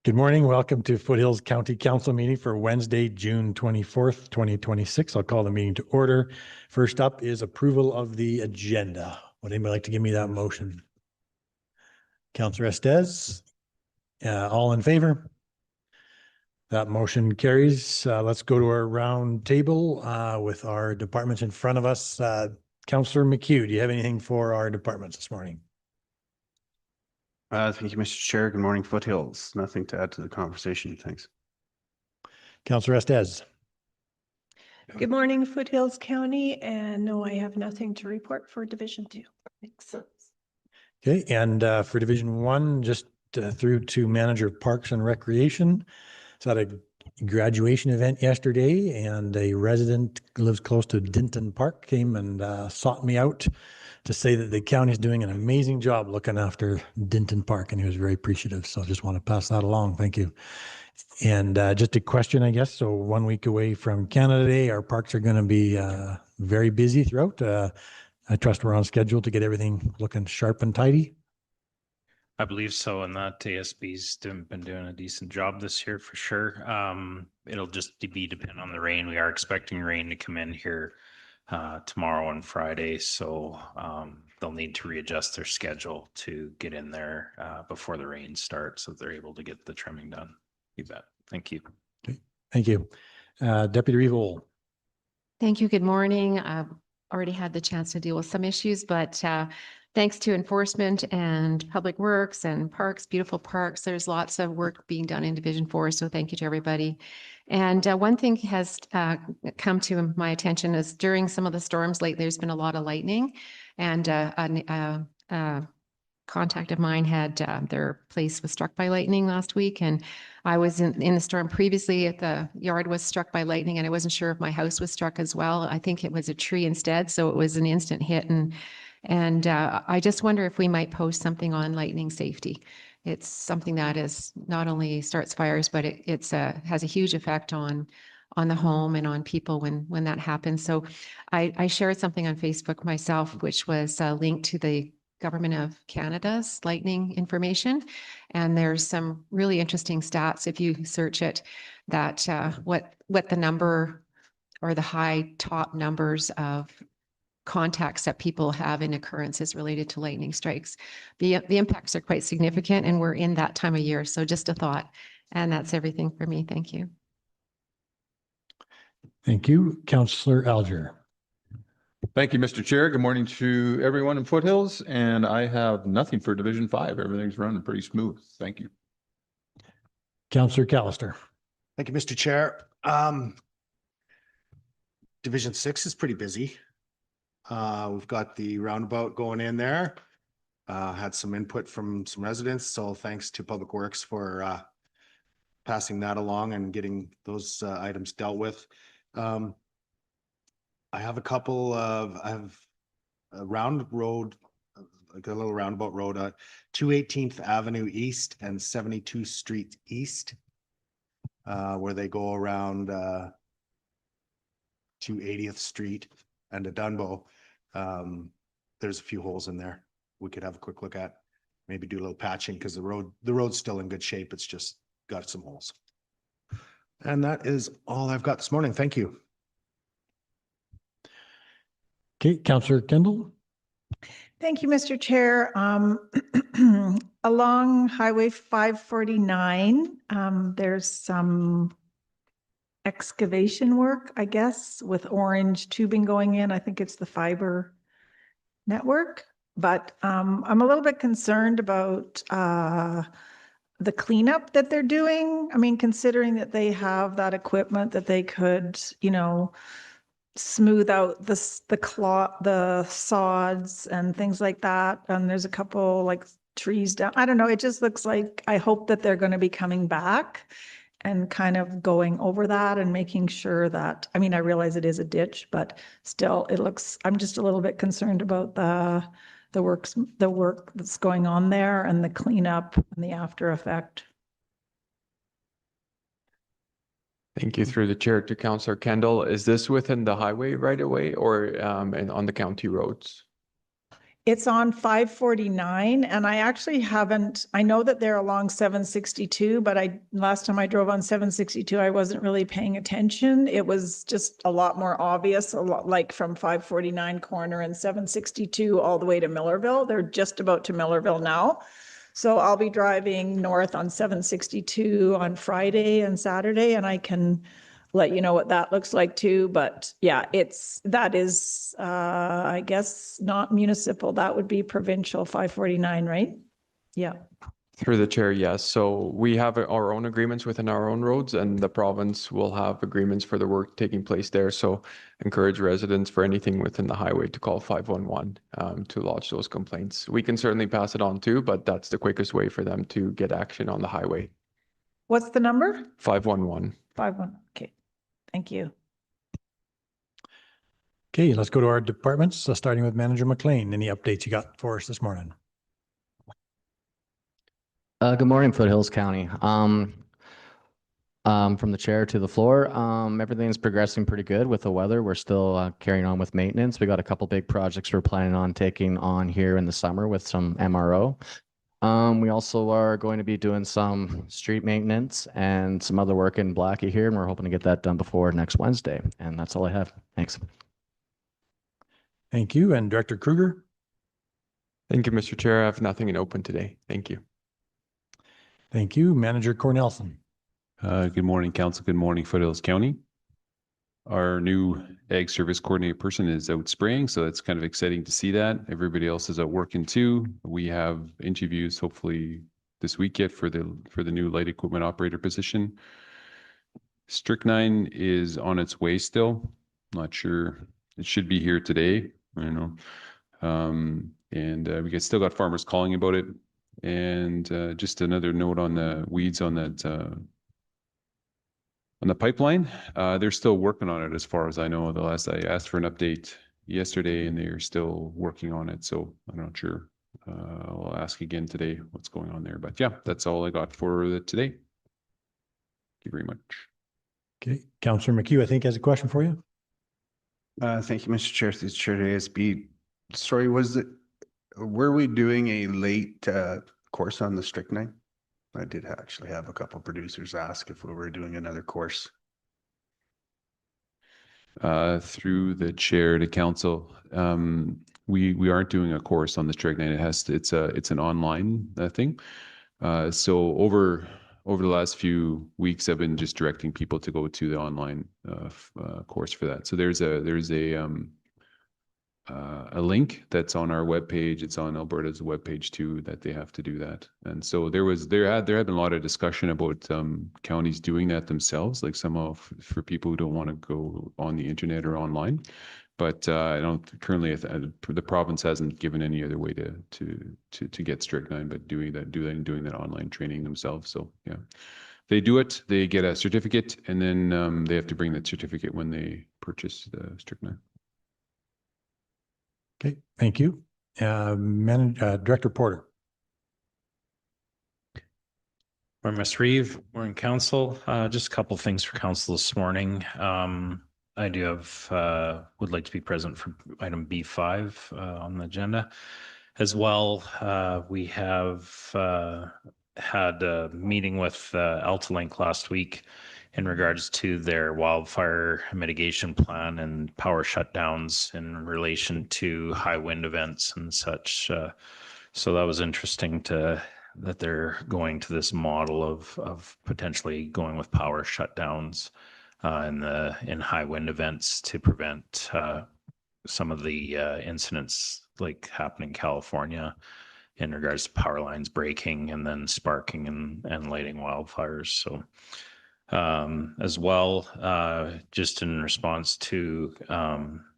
Good morning. Welcome to Foothills County Council meeting for Wednesday, June 24th, 2026. I'll call the meeting to order. First up is approval of the agenda. Would anybody like to give me that motion? Councillor Estes, all in favor? That motion carries. Let's go to our round table with our departments in front of us. Councillor McHugh, do you have anything for our departments this morning? Thank you, Mr. Chair. Good morning, Foothills. Nothing to add to the conversation. Thanks. Councillor Estes. Good morning, Foothills County, and no, I have nothing to report for Division 2. Thanks. Okay, and for Division 1, just through to Manager of Parks and Recreation. So at a graduation event yesterday, and a resident who lives close to Dinton Park came and sought me out to say that the county is doing an amazing job looking after Dinton Park, and he was very appreciative. So I just want to pass that along. Thank you. And just a question, I guess. So 1 week away from Canada Day, our parks are going to be very busy throughout. I trust we're on schedule to get everything looking sharp and tidy. I believe so, and that ASB's been doing a decent job this year for sure. It'll just be dependent on the rain. We are expecting rain to come in here tomorrow and Friday, so they'll need to readjust their schedule to get in there before the rain starts, so they're able to get the trimming done. You bet. Thank you. Okay. Thank you. Deputy Revolt. Thank you. Good morning. I've already had the chance to deal with some issues, but thanks to enforcement and public works and parks, beautiful parks, there's lots of work being done in Division 4. So thank you to everybody. And one thing has come to my attention is during some of the storms lately, there's been a lot of lightning, and contact of mine had their place was struck by lightning last week, and I was in the storm previously. The yard was struck by lightning, and I wasn't sure if my house was struck as well. I think it was a tree instead, so it was an instant hit, and I just wonder if we might post something on lightning safety. It's something that is not only starts fires, but it has a huge effect on the home and on people when that happens. So I shared something on Facebook myself, which was linked to the Government of Canada's lightning information. And there's some really interesting stats if you search it, that what the number or the high top numbers of contacts that people have in occurrences related to lightning strikes. The impacts are quite significant, and we're in that time of year. So just a thought. And that's everything for me. Thank you. Thank you. Councillor Alger. Thank you, Mr. Chair. Good morning to everyone in Foothills, and I have nothing for Division 5. Everything's running pretty smooth. Thank you. Councillor Callister. Thank you, Mr. Chair. Division 6 is pretty busy. We've got the roundabout going in there. Had some input from some residents, so thanks to Public Works for passing that along and getting those items dealt with. I have a round road, like a little roundabout road, 218th Avenue East and 72th Street East, where they go around to 80th Street and to Dunbow. There's a few holes in there we could have a quick look at, maybe do a little patching, because the road's still in good shape. It's just got some holes. And that is all I've got this morning. Thank you. Okay, Councillor Kendall. Thank you, Mr. Chair. Along Highway 549, there's some excavation work, I guess, with orange tubing going in. I think it's the fiber network, but I'm a little bit concerned about the cleanup that they're doing. I mean, considering that they have that equipment that they could, smooth out the sods and things like that. And there's a couple like trees down. I don't know. It just looks like, I hope that they're going to be coming back and kind of going over that and making sure that, I mean, I realize it is a ditch, but still I'm just a little bit concerned about the work that's going on there and the cleanup and the after effect. Thank you. Through the chair to Councillor Kendall. Is this within the highway right away or and on the county roads? It's on 549 and I actually haven't, I know that they're along 762, but last time I drove on 762, I wasn't really paying attention. It was just a lot more obvious, a lot like from 549 corner and 762 all the way to Millerville. They're just about to Millerville now. So I'll be driving north on 762 on Friday and Saturday, and I can let you know what that looks like too. But yeah, that is, I guess, not municipal. That would be provincial 549, right? Yeah. Through the chair, yes. So we have our own agreements within our own roads, and the province will have agreements for the work taking place there. So encourage residents for anything within the highway to call 511 to lodge those complaints. We can certainly pass it on too, but that's the quickest way for them to get action on the highway. What's the number? 511. 51. Okay. Thank you. Okay, let's go to our departments, starting with Manager McLean. Any updates you got for us this morning? Good morning, Foothills County. From the chair to the floor, everything's progressing pretty good with the weather. We're still carrying on with maintenance. We got a couple big projects we're planning on taking on here in the summer with some MRO. We also are going to be doing some street maintenance and some other work in Blackie here, and we're hoping to get that done before next Wednesday. And that's all I have. Thanks. Thank you. And Director Kruger? Thank you, Mr. Chair. I have nothing in open today. Thank you. Thank you. Manager Cornelson? Good morning, Council. Good morning, Foothills County. Our new Ag Service Coordinator person is out spraying, so it's kind of exciting to see that. Everybody else is out working too. We have interviews hopefully this week yet for the new light equipment operator position. Strychnine is on its way still. Not sure. It should be here today, you know. We still got farmers calling about it. And just another note on the weeds on that on the pipeline. They're still working on it as far as I know. The last I asked for an update yesterday and they're still working on it. So I'm not sure. I'll ask again today what's going on there. But yeah, that's all I got for today. Thank you very much. Okay, Councillor McHugh, I think has a question for you. Thank you, Mr. Chair. Through the Chair to ASB. Sorry, were we doing a late course on the strychnine? I did actually have a couple producers ask if we were doing another course. Through the chair to council, we aren't doing a course on the strychnine. It's an online thing. So over the last few weeks, I've been just directing people to go to the online course for that. So there's a link that's on our webpage. It's on Alberta's webpage too, that they have to do that. And so there had been a lot of discussion about counties doing that themselves, like for people who don't want to go on the internet or online. But I don't currently the province hasn't given any other way to get strychnine, but doing that online training themselves. So yeah, they do it. They get a certificate, and then they have to bring that certificate when they purchase the strychnine. Okay, thank you. Director Porter. We're Ms. Reeve. We're in council. Just a couple of things for council this morning. I do have would like to be present for item B5 on the agenda. As well, we have had a meeting with AltaLink last week in regards to their wildfire mitigation plan and power shutdowns in relation to high wind events and such. So that was interesting that they're going to this model of potentially going with power shutdowns in high wind events to prevent some of the incidents like happening in California in regards to power lines breaking and then sparking and lighting wildfires. So as well, just in response to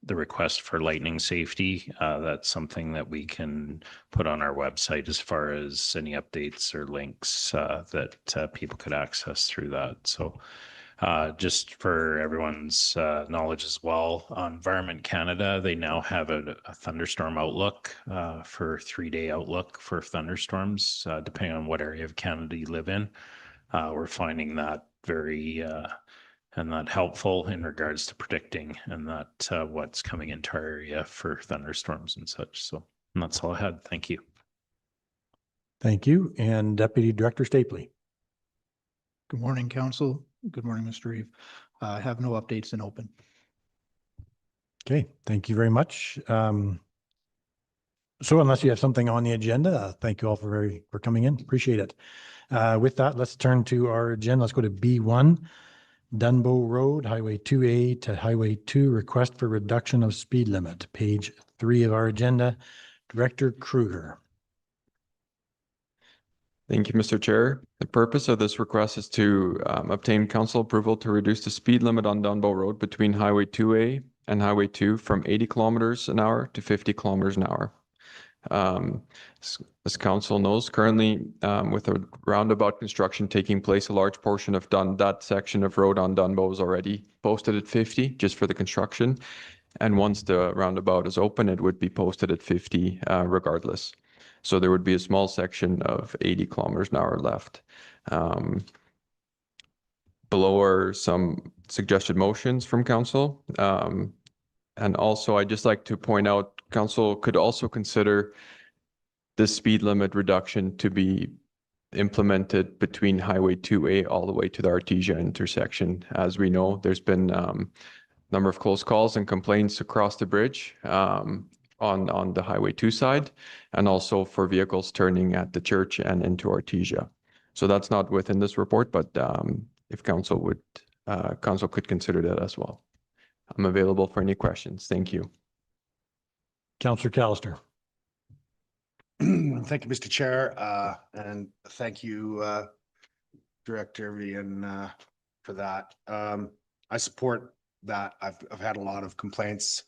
the request for lightning safety, that's something that we can put on our website as far as any updates or links that people could access through that. So just for everyone's knowledge as well, on Environment Canada, they now have a thunderstorm outlook for 3-day outlook for thunderstorms, depending on what area of Canada you live in. We're finding that very and that helpful in regards to predicting and that what's coming into our area for thunderstorms and such. So And that's all I had. Thank you. Thank you. And Deputy Director Stapley. Good morning, council. Good morning, Mr. Reeve. I have no updates in open. Okay, thank you very much. So unless you have something on the agenda, thank you all for coming in. Appreciate it. With that, let's turn to our agenda. Let's go to B1, Dunbow Road, Highway 2A to Highway 2, request for reduction of speed limit, page 3 of our agenda. Director Kruger. Thank you, Mr. Chair. The purpose of this request is to obtain council approval to reduce the speed limit on Dunbow Road between Highway 2A and Highway 2 from 80 kilometers an hour to 50 kilometers an hour. As council knows, currently with a roundabout construction taking place, a large portion of that section of road on Dunbow is already posted at 50 just for the construction. And once the roundabout is open, it would be posted at 50 regardless. So there would be a small section of 80 kilometers an hour left. Below are some suggested motions from council. And also, I'd just like to point out, council could also consider the speed limit reduction to be implemented between Highway 2A all the way to the Artesia intersection. As we know, there's been number of close calls and complaints across the bridge on the Highway 2 side, and also for vehicles turning at the church and into Artesia. So that's not within this report, but if council could consider that as well. I'm available for any questions. Thank you. Councillor Callister. Thank you, Mr. Chair, and thank you, Director Vian, for that. I support that. I've had a lot of complaints,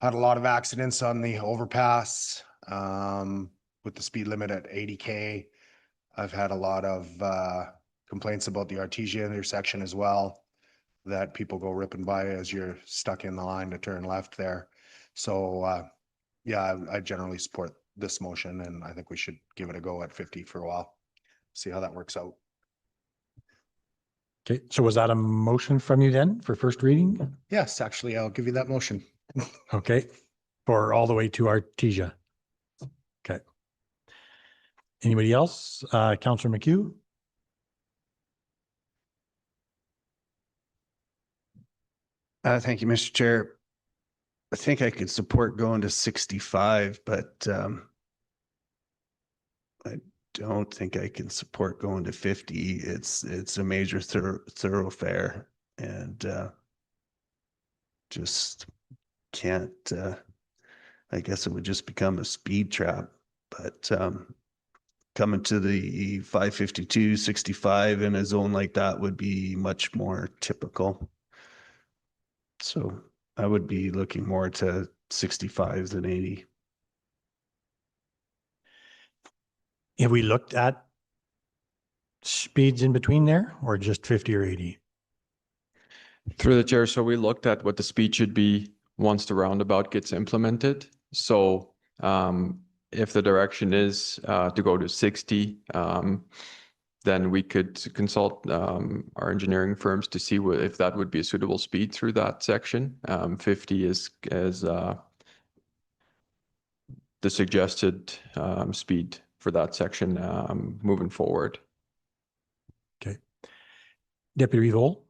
had a lot of accidents on the overpass with the speed limit at 80K. I've had a lot of complaints about the Artesia intersection as well, that people go ripping by as you're stuck in the line to turn left there. So yeah, I generally support this motion, and I think we should give it a go at 50 for a while. See how that works out. Okay, so was that a motion from you then for first reading? Yes, actually, I'll give you that motion. Okay, for all the way to Artesia. Okay. Anybody else? Councillor McHugh? Thank you, Mr. Chair. I think I could support going to 65, but I don't think I can support going to 50. It's a major thoroughfare, and just can't. I guess it would just become a speed trap. But coming to the 552, 65 in a zone like that would be much more typical. So I would be looking more to 65 than 80. Have we looked at speeds in between there or just 50 or 80? Through the chair, so we looked at what the speed should be once the roundabout gets implemented. So if the direction is to go to 60, then we could consult our engineering firms to see if that would be a suitable speed through that section. 50 is the suggested speed for that section moving forward. Okay. Deputy Revol?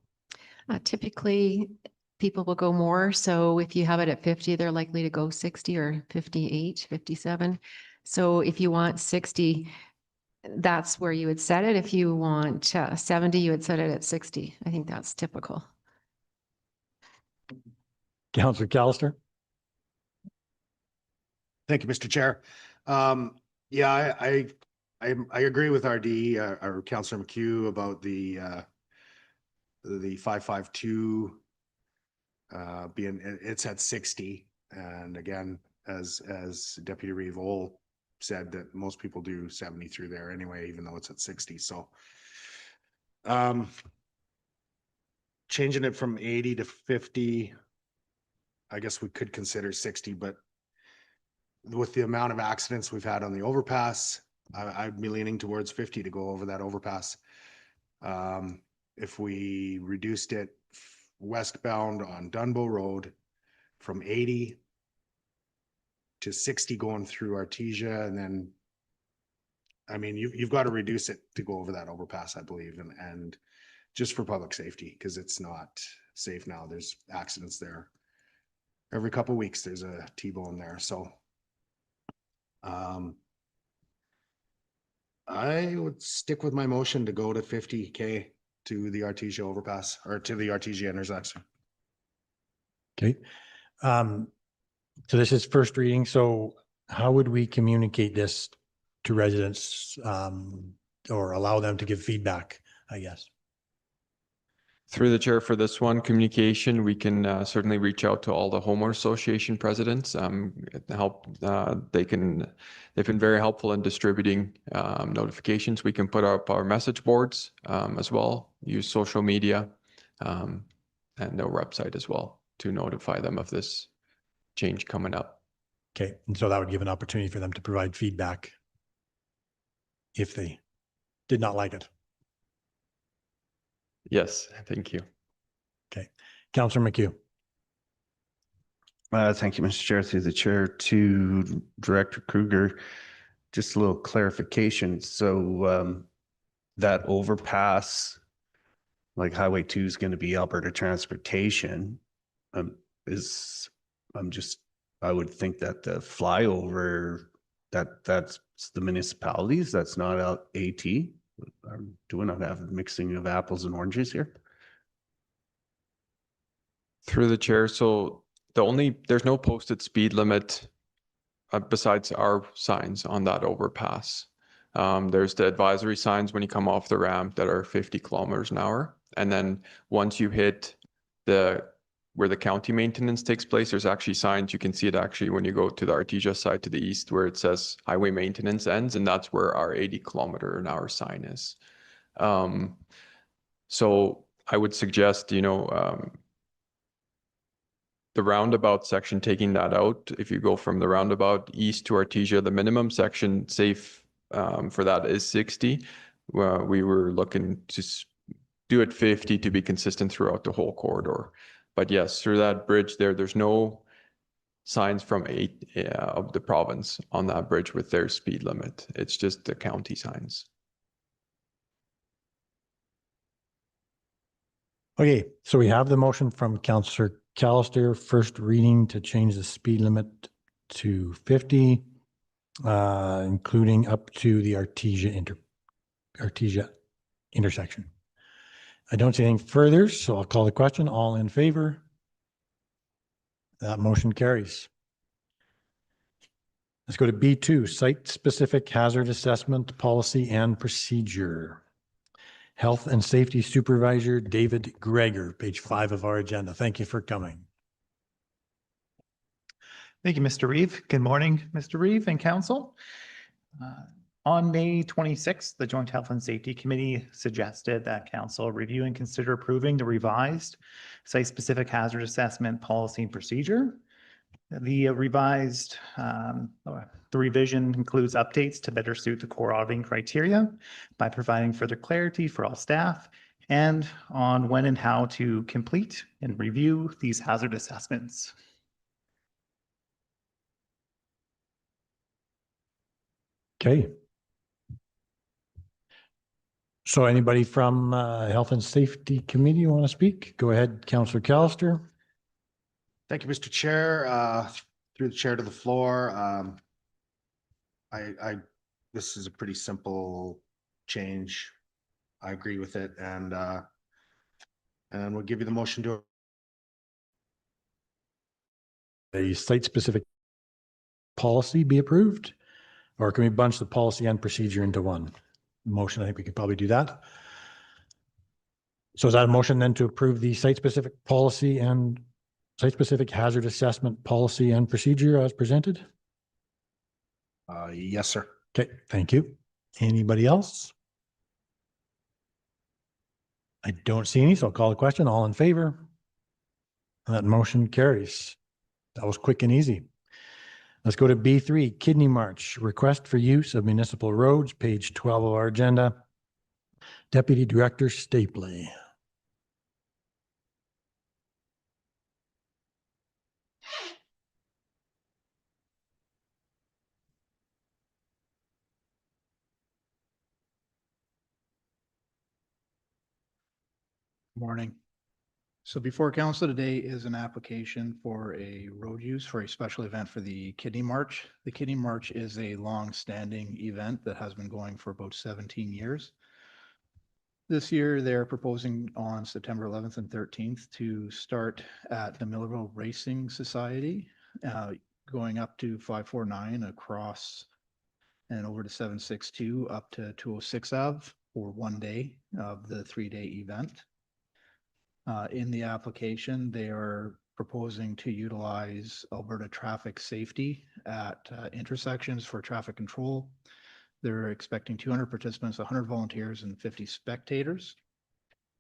Typically, people will go more. So if you have it at 50, they're likely to go 60 or 58, 57. So if you want 60, that's where you would set it. If you want 70, you would set it at 60. I think that's typical. Councillor Callister? Thank you, Mr. Chair. Yeah, I agree with RD, or Councillor McHugh, about the 552 being, it's at 60. And again, as Deputy Revol said, that most people do 70 through there anyway, even though it's at 60. So changing it from 80 to 50, I guess we could consider 60, but with the amount of accidents we've had on the overpass, I'd be leaning towards 50 to go over that overpass. If we reduced it westbound on Dunbow Road from 80 to 60 going through Artesia, and then I mean, you've got to reduce it to go over that overpass, I believe, and just for public safety, because it's not safe now. There's accidents there. Every couple of weeks, there's a T-bone there. So I would stick with my motion to go to 50K to the Artesia overpass or to the Artesia intersection. Okay. So this is first reading. So how would we communicate this to residents or allow them to give feedback, I guess? Through the chair for this one, communication, we can certainly reach out to all the homeowner association presidents. They've been very helpful in distributing notifications. We can put up our message boards as well, use social media and their website as well to notify them of this change coming up. Okay. And so that would give an opportunity for them to provide feedback if they did not like it. Yes, thank you. Okay. Councillor McHugh. Thank you, Mr. Chair. Through the chair to Director Kruger, just a little clarification. So that overpass, like Highway 2 is going to be Alberta Transportation, I would think that the flyover, that's the municipalities, that's not AT. Do we not have a mixing of apples and oranges here? Through the chair, so there's no posted speed limit besides our signs on that overpass. There's the advisory signs when you come off the ramp that are 50 kilometers an hour. And then once you hit where the county maintenance takes place, there's actually signs. You can see it actually when you go to the Artesia side to the east where it says highway maintenance ends, and that's where our 80 kilometer an hour sign is. So I would suggest, the roundabout section, taking that out. If you go from the roundabout east to Artesia, the minimum section safe for that is 60. We were looking to do it 50 to be consistent throughout the whole corridor. But yes, through that bridge there's no signs from of the province on that bridge with their speed limit. It's just the county signs. Okay, so we have the motion from Councillor Callister, first reading to change the speed limit to 50, including up to the Artesia intersection. I don't see anything further, so I'll call the question. All in favor? That motion carries. Let's go to B2, site-specific hazard assessment policy and procedure. Health and Safety Supervisor David Greger, page 5 of our agenda. Thank you for coming. Thank you, Mr. Reeve. Good morning, Mr. Reeve and council. On May 26th, the Joint Health and Safety Committee suggested that council review and consider approving the revised site-specific hazard assessment policy and procedure. The revision includes updates to better suit the core auditing criteria by providing further clarity for all staff and on when and how to complete and review these hazard assessments. Okay. So anybody from Health and Safety Committee want to speak? Go ahead, Councillor Callister. Thank you, Mr. Chair. Through the chair to the floor. This is a pretty simple change. I agree with it, and we'll give you the motion to A site-specific policy be approved, or can we bunch the policy and procedure into one motion? I think we could probably do that. So is that a motion then to approve the site-specific policy and site-specific hazard assessment policy and procedure as presented? yes, sir. Okay, thank you. Anybody else? I don't see any, so I'll call the question. All in favor? That motion carries. That was quick and easy. Let's go to B3, Kidney March, request for use of municipal roads, page 12 of our agenda. Deputy Director Stapley. Morning. So before council today is an application for a road use for a special event for the Kidney March. The Kidney March is a long-standing event that has been going for about 17 years. This year, they're proposing on September 11th and 13th to start at the Millville Racing Society, going up to 549 across and over to 762 up to 206 Ave for one day of the 3-day event. In the application, they are proposing to utilize Alberta traffic safety at intersections for traffic control. They're expecting 200 participants, 100 volunteers, and 50 spectators.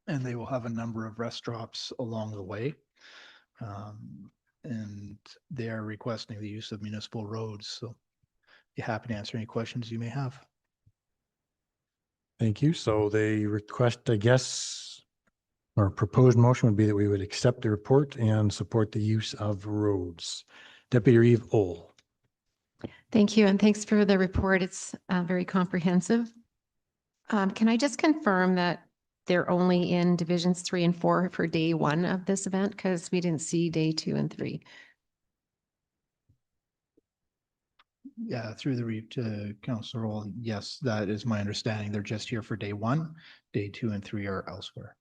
And they will have a number of rest stops along the way. And they are requesting the use of municipal roads. So be happy to answer any questions you may have. Thank you. So they request, I guess, or proposed motion would be that we would accept the report and support the use of roads. Deputy Reeve Ohl. Thank you, and thanks for the report. It's very comprehensive. Can I just confirm that they're only in divisions 3 and 4 for day 1 of this event? Because we didn't see day 2 and 3. Yeah, through the reef to Councillor Roll, yes, that is my understanding. They're just here for day 1. Day 2 and 3 are elsewhere.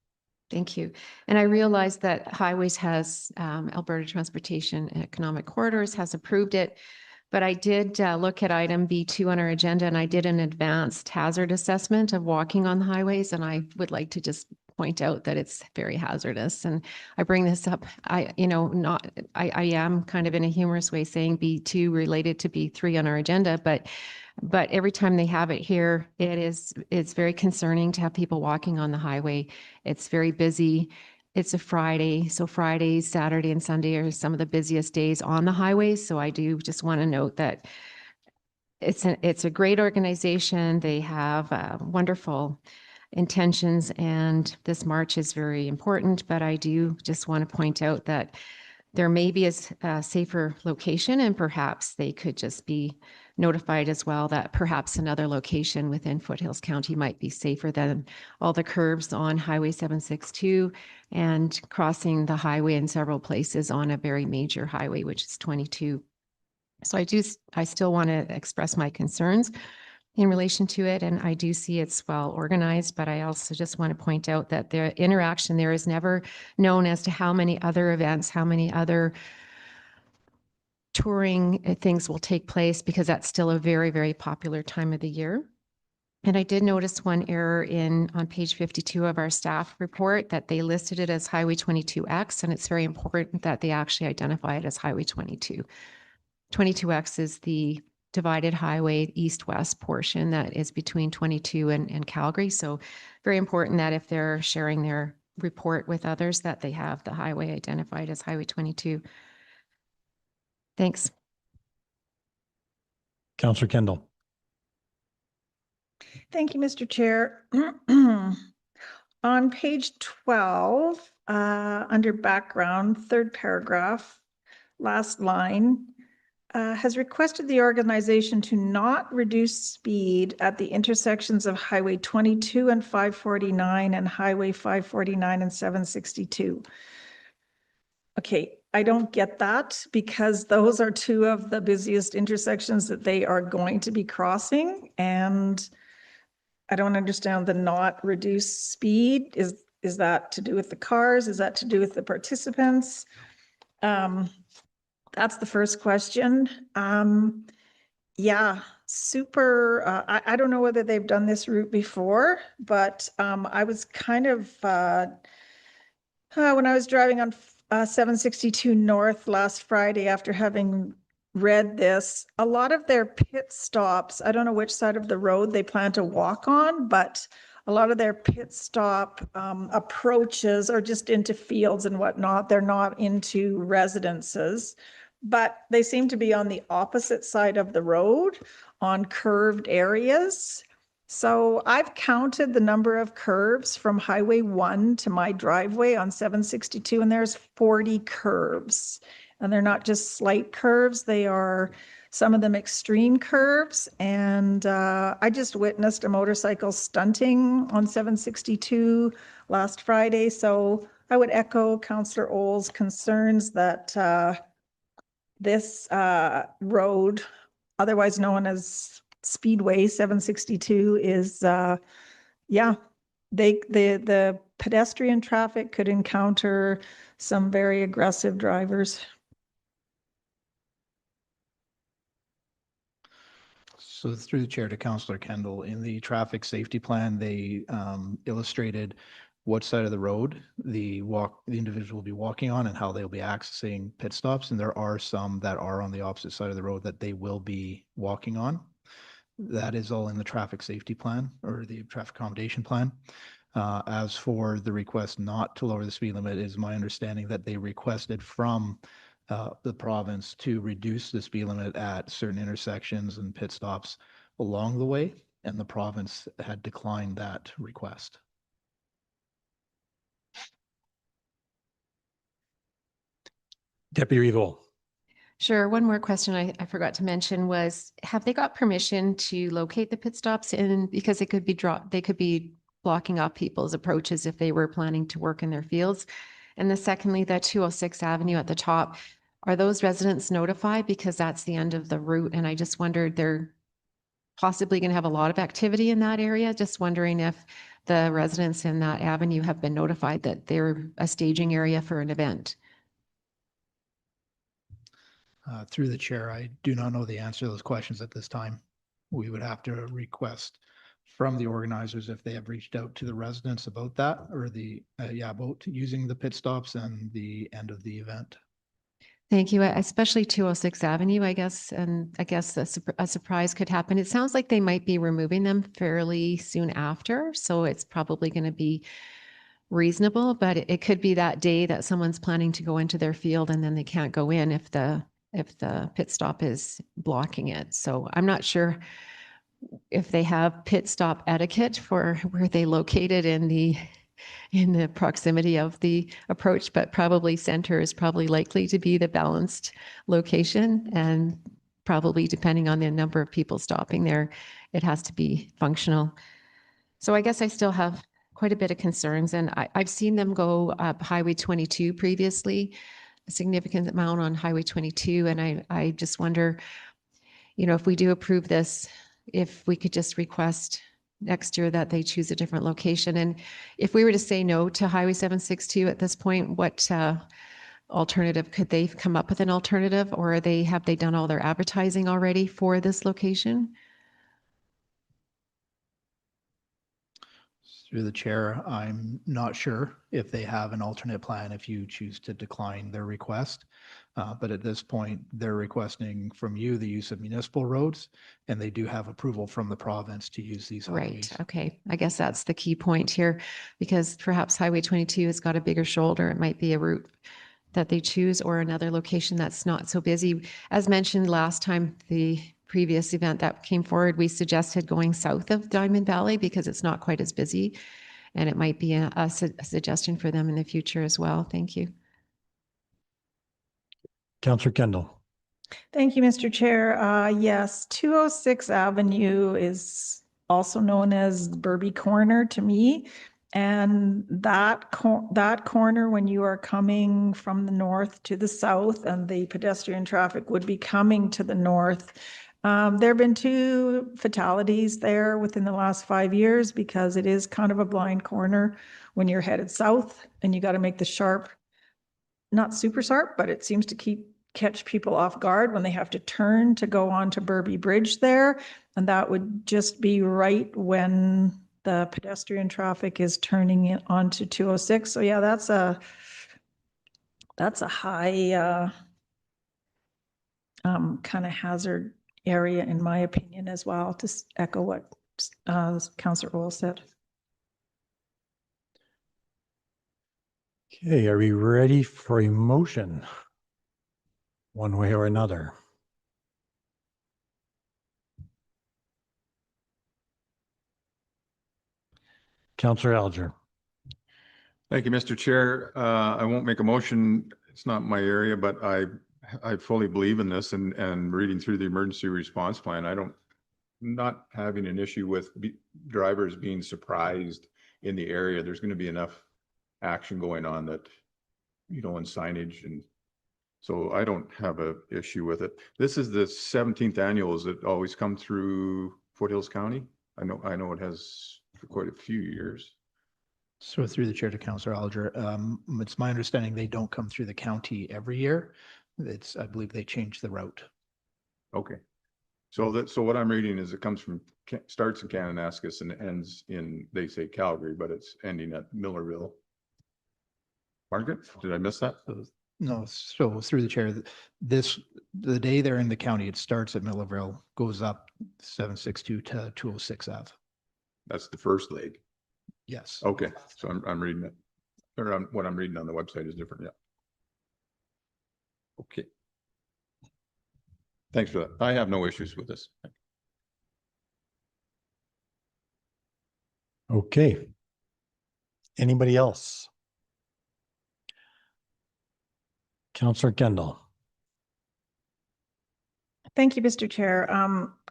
Thank you. And I realize that Highways has, Alberta Transportation Economic Corridors has approved it. But I did look at item B2 on our agenda, and I did an advanced hazard assessment of walking on the highways. And I would like to just point out that it's very hazardous. And I bring this up, I am kind of in a humorous way saying B2 related to B3 on our agenda, but every time they have it here, it's very concerning to have people walking on the highway. It's very busy. It's a Friday, so Fridays, Saturday, and Sunday are some of the busiest days on the highways. So I do just want to note that it's a great organization. They have wonderful intentions, and this march is very important. But I do just want to point out that there may be a safer location, and perhaps they could just be notified as well that perhaps another location within Foothills County might be safer than all the curves on Highway 762 and crossing the highway in several places on a very major highway, which is 22. So I still want to express my concerns in relation to it, and I do see it's well organized, but I also just want to point out that the interaction there is never known as to how many other events, how many other touring things will take place, because that's still a very, very popular time of the year. And I did notice one error on page 52 of our staff report, that they listed it as Highway 22X, and it's very important that they actually identify it as Highway 22. 22X is the divided highway east-west portion that is between 22 and Calgary. So very important that if they're sharing their report with others, that they have the highway identified as Highway 22. Thanks. Councillor Kendall. Thank you, Mr. Chair. On page 12, under background, 3rd paragraph, last line, has requested the organization to not reduce speed at the intersections of Highway 22 and 549 and Highway 549 and 762. Okay, I don't get that, because those are 2 of the busiest intersections that they are going to be crossing, and I don't understand the not reduce speed. Is that to do with the cars? Is that to do with the participants? That's the first question. Yeah, super. I don't know whether they've done this route before, but I was kind of, when I was driving on 762 North last Friday after having read this, a lot of their pit stops, I don't know which side of the road they plan to walk on, but a lot of their pit stop approaches are just into fields and whatnot. They're not into residences, but they seem to be on the opposite side of the road on curved areas. So I've counted the number of curves from Highway 1 to my driveway on 762, and there's 40 curves. And they're not just slight curves, they are some of them extreme curves. And I just witnessed a motorcycle stunting on 762 last Friday. So I would echo Councillor Oles' concerns that this road, otherwise known as Speedway 762, is the pedestrian traffic could encounter some very aggressive drivers. So through the chair to Councillor Kendall, in the traffic safety plan, they illustrated what side of the road the individual will be walking on and how they'll be accessing pit stops. And there are some that are on the opposite side of the road that they will be walking on. That is all in the traffic safety plan or the traffic accommodation plan. As for the request not to lower the speed limit, it is my understanding that they requested from the province to reduce the speed limit at certain intersections and pit stops along the way, and the province had declined that request. Deputy Revolt. Sure. One more question I forgot to mention was, have they got permission to locate the pit stops in, because they could be blocking off people's approaches if they were planning to work in their fields? And then secondly, that 206 Avenue at the top, are those residents notified? Because that's the end of the route. And I just wondered, they're possibly going to have a lot of activity in that area. Just wondering if the residents in that avenue have been notified that they're a staging area for an event. Through the chair, I do not know the answer to those questions at this time. We would have to request from the organizers if they have reached out to the residents about that, or about using the pit stops and the end of the event. Thank you. Especially 206 Avenue, I guess, and I guess a surprise could happen. It sounds like they might be removing them fairly soon after, so it's probably going to be reasonable, but it could be that day that someone's planning to go into their field and then they can't go in if the pit stop is blocking it. So I'm not sure if they have pit stop etiquette for where they located in the proximity of the approach, but probably center is probably likely to be the balanced location, and probably depending on the number of people stopping there, it has to be functional. So I guess I still have quite a bit of concerns, and I've seen them go up Highway 22 previously, a significant amount on Highway 22. And I just wonder, if we do approve this, if we could just request next year that they choose a different location. And if we were to say no to Highway 762 at this point, what alternative could they come up with an alternative, or have they done all their advertising already for this location? Through the chair, I'm not sure if they have an alternate plan if you choose to decline their request. But at this point, they're requesting from you the use of municipal roads, and they do have approval from the province to use these highways. Right. Okay. I guess that's the key point here, because perhaps Highway 22 has got a bigger shoulder. It might be a route that they choose, or another location that's not so busy. As mentioned last time, the previous event that came forward, we suggested going south of Diamond Valley because it's not quite as busy, and it might be a suggestion for them in the future as well. Thank you. Councillor Kendall. Thank you, Mr. Chair. Yes, 206 Avenue is also known as Burby Corner to me. And that corner, when you are coming from the north to the south, and the pedestrian traffic would be coming to the north, there have been 2 fatalities there within the last 5 years, because it is kind of a blind corner when you're headed south and you got to make the sharp, not super sharp, but it seems to catch people off guard when they have to turn to go on to Burby Bridge there. And that would just be right when the pedestrian traffic is turning in onto 206. So yeah, that's a high kind of hazard area, in my opinion, as well, to echo what Councillor Ohl said. Okay, are we ready for a motion? One way or another? Councillor Alger. Thank you, Mr. Chair. I won't make a motion. It's not my area, but I I fully believe in this and reading through the emergency response plan, not having an issue with drivers being surprised in the area. There's going to be enough action going on that, and signage, and so I don't have a issue with it. This is the 17th annual. Has it always come through Foothills County? I know it has for quite a few years. So through the chair to Councillor Alger, it's my understanding they don't come through the county every year. I believe they change the route. Okay. So what I'm reading is it comes from, starts in Kananaskis and ends in, they say Calgary, but it's ending at Millerville. Margaret, did I miss that? No, so through the chair, the day they're in the county, it starts at Millerville, goes up 762 to 206 Ave. That's the first leg. Yes. Okay, so I'm reading it, or what I'm reading on the website is different. Yeah. Okay. Thanks for that. I have no issues with this. Okay. Anybody else? Councillor Kendall. Thank you, Mr. Chair.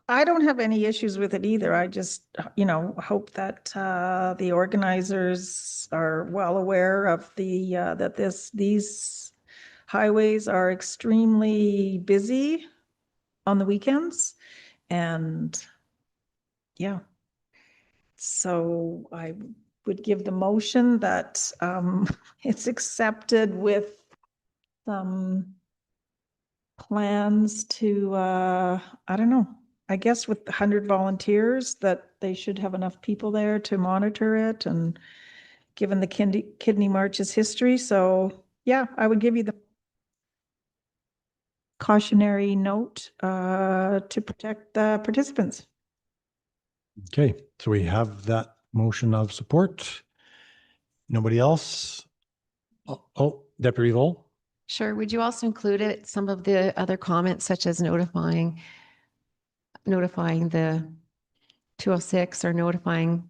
I don't have any issues with it either. I just, hope that the organizers are well aware of that these highways are extremely busy on the weekends. And yeah. So I would give the motion that it's accepted with some plans to, I don't know, I guess with 100 volunteers that they should have enough people there to monitor it, and given the kidney march's history. So yeah, I would give you the cautionary note to protect the participants. Okay, so we have that motion of support. Nobody else? Oh, Deputy Vol. Sure. Would you also include it, some of the other comments such as notifying the 206 or notifying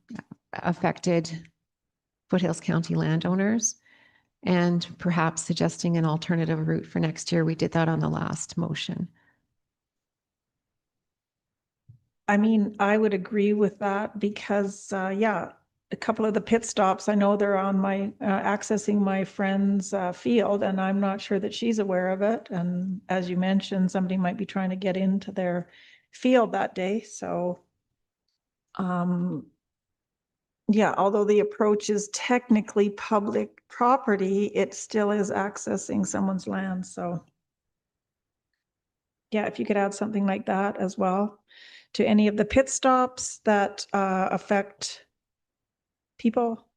affected Foothills County landowners, and perhaps suggesting an alternative route for next year? We did that on the last motion. I mean, I would agree with that because, yeah, a couple of the pit stops, I know they're on my, accessing my friend's field, and I'm not sure that she's aware of it. And as you mentioned, somebody might be trying to get into their field that day. So, yeah, although the approach is technically public property, it still is accessing someone's land. So, yeah, if you could add something like that as well to any of the pit stops that affect people.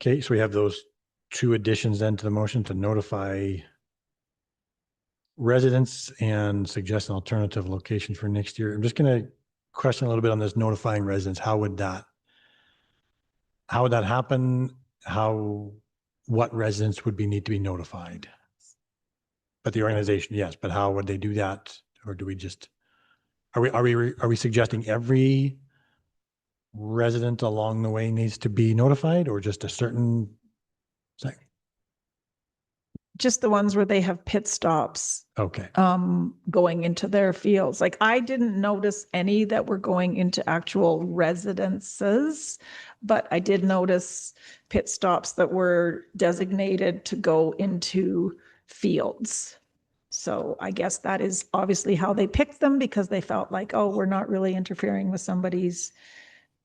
Okay, so we have those two additions then to the motion to notify residents and suggest an alternative location for next year. I'm just going to question a little bit on this notifying residents. How would that happen? What residents would need to be notified? But the organization, yes, but how would they do that? Or do we just, are we suggesting every resident along the way needs to be notified, or just a certain thing? Just the ones where they have pit stops Okay. going into their fields. Like I didn't notice any that were going into actual residences, but I did notice pit stops that were designated to go into fields. So I guess that is obviously how they picked them, because they felt like, oh, we're not really interfering with somebody's,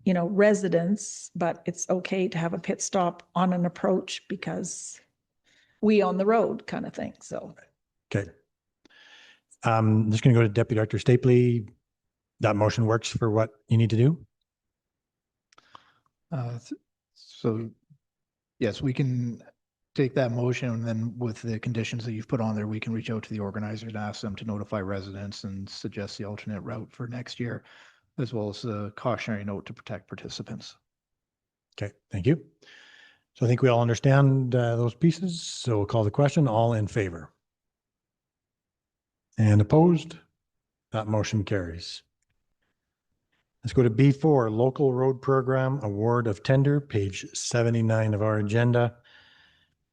residence, but it's okay to have a pit stop on an approach because we on the road kind of thing. So. Okay. I'm just going to go to Deputy Director Stapley. That motion works for what you need to do? So yes, we can take that motion, and then with the conditions that you've put on there, we can reach out to the organizers and ask them to notify residents and suggest the alternate route for next year, as well as a cautionary note to protect participants. Okay, thank you. So I think we all understand those pieces. So we'll call the question. All in favor? And opposed? That motion carries. Let's go to B4, Local Road Program Award of Tender, page 79 of our agenda.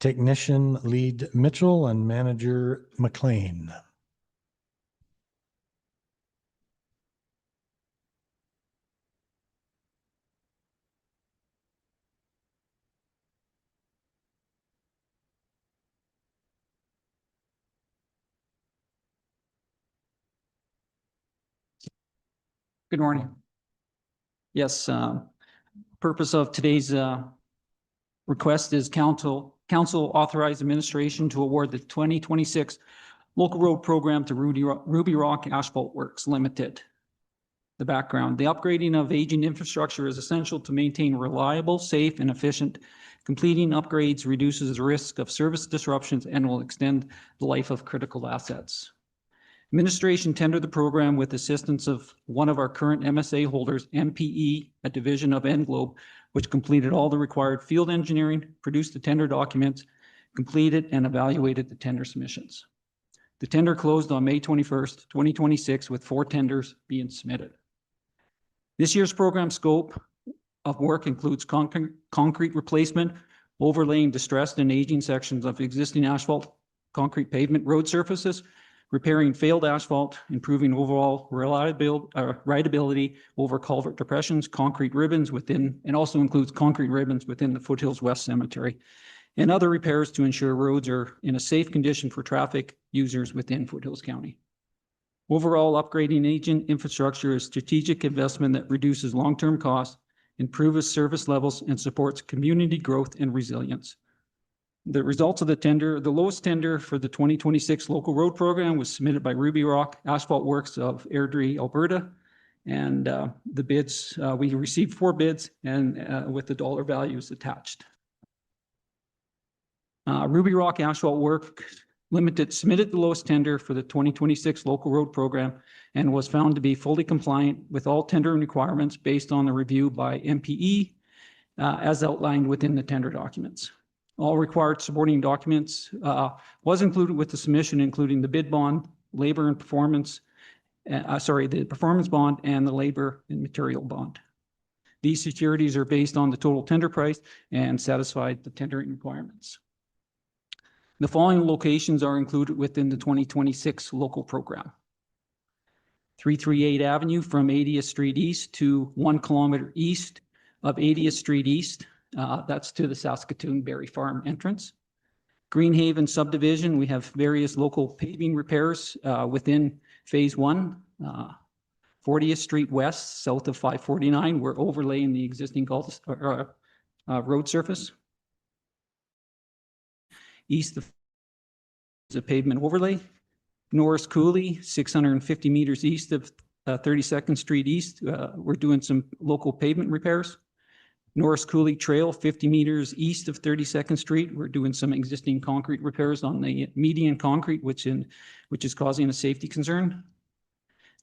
technician lead Mitchell and manager McLean. Good morning. Yes, purpose of today's request is council authorize administration to award the 2026 local road program to Ruby Rock Asphalt Works Limited. The background, the upgrading of aging infrastructure is essential to maintain reliable, safe, and efficient. Completing upgrades reduces the risk of service disruptions and will extend the life of critical assets. Administration tendered the program with assistance of one of our current MSA holders, MPE, a division of Englobe, which completed all the required field engineering, produced the tender documents, completed and evaluated the tender submissions. The tender closed on May 21st, 2026, with 4 tenders being submitted. This year's program scope of work includes concrete replacement, overlaying distressed and aging sections of existing asphalt, concrete pavement road surfaces, repairing failed asphalt, improving overall rideability over culvert depressions, concrete ribbons within, and also includes concrete ribbons within the Foothills West Cemetery, and other repairs to ensure roads are in a safe condition for traffic users within Foothills County. Overall, upgrading aging infrastructure is strategic investment that reduces long-term costs, improves service levels, and supports community growth and resilience. The results of the tender, the lowest tender for the 2026 local road program was submitted by Ruby Rock Asphalt Works of Airdrie, Alberta. And the bids, we received 4 bids and with the dollar values attached. Ruby Rock Asphalt Works Limited submitted the lowest tender for the 2026 local road program and was found to be fully compliant with all tender requirements based on the review by MPE as outlined within the tender documents. All required supporting documents was included with the submission, including the bid bond, labor and performance, the performance bond and the labor and material bond. These securities are based on the total tender price and satisfied the tendering requirements. The following locations are included within the 2026 local program. 338 Avenue from 80th Street East to 1 kilometer east of 80th Street East. That's to the Saskatoon Berry Farm entrance. Greenhaven subdivision, we have various local paving repairs within phase 1. 40th Street West, south of 549, we're overlaying the existing road surface. East of the pavement overlay. Norris Cooley, 650 meters east of 32nd Street East, we're doing some local pavement repairs. Norris Cooley Trail, 50 meters east of 32nd Street. We're doing some existing concrete repairs on the median concrete, which is causing a safety concern.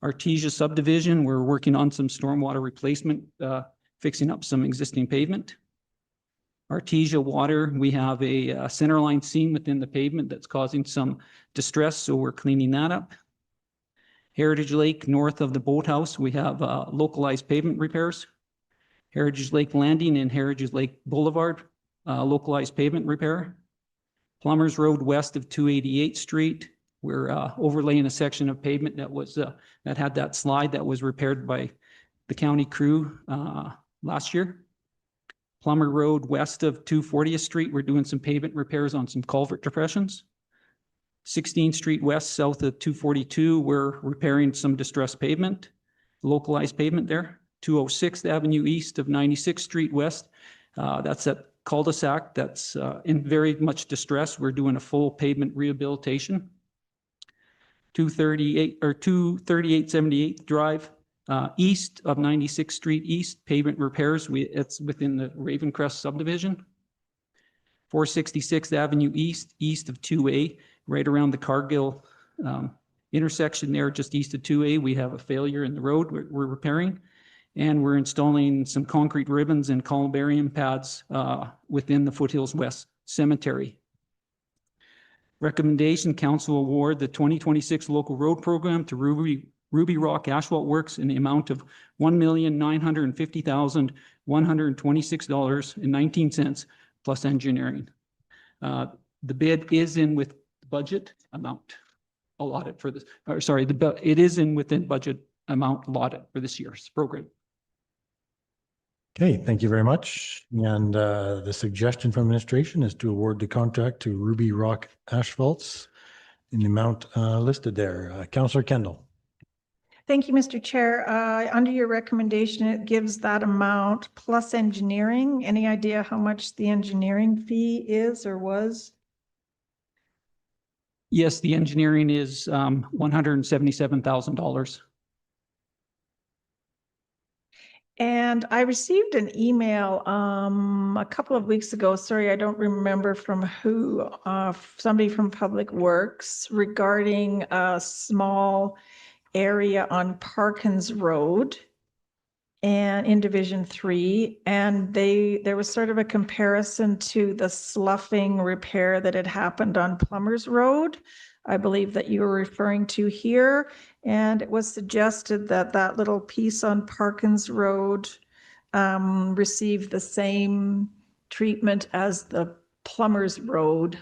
Artesia subdivision, we're working on some stormwater replacement, fixing up some existing pavement. Artesia water, we have a centerline seam within the pavement that's causing some distress, so we're cleaning that up. Heritage Lake, north of the boathouse, we have localized pavement repairs. Heritage Lake Landing and Heritage Lake Boulevard, localized pavement repair. Plumbers Road west of 288th Street, we're overlaying a section of pavement that had that slide that was repaired by the county crew last year. Plummer Road west of 240th Street, we're doing some pavement repairs on some culvert depressions. 16th Street west south of 242, we're repairing some distressed pavement, localized pavement there. 206th Avenue east of 96th Street west, that's that cul-de-sac that's in very much distress. We're doing a full pavement rehabilitation. 238 Drive, east of 96th Street East, pavement repairs. It's within the Ravencrest subdivision. 466th Avenue east of 2A, right around the Cargill intersection there, just east of 2A. We have a failure in the road we're repairing, and we're installing some concrete ribbons and columbarium pads within the Foothills West Cemetery. Recommendation, council award the 2026 local road program to Ruby Rock Asphalt Works in the amount of $1,950,126.19 plus engineering. The bid is in with budget amount allotted for this, or sorry, it is in within budget amount allotted for this year's program. Okay, thank you very much. And the suggestion from administration is to award the contract to Ruby Rock Asphalts in the amount listed there. Councillor Kendall. Thank you, Mr. Chair. Under your recommendation, it gives that amount plus engineering. Any idea how much the engineering fee is or was? Yes, the engineering is $177,000. And I received an email a couple of weeks ago. Sorry, I don't remember from who, somebody from Public Works regarding a small area on Parkins Road and in Division 3. And there was sort of a comparison to the sloughing repair that had happened on Plumbers Road. I believe that you were referring to here. And it was suggested that that little piece on Parkins Road received the same treatment as the Plumbers Road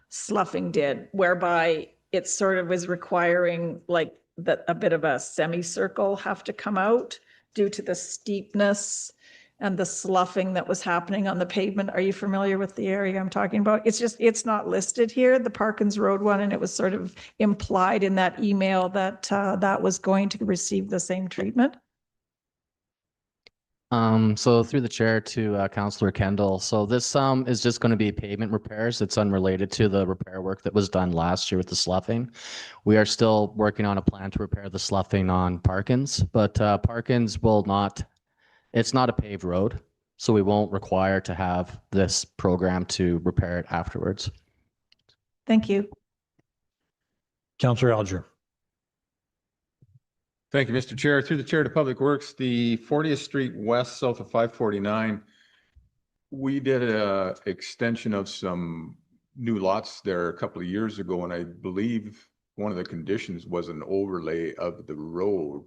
sloughing did, whereby it sort of was requiring like that a bit of a semicircle have to come out due to the steepness and the sloughing that was happening on the pavement. Are you familiar with the area I'm talking about? It's not listed here, the Parkins Road one, and it was sort of implied in that email that that was going to receive the same treatment. So through the chair to Councillor Kendall. So this is just going to be pavement repairs. It's unrelated to the repair work that was done last year with the sloughing. We are still working on a plan to repair the sloughing on Parkins, but Parkins will not, it's not a paved road, so we won't require to have this program to repair it afterwards. Thank you. Councillor Alger. Thank you, Mr. Chair. Through the Chair to Public Works, the 40th Street West, south of 549. We did a extension of some new lots there a couple of years ago, and I believe one of the conditions was an overlay of the road.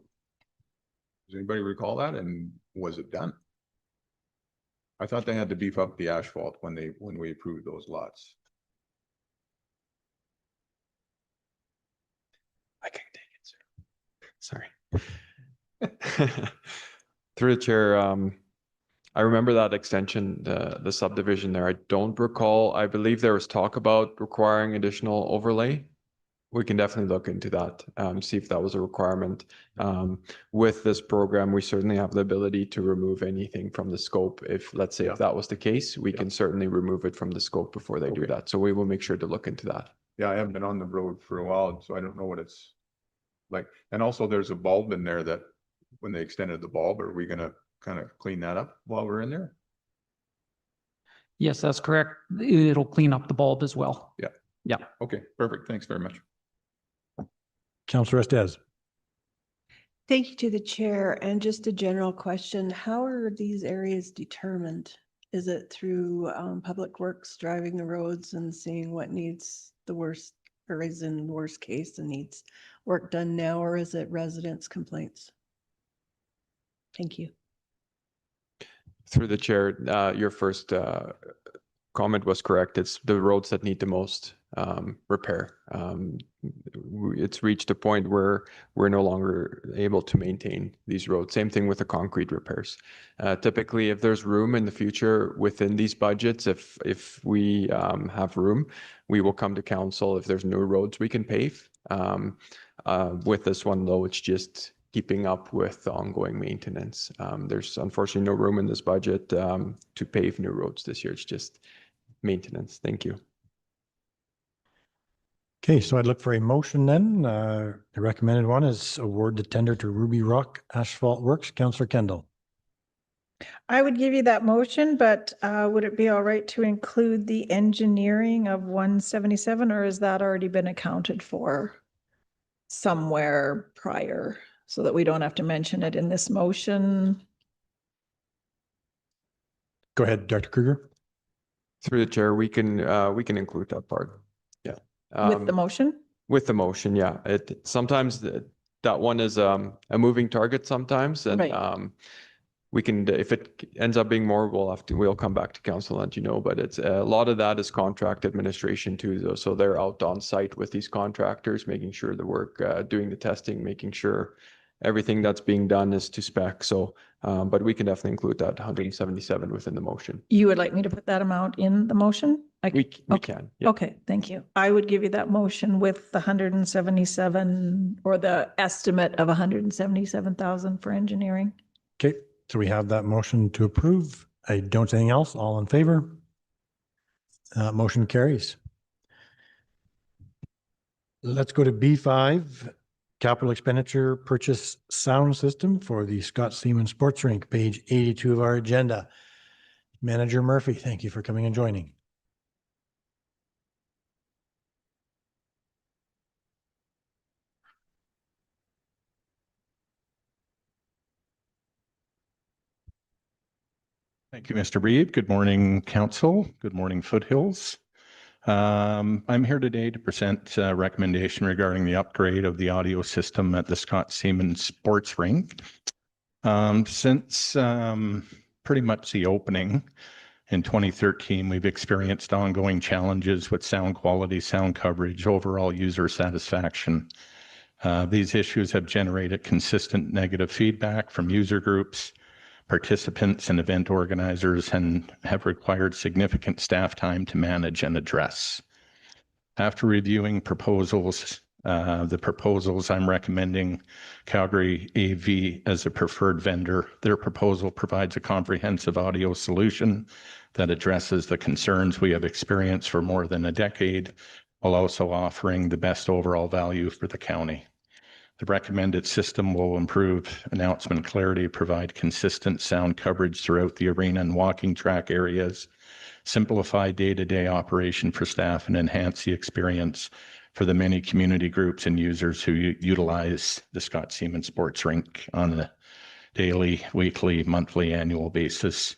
Does anybody recall that? And was it done? I thought they had to beef up the asphalt when we approved those lots. I can take it, sir. Sorry. Through the chair, I remember that extension, the subdivision there. I don't recall. I believe there was talk about requiring additional overlay. We can definitely look into that, see if that was a requirement. With this program, we certainly have the ability to remove anything from the scope. If, let's say, if that was the case, we can certainly remove it from the scope before they do that. So we will make sure to look into that. Yeah, I haven't been on the road for a while, so I don't know what it's like. And also there's a bulb in there that when they extended the bulb, are we gonna kind of clean that up while we're in there? Yes, that's correct. It'll clean up the bulb as well. Yeah. Yeah. Okay, perfect. Thanks very much. Councillor Estes. Thank you to the chair. And just a general question, how are these areas determined? Is it through Public Works driving the roads and seeing what needs the worst or is in worst case and needs work done now, or is it residents' complaints? Thank you. Through the chair, your first comment was correct. It's the roads that need the most repair. It's reached a point where we're no longer able to maintain these roads. Same thing with the concrete repairs. Typically, if there's room in the future within these budgets, if we have room, we will come to council if there's new roads we can pave. With this one, though, it's just keeping up with the ongoing maintenance. There's unfortunately no room in this budget to pave new roads this year. It's just maintenance. Thank you. Okay, so I'd look for a motion then. The recommended one is award the tender to Ruby Rock Asphalt Works. Councillor Kendall. I would give you that motion, but would it be all right to include the engineering of 177, or has that already been accounted for somewhere prior so that we don't have to mention it in this motion? Go ahead, Dr. Kruger. Through the chair, we can include that part. Yeah. With the motion? With the motion, yeah. It sometimes that one is a moving target sometimes, and Right. we can, if it ends up being more, we'll come back to council and let you know, but it's a lot of that is contract administration too, though. So they're out on site with these contractors, making sure the work, doing the testing, making sure everything that's being done is to spec. So, but we can definitely include that 177 within the motion. You would like me to put that amount in the motion? We Okay. can. Yeah. Okay, thank you. I would give you that motion with the 177 or the estimate of 177,000 for engineering. Okay, so we have that motion to approve. I don't see anything else. All in favor? Motion carries. Let's go to B5, capital expenditure purchase sound system for the Scott Seaman Sports Rink, page 82 of our agenda. Manager Murphy, thank you for coming and joining. Thank you, Mr. Reed. Good morning, Council. Good morning, Foothills. I'm here today to present a recommendation regarding the upgrade of the audio system at the Scott Seaman Sports Rink. Since pretty much the opening in 2013, we've experienced ongoing challenges with sound quality, sound coverage, overall user satisfaction. These issues have generated consistent negative feedback from user groups, participants and event organizers, and have required significant staff time to manage and address. After reviewing proposals, the proposals I'm recommending Calgary AV as a preferred vendor. Their proposal provides a comprehensive audio solution that addresses the concerns we have experienced for more than a decade, while also offering the best overall value for the county. The recommended system will improve announcement clarity, provide consistent sound coverage throughout the arena and walking track areas, simplify day-to-day operation for staff, and enhance the experience for the many community groups and users who utilize the Scott Seaman Sports Rink on a daily, weekly, monthly, annual basis.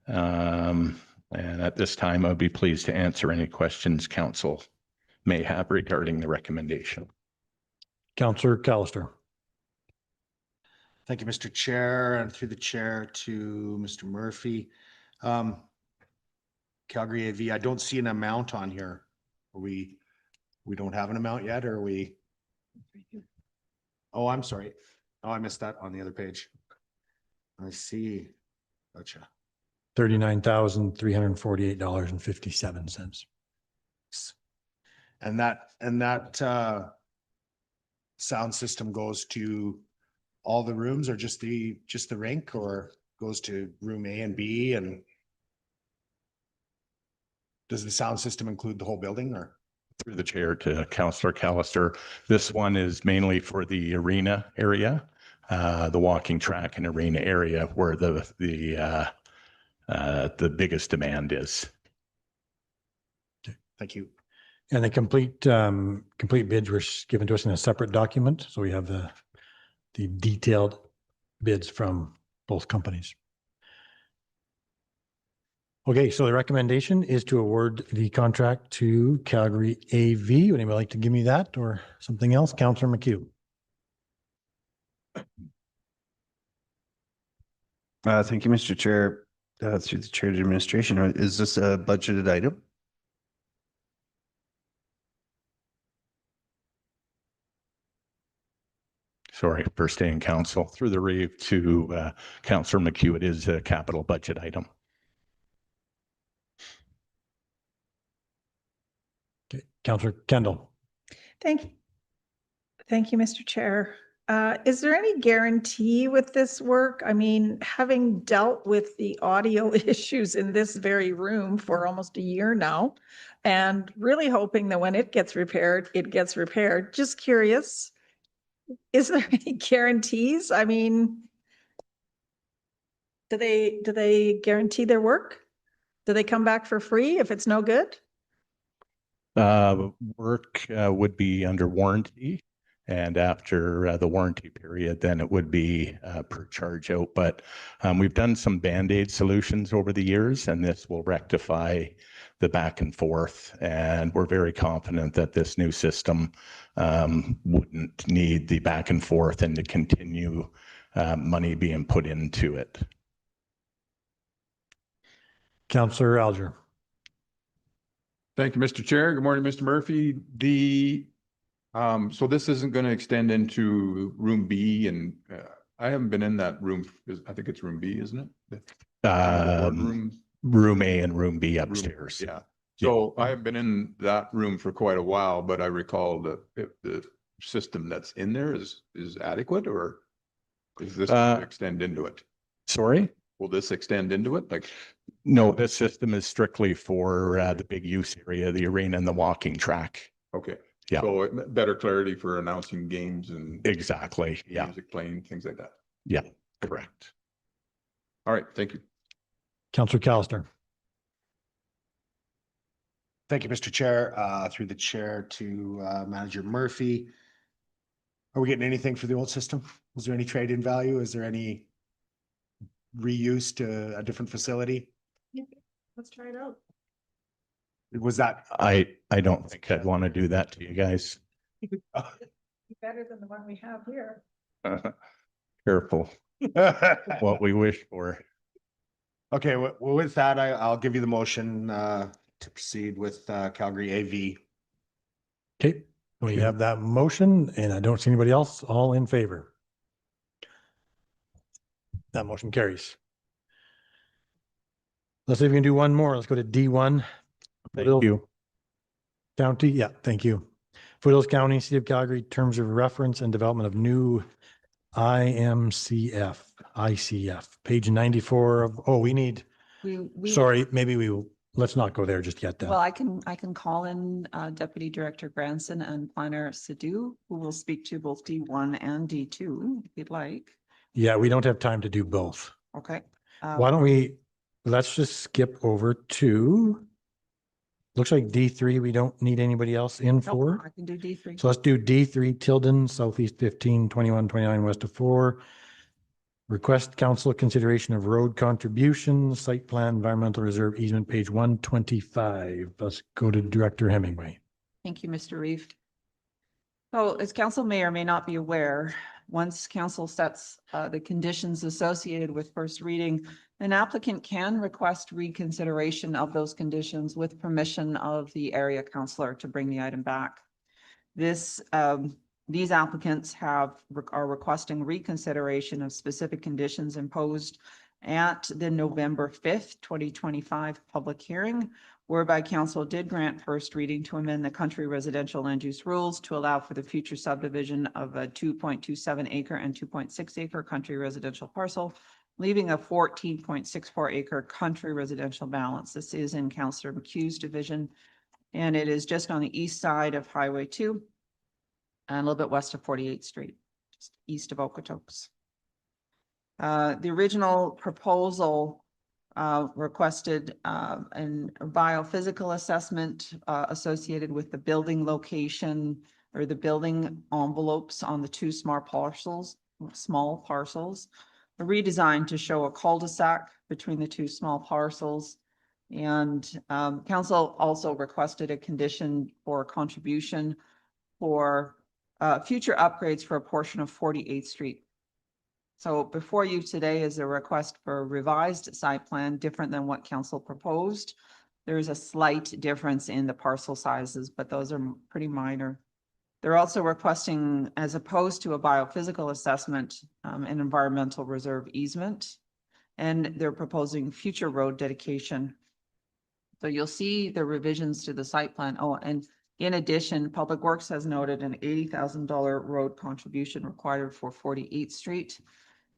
And at this time, I'd be pleased to answer any questions council may have regarding the recommendation. Councillor Callister. Thank you, Mr. Chair, and through the chair to Mr. Murphy. Calgary AV, I don't see an amount on here. We don't have an amount yet, or are we? Oh, I'm sorry. Oh, I missed that on the other page. I see. Gotcha. $39,348.57. And that sound system goes to all the rooms, or just the rink, or goes to room A and B? And does the sound system include the whole building, or? Through the chair to Councillor Callister, this one is mainly for the arena area, the walking track and arena area where the biggest demand is. Thank you. And the complete bids were given to us in a separate document. So we have the detailed bids from both companies. Okay, so the recommendation is to award the contract to Calgary AV. Would anybody like to give me that or something else? Councillor McHugh. Thank you, Mr. Chair. Through the chair to administration, is this a budgeted item? Sorry for staying council. Through the reeve to Councillor McHugh, it is a capital budget item. Okay, Councillor Kendall. Thank you. Thank you, Mr. Chair. Is there any guarantee with this work? I mean, having dealt with the audio issues in this very room for almost a year now, and really hoping that when it gets repaired, it gets repaired. Just curious, is there any guarantees? I mean, do they guarantee their work? Do they come back for free if it's no good? Work would be under warranty, and after the warranty period, then it would be per charge out. But we've done some Band-Aid solutions over the years, and this will rectify the back and forth. And we're very confident that this new system wouldn't need the back and forth and to continue money being put into it. Councillor Alger. Thank you, Mr. Chair. Good morning, Mr. Murphy. So this isn't going to extend into room B, and I haven't been in that room. I think it's room B, isn't it? Room Room A and room B upstairs. Yeah. So I have been in that room for quite a while, but I recall that if the system that's in there is adequate, or is this going to extend into it? Sorry? Will this extend into it? Like, No, this system is strictly for the big use area, the arena and the walking track. okay. Yeah. So better clarity for announcing games and Exactly. Yeah. music playing, things like that. Yeah, correct. All right. Thank you. Councillor Callister. Thank you, Mr. Chair. Through the chair to Manager Murphy. Are we getting anything for the old system? Was there any trade-in value? Is there any reuse to a different facility? Let's try it out. Was that? I don't think I'd want to do that to you guys. Better than the one we have here. Careful what we wish for. Okay, well, with that, I'll give you the motion to proceed with Calgary AV. Okay, we have that motion and I don't see anybody else. All in favor? That motion carries. Let's see if we can do one more. Let's go to D1. Thank you. County, yeah, thank you. Foothills County, City of Calgary, terms of reference and development of new ICF, page 94 of, oh, we need, sorry, maybe we will, let's not go there just yet then. Well, I can call in Deputy Director Granson and Planner Sidhu, who will speak to both D1 and D2 if you'd like. Yeah, we don't have time to do both. Okay. Why don't we, let's just skip over to, looks like D3, we don't need anybody else in for. I can do D3. So let's do D3, Tilden, Southeast 15, 21, 29, west of 4. Request council consideration of road contributions, site plan, environmental reserve easement, page 125. Let's go to Director Hemingway. Thank you, Mr. Reeve. So as council may or may not be aware, once council sets the conditions associated with first reading, an applicant can request reconsideration of those conditions with permission of the area councillor to bring the item back. These applicants are requesting reconsideration of specific conditions imposed at the November 5th, 2025 public hearing, whereby council did grant first reading to amend the country residential land use rules to allow for the future subdivision of a 2.27 acre and 2.6 acre country residential parcel, leaving a 14.64 acre country residential balance. This is in Councillor McHugh's division, and it is just on the east side of Highway 2 and a little bit west of 48th Street, just east of Okotoks. The original proposal requested a biophysical assessment associated with the building location or the building envelopes on the two small parcels, a redesign to show a cul-de-sac between the two small parcels. And council also requested a condition for contribution for future upgrades for a portion of 48th Street. So before you today is a request for a revised site plan different than what council proposed. There's a slight difference in the parcel sizes, but those are pretty minor. They're also requesting, as opposed to a biophysical assessment, an environmental reserve easement, and they're proposing future road dedication. So you'll see the revisions to the site plan. Oh, and in addition, Public Works has noted an $80,000 road contribution required for 48th Street.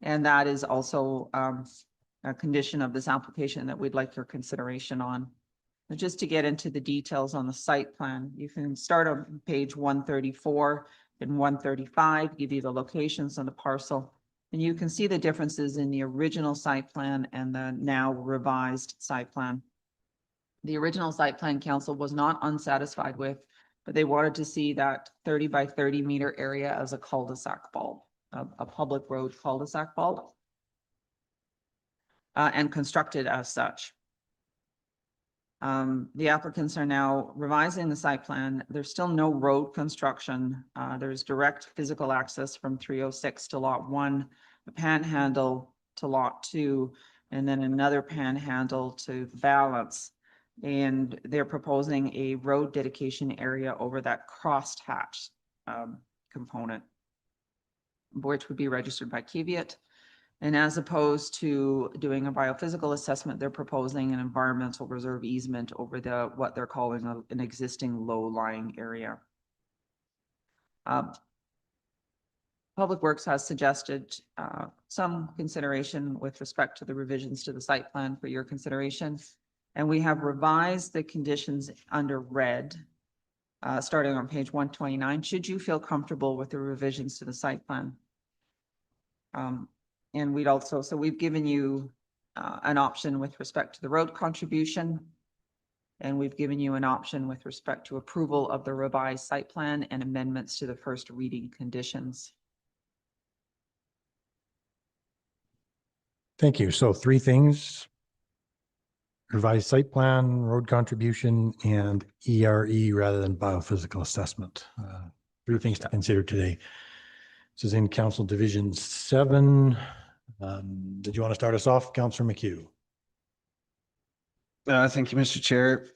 And that is also a condition of this application that we'd like your consideration on. And just to get into the details on the site plan, you can start on page 134 and 135, give you the locations on the parcel. And you can see the differences in the original site plan and the now revised site plan. The original site plan council was not unsatisfied with, but they wanted to see that 30 by 30 meter area as a cul-de-sac bulb, a public road cul-de-sac bulb, and constructed as such. The applicants are now revising the site plan. There's still no road construction. There's direct physical access from 306 to lot 1, the panhandle to lot 2, and then another panhandle to balance. And they're proposing a road dedication area over that crosshatch component, which would be registered by Kiviat. And as opposed to doing a biophysical assessment, they're proposing an environmental reserve easement over what they're calling an existing low-lying area. Public Works has suggested some consideration with respect to the revisions to the site plan for your consideration. And we have revised the conditions under red, starting on page 129, should you feel comfortable with the revisions to the site plan. And we'd also, so we've given you an option with respect to the road contribution. And we've given you an option with respect to approval of the revised site plan and amendments to the first reading conditions. Thank you. So 3 things: revised site plan, road contribution, and ERE rather than biophysical assessment. 3 things to consider today. This is in Council Division 7. Did you want to start us off, Councillor McHugh? Thank you, Mr. Chair.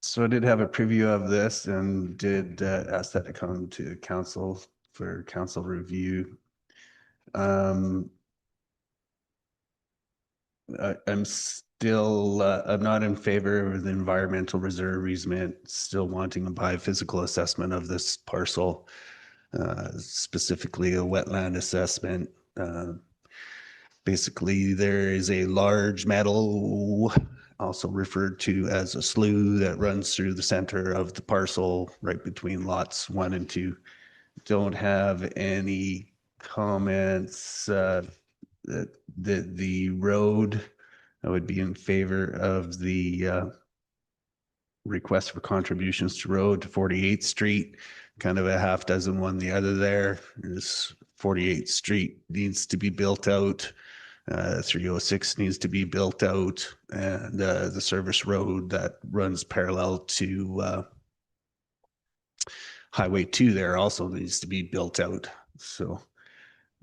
So I did have a preview of this and did ask that to come to council for council review. I'm still, I'm not in favor of the environmental reserve easement, still wanting a biophysical assessment of this parcel, specifically a wetland assessment. Basically, there is a large meadow, also referred to as a slough, that runs through the center of the parcel, right between lots 1 and 2. Don't have any comments. The road, I would be in favor of the request for contributions to road to 48th Street, kind of a half dozen one the other there. This 48th Street needs to be built out. 306 needs to be built out, and the service road that runs parallel to Highway 2 there also needs to be built out. So,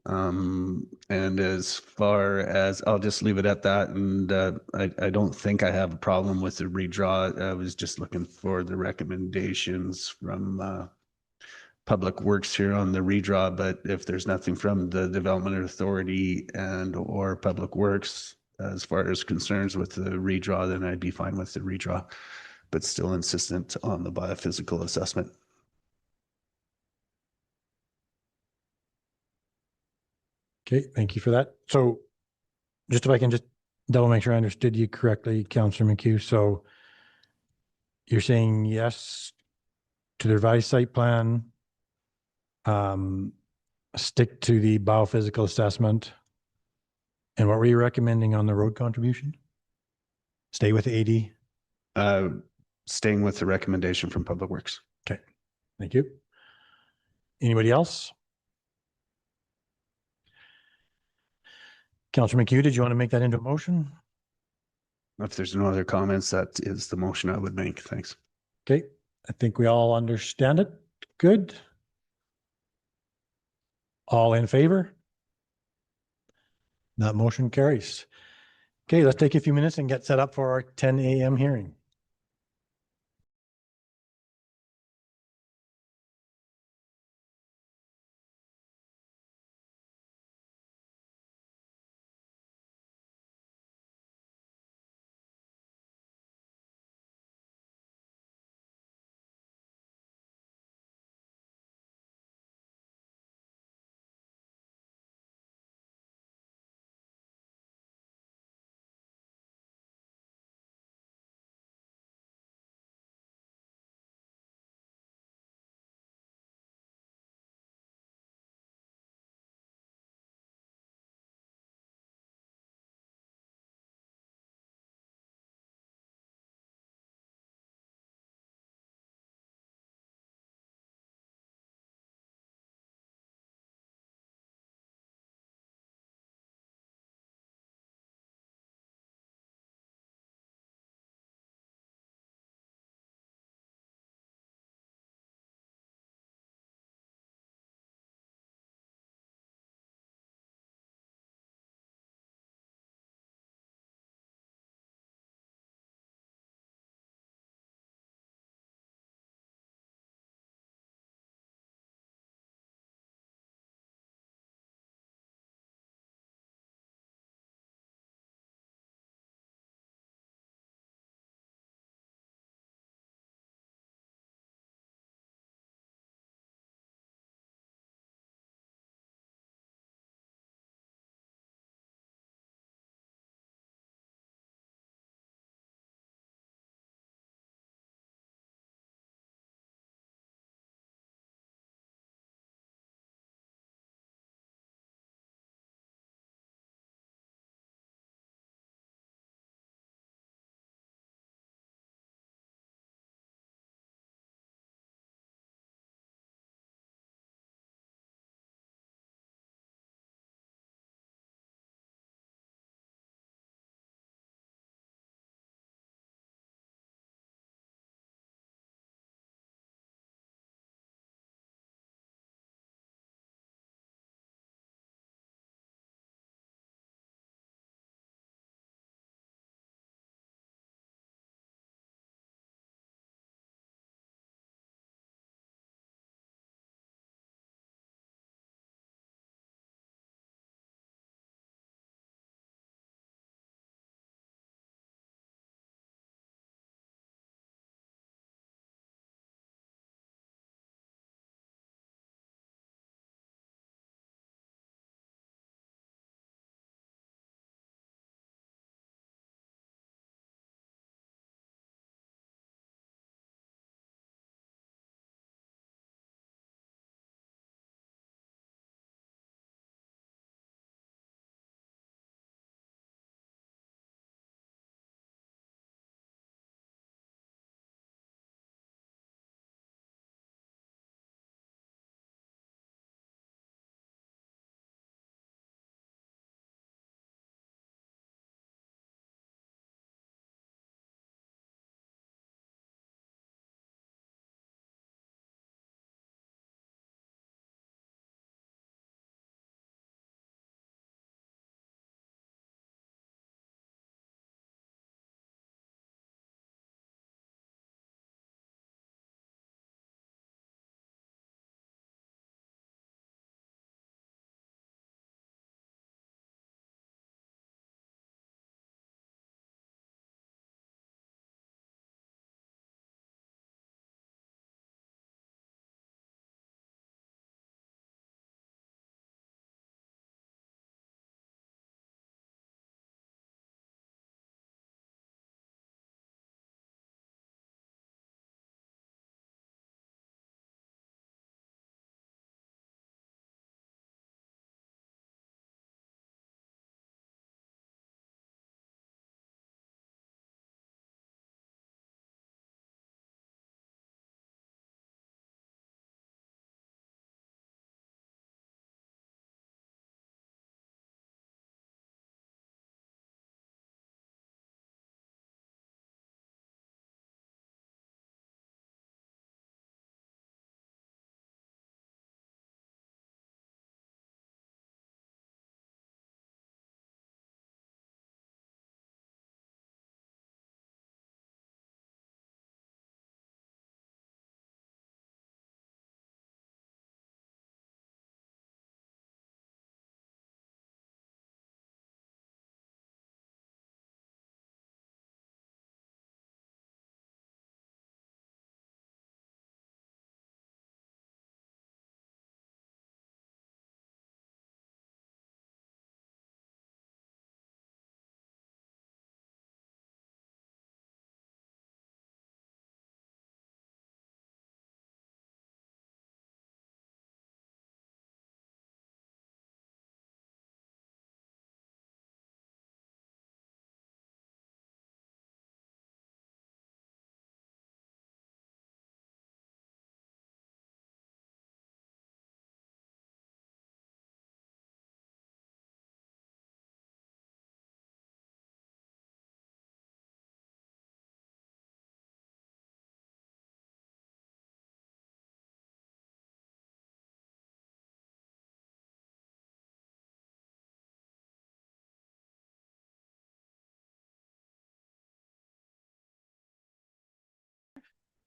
and as far as, I'll just leave it at that. And I don't think I have a problem with the redraw. I was just looking for the recommendations from Public Works here on the redraw, but if there's nothing from the Development Authority and or Public Works as far as concerns with the redraw, then I'd be fine with the redraw, but still insistent on the biophysical assessment. Okay, thank you for that. So just if I can just double make sure I understood you correctly, Councillor McHugh. So you're saying yes to the revised site plan, stick to the biophysical assessment. And what were you recommending on the road contribution? Stay with 80? Staying with the recommendation from Public Works. Okay, thank you. Anybody else? Councillor McHugh, did you want to make that into a motion? If there's no other comments, that is the motion I would make. Thanks. Okay, I think we all understand it. Good. All in favor? That motion carries. Okay, let's take a few minutes and get set up for our 10 a.m. hearing.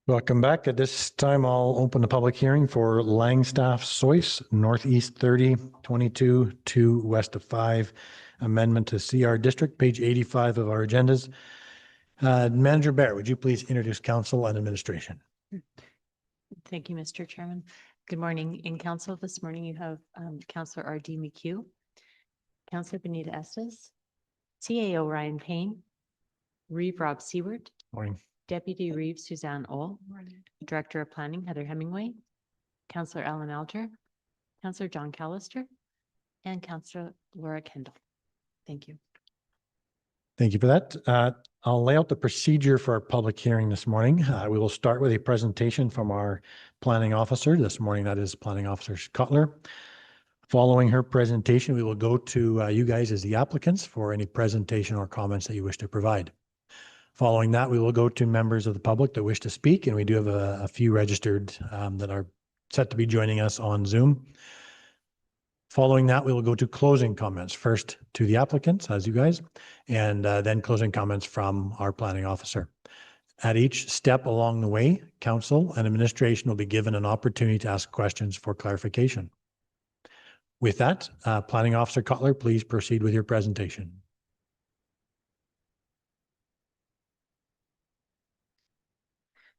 Welcome back. At this time, I'll open the public hearing for Langstaff Soyce, Northeast 30, 22 to west of 5, amendment to CR District, page 85 of our agendas. Manager Bear, would you please introduce council and administration? Thank you, Mr. Chairman. Good morning. In council this morning, you have Councillor R.D. McHugh, Councillor Benita Estes, CAO Ryan Payne, Reeve Rob Seward, Morning. Deputy Reeve Suzanne Ohl, Director of Planning Heather Hemingway, Councillor Alan Alger, Councillor John Callister, and Councillor Laura Kendall. Thank you. Thank you for that. I'll lay out the procedure for our public hearing this morning. We will start with a presentation from our planning officer. This morning, that is Planning Officer Cutler. Following her presentation, we will go to you guys as the applicants for any presentation or comments that you wish to provide. Following that, we will go to members of the public that wish to speak, and we do have a few registered that are set to be joining us on Zoom. Following that, we will go to closing comments, first to the applicants, as you guys, and then closing comments from our planning officer. At each step along the way, council and administration will be given an opportunity to ask questions for clarification. With that, Planning Officer Cutler, please proceed with your presentation.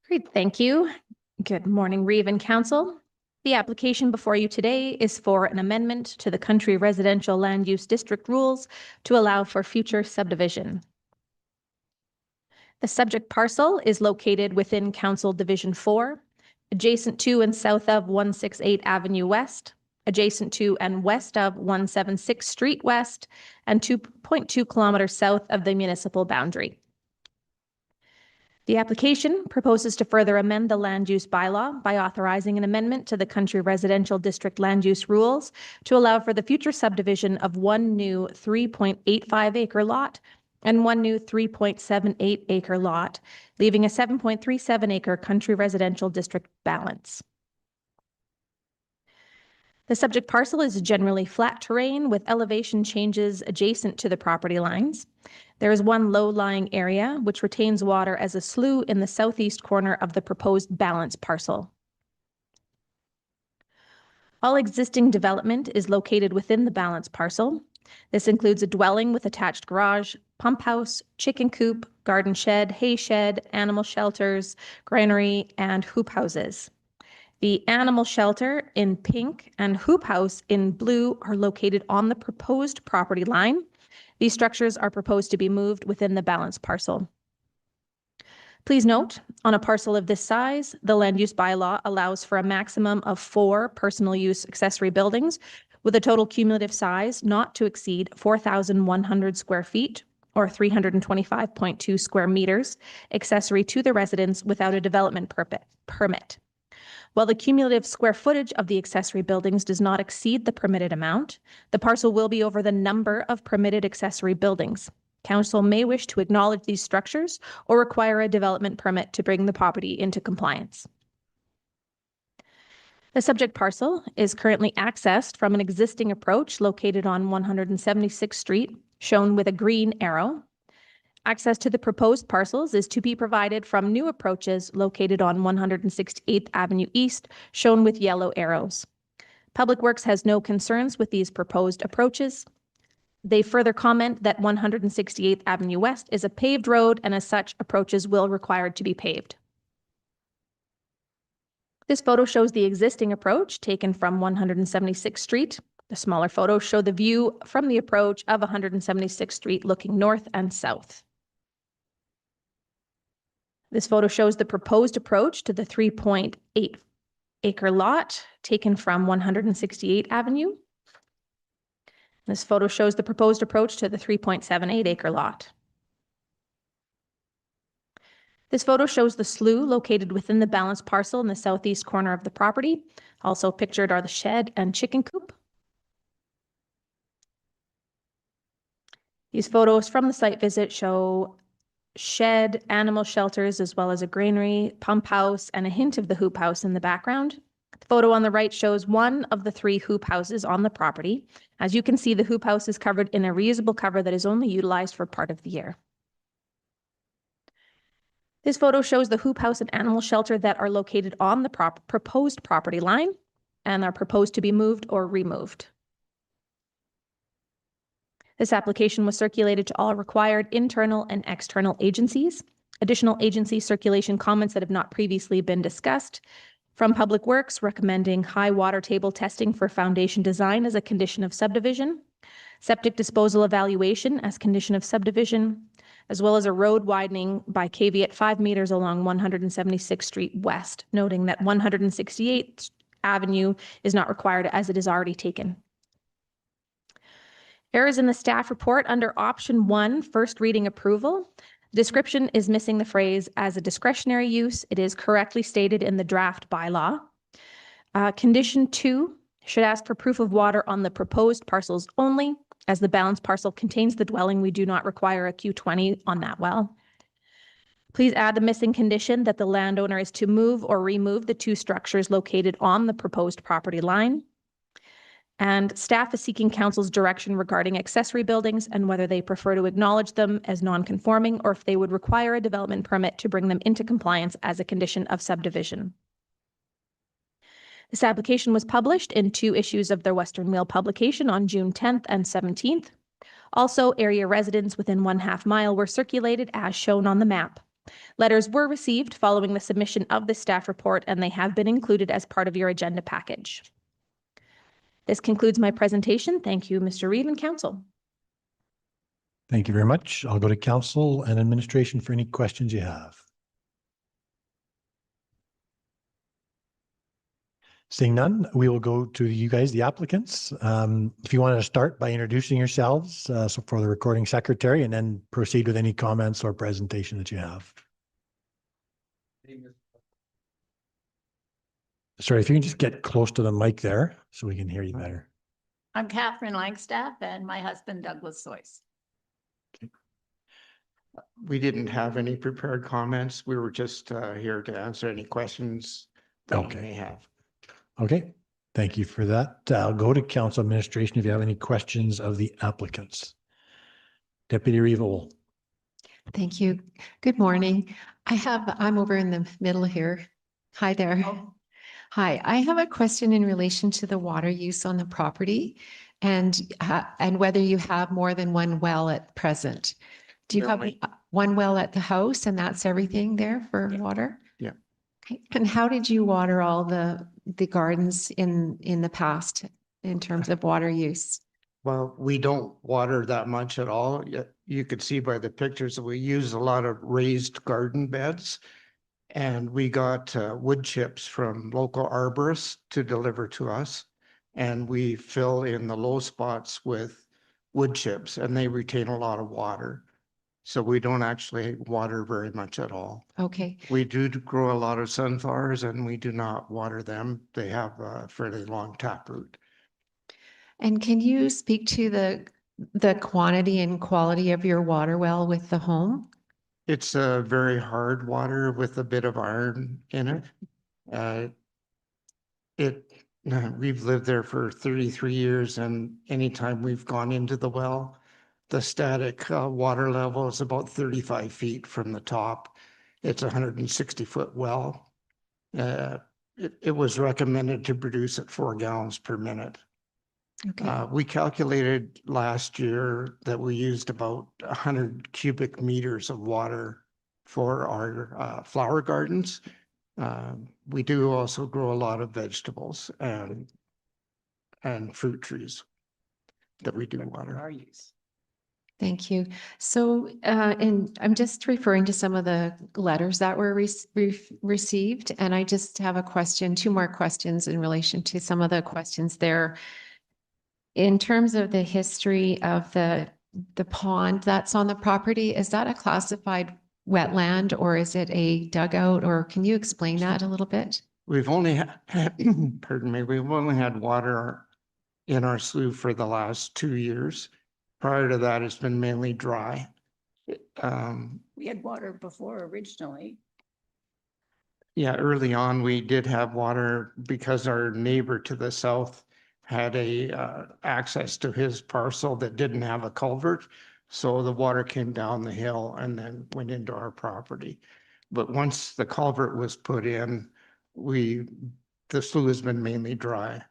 Great, thank you. Good morning, Reeve and Council. The application before you today is for an amendment to the Country Residential Land Use District rules to allow for future subdivision. The subject parcel is located within Council Division 4, adjacent to and south of 168 Avenue West, adjacent to and west of 176 Street West, and 2.2 kilometers south of the municipal boundary. The application proposes to further amend the land use bylaw by authorizing an amendment to the Country Residential District land use rules to allow for the future subdivision of one new 3.85 acre lot and one new 3.78 acre lot, leaving a 7.37 acre Country Residential District balance. The subject parcel is generally flat terrain with elevation changes adjacent to the property lines. There is one low-lying area which retains water as a slough in the southeast corner of the proposed balance parcel. All existing development is located within the balance parcel. This includes a dwelling with attached garage, pump house, chicken coop, garden shed, hay shed, animal shelters, granary, and hoop houses. The animal shelter in pink and hoop house in blue are located on the proposed property line. These structures are proposed to be moved within the balance parcel. Please note, on a parcel of this size, the land use bylaw allows for a maximum of 4 personal use accessory buildings with a total cumulative size not to exceed 4,100 square feet or 325.2 square meters accessory to the residence without a development permit. While the cumulative square footage of the accessory buildings does not exceed the permitted amount, the parcel will be over the number of permitted accessory buildings. Council may wish to acknowledge these structures or require a development permit to bring the property into compliance. The subject parcel is currently accessed from an existing approach located on 176th Street, shown with a green arrow. Access to the proposed parcels is to be provided from new approaches located on 168th Avenue East, shown with yellow arrows. Public Works has no concerns with these proposed approaches. They further comment that 168th Avenue West is a paved road, and as such, approaches will require to be paved. This photo shows the existing approach taken from 176th Street. The smaller photos show the view from the approach of 176th Street looking north and south. This photo shows the proposed approach to the 3.8 acre lot taken from 168 Avenue. This photo shows the proposed approach to the 3.78 acre lot. This photo shows the slough located within the balance parcel in the southeast corner of the property. Also pictured are the shed and chicken coop. These photos from the site visit show shed, animal shelters, as well as a granary, pump house, and a hint of the hoop house in the background. The photo on the right shows one of the 3 hoop houses on the property. As you can see, the hoop house is covered in a reusable cover that is only utilized for part of the year. This photo shows the hoop house and animal shelter that are located on the proposed property line and are proposed to be moved or removed. This application was circulated to all required internal and external agencies. Additional agency circulation comments that have not previously been discussed. From Public Works, recommending high water table testing for foundation design as a condition of subdivision. Septic disposal evaluation as condition of subdivision, as well as a road widening by caveat 5 meters along 176th Street West, noting that 168th Avenue is not required as it is already taken. Errors in the staff report under option 1, first reading approval. Description is missing the phrase as a discretionary use. It is correctly stated in the draft bylaw. Condition 2 should ask for proof of water on the proposed parcels only. As the balance parcel contains the dwelling, we do not require a Q20 on that well. Please add the missing condition that the landowner is to move or remove the 2 structures located on the proposed property line. And staff is seeking council's direction regarding accessory buildings and whether they prefer to acknowledge them as non-conforming or if they would require a development permit to bring them into compliance as a condition of subdivision. This application was published in 2 issues of their Western Mail publication on June 10th and 17th. Also, area residents within 1/2 mile were circulated as shown on the map. Letters were received following the submission of the staff report, and they have been included as part of your agenda package. This concludes my presentation. Thank you, Mr. Reeve and Council. Thank you very much. I'll go to Council and Administration for any questions you have. Seeing none, we will go to you guys, the applicants. If you want to start by introducing yourselves, so for the recording secretary, and then proceed with any comments or presentation that you have. Sorry, if you can just get close to the mic there so we can hear you better. I'm Catherine Langstaff and my husband Douglas Soyce. We didn't have any prepared comments. We were just here to answer any questions that you may have. Okay, thank you for that. I'll go to Council Administration if you have any questions of the applicants. Deputy Reeve. Thank you. Good morning. I'm over in the middle here. Hi there. Oh. Hi, I have a question in relation to the water use on the property and whether you have more than 1 well at present. Do you have 1 well at the house and that's everything there for water? Yeah. Okay. And how did you water all the gardens in the past in terms of water use? Well, we don't water that much at all. You could see by the pictures that we use a lot of raised garden beds. And we got wood chips from local arborists to deliver to us. And we fill in the low spots with wood chips and they retain a lot of water. So we don't actually water very much at all. Okay. We do grow a lot of sunflowers and we do not water them. They have a fairly long taproot. And can you speak to the quantity and quality of your water well with the home? It's a very hard water with a bit of iron in it. We've lived there for 33 years and anytime we've gone into the well, the static water level is about 35 feet from the top. It's a 160-foot well. It was recommended to produce at 4 gallons per minute. Okay. We calculated last year that we used about 100 cubic meters of water for our flower gardens. We do also grow a lot of vegetables and fruit trees that we do water. Our use. Thank you. So, and I'm just referring to some of the letters that were received, and I just have a question, 2 more questions in relation to some of the questions there. In terms of the history of the pond that's on the property, is that a classified wetland or is it a dugout, or can you explain that a little bit? We've only had, pardon me, we've only had water in our slough for the last 2 years. Prior to that, it's been mainly dry. We had water before originally. Yeah, early on, we did have water because our neighbor to the south had access to his parcel that didn't have a culvert. So the water came down the hill and then went into our property. But once the culvert was put in, the slough has been mainly dry.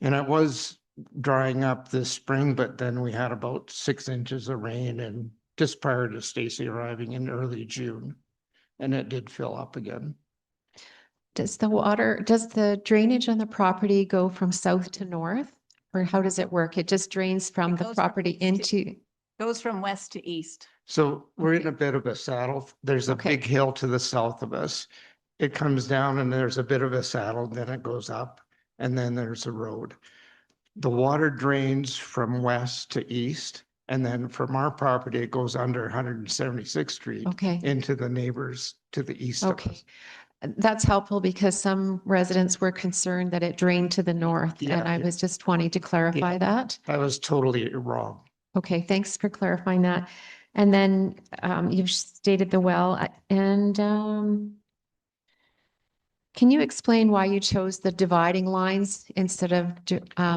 And it was drying up this spring, but then we had about 6 inches of rain and just prior to Stacy arriving in early June. And it did fill up again. Does the drainage on the property go from south to north? Or how does it work? It just drains from It the goes from property east to- into, Goes from west to east. So we're in a bit of a saddle. There's a Okay. big hill to the south of us. It comes down and there's a bit of a saddle, then it goes up, and then there's a road. The water drains from west to east, and then from our property, it goes under 176th Street okay, into the neighbors to the east of okay. us. That's helpful because some residents were concerned that it drained to the north, Yeah, and I yeah. was just wanting to clarify Yeah. that. I was totally wrong. Okay, thanks for clarifying that. And then you've stated the well, and can you explain why you chose the dividing lines instead of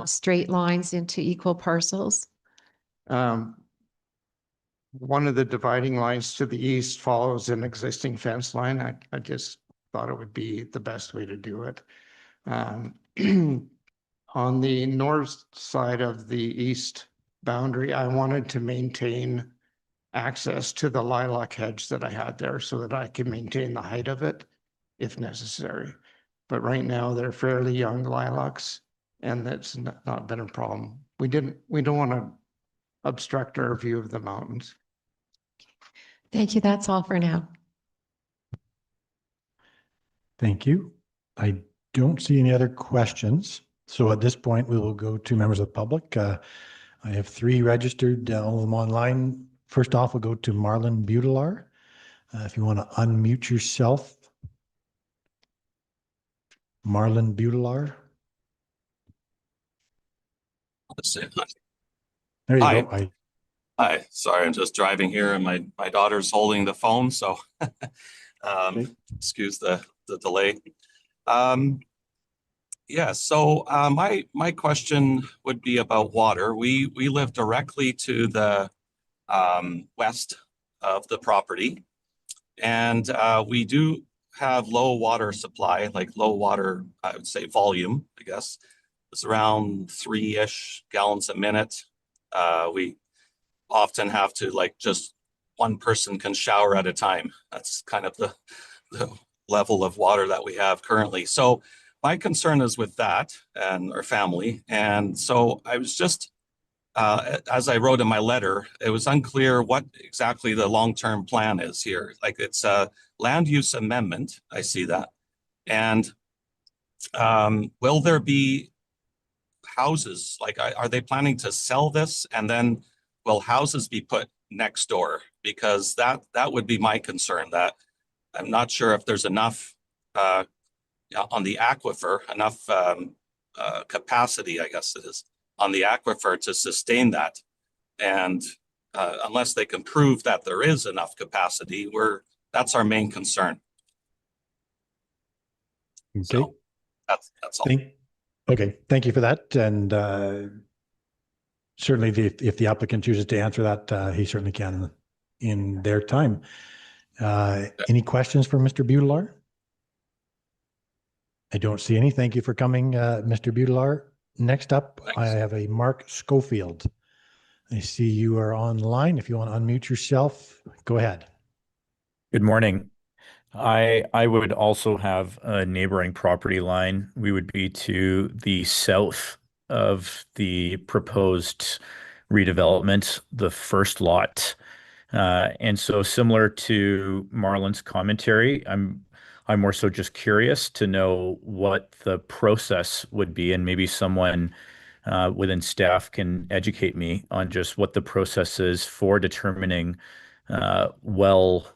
straight lines into equal parcels? One of the dividing lines to the east follows an existing fence line. I just thought it would be the best way to do it. On the north side of the east boundary, I wanted to maintain access to the lilac hedge that I had there so that I can maintain the height of it if necessary. But right now they're fairly young lilacs and that's not been a problem. We don't want to obstruct our view of the mountains. Thank you. That's all for now. Thank you. I don't see any other questions. So at this point, we will go to members of the public. I have 3 registered, all of them online. First off, we'll go to Marlon Butelaar. If you want to unmute yourself. Marlon Butelaar. There you Hi. go. Hi, sorry, I'm just driving here and my daughter's holding the phone, so excuse the delay. Yeah, so my question would be about water. We live directly to the west of the property, and we do have low water supply, like low water, I would say volume, I guess. It's around 3-ish gallons a minute. We often have to just one person can shower at a time. That's kind of the level of water that we have currently. So my concern is with that and our family. And so I was just, as I wrote in my letter, it was unclear what exactly the long-term plan is here. Like it's a land use amendment. I see that. And will there be houses? Like, are they planning to sell this and then will houses be put next door? Because that would be my concern, that I'm not sure if there's enough on the aquifer, enough capacity, I guess it is, on the aquifer to sustain that. And unless they can prove that there is enough capacity, that's our main concern. Okay. So that's all. Okay, thank you for that. And certainly if the applicant chooses to answer that, he certainly can in their time. Any questions for Mr. Butelaar? I don't see any. Thank you for coming, Mr. Butelaar. Next up, I have a Mark Schofield. I see you are online. If you want to unmute yourself, go ahead. Good morning. I would also have a neighboring property line. We would be to the south of the proposed redevelopment, the first lot. And so similar to Marlon's commentary, I'm more so just curious to know what the process would be, and maybe someone within staff can educate me on just what the process is for determining well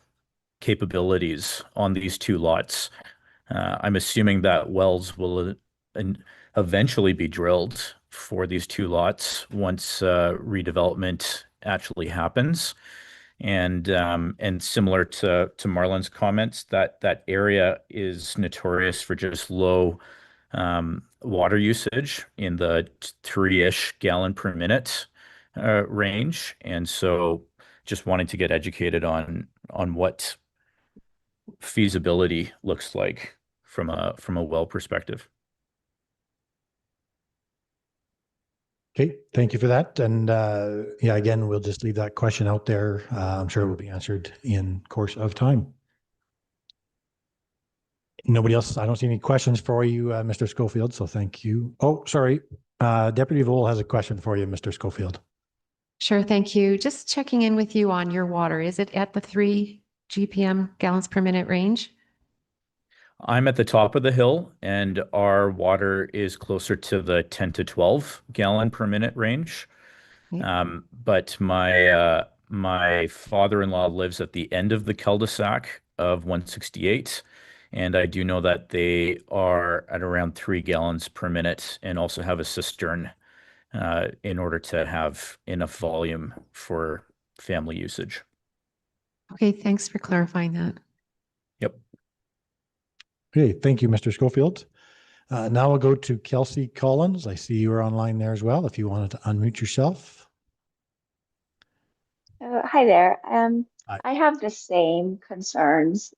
capabilities on these 2 lots. I'm assuming that wells will eventually be drilled for these 2 lots once redevelopment actually happens. And similar to Marlon's comments, that area is notorious for just low water usage in the 3-ish gallon per minute range. And so just wanting to get educated on what feasibility looks like from a well perspective. Okay, thank you for that. And yeah, again, we'll just leave that question out there. I'm sure it will be answered in course of time. Nobody else? I don't see any questions for you, Mr. Schofield, so thank you. Oh, sorry. Deputy Vole has a question for you, Mr. Schofield. Sure, thank you. Just checking in with you on your water. Is it at the 3 GPM gallons per minute range? I'm at the top of the hill, and our water is closer to the 10 to 12 gallon per minute range. But my father-in-law lives at the end of the cul-de-sac of 168, and I do know that they are at around 3 gallons per minute, and also have a cistern in order to have enough volume for family usage. Okay, thanks for clarifying that. Yep. Okay, thank you, Mr. Schofield. Now we'll go to Kelsey Collins. I see you are online there as well. If you wanted to unmute yourself. Hi there. Hi. I have the same concerns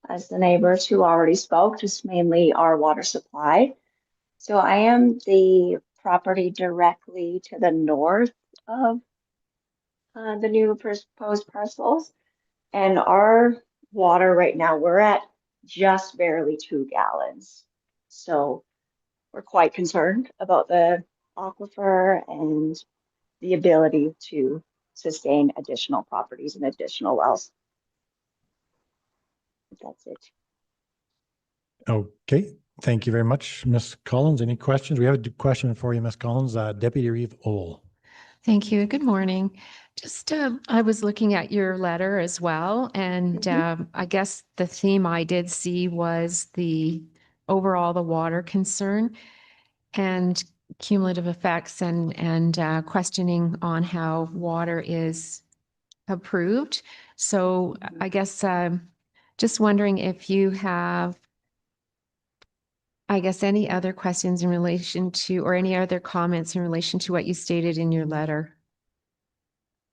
as the neighbors who already spoke, just mainly our water supply. So I am the property directly to the north of the new proposed parcels. And our water right now, we're at just barely 2 gallons. So we're quite concerned about the aquifer and the ability to sustain additional properties and additional wells. That's it. Okay, thank you very much, Ms. Collins. Any questions? We have a question for you, Ms. Collins. Deputy Reeve Ole. Thank you. Good morning. Just, I was looking at your letter as well, and I guess the theme I did see was the overall the water concern and cumulative effects and questioning on how water is approved. So I guess just wondering if you have, I guess, any other questions in relation to, or any other comments in relation to what you stated in your letter.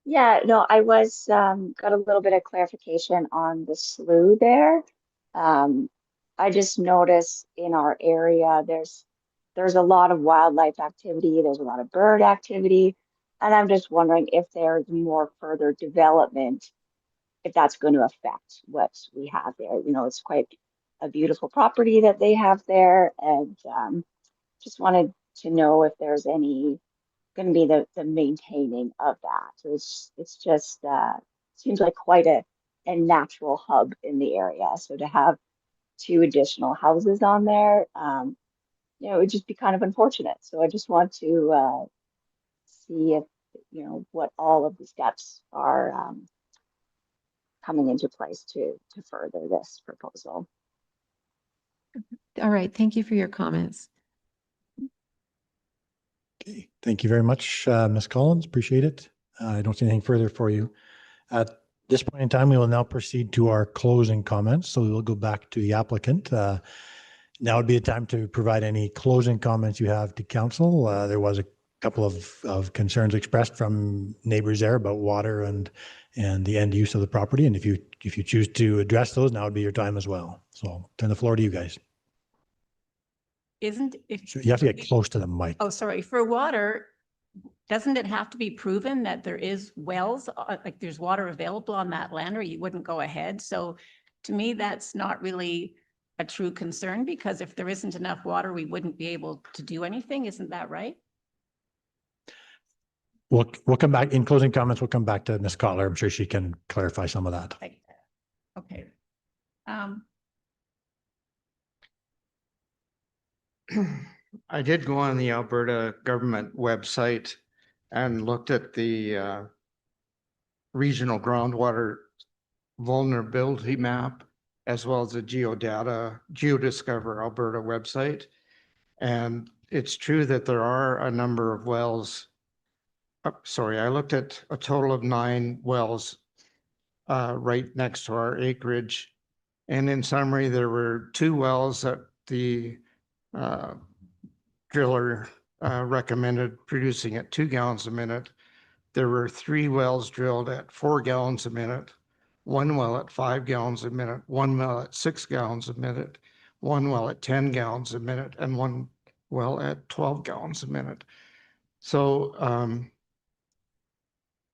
Yeah, no, I was got a little bit of clarification on the slough there. I just noticed in our area there's a lot of wildlife activity, there's a lot of bird activity, and I'm just wondering if there's more further development, if that's going to affect what we have there. You know, it's quite a beautiful property that they have there, and just wanted to know if there's any going to be the maintaining of that. So it's just seems like quite a natural hub in the area. So to have 2 additional houses on there, you know, it would just be kind of unfortunate. So I just want to see if, you know, what all of the steps are coming into place to further this proposal. All right. Thank you for your comments. Okay, thank you very much, Ms. Collins. Appreciate it. I don't see anything further for you. At this point in time, we will now proceed to our closing comments. So we will go back to the applicant. Now would be a time to provide any closing comments you have to council. There was a couple of concerns expressed from neighbors there about water and the end use of the property. And if you choose to address those, now would be your time as well. So I'll turn the floor to you guys. Isn't if So you have to get close to the mic. Oh, sorry. For water, doesn't it have to be proven that there is wells, like there's water available on that land, or you wouldn't go ahead? So to me, that's not really a true concern, because if there isn't enough water, we wouldn't be able to do anything. Isn't that right? We'll come back in closing comments. We'll come back to Ms. Cotler. I'm sure she can clarify some of that. Okay. I did go on the Alberta government website and looked at the regional groundwater vulnerability map, as well as the Geodiscover Alberta website. And it's true that there are a number of wells. Sorry, I looked at a total of 9 wells right next to our acreage. And in summary, there were 2 wells that the driller recommended producing at 2 gallons a minute. There were 3 wells drilled at 4 gallons a minute. one well at 5 gallons a minute, one well at 6 gallons a minute, one well at 10 gallons a minute, and one well at 12 gallons a minute. So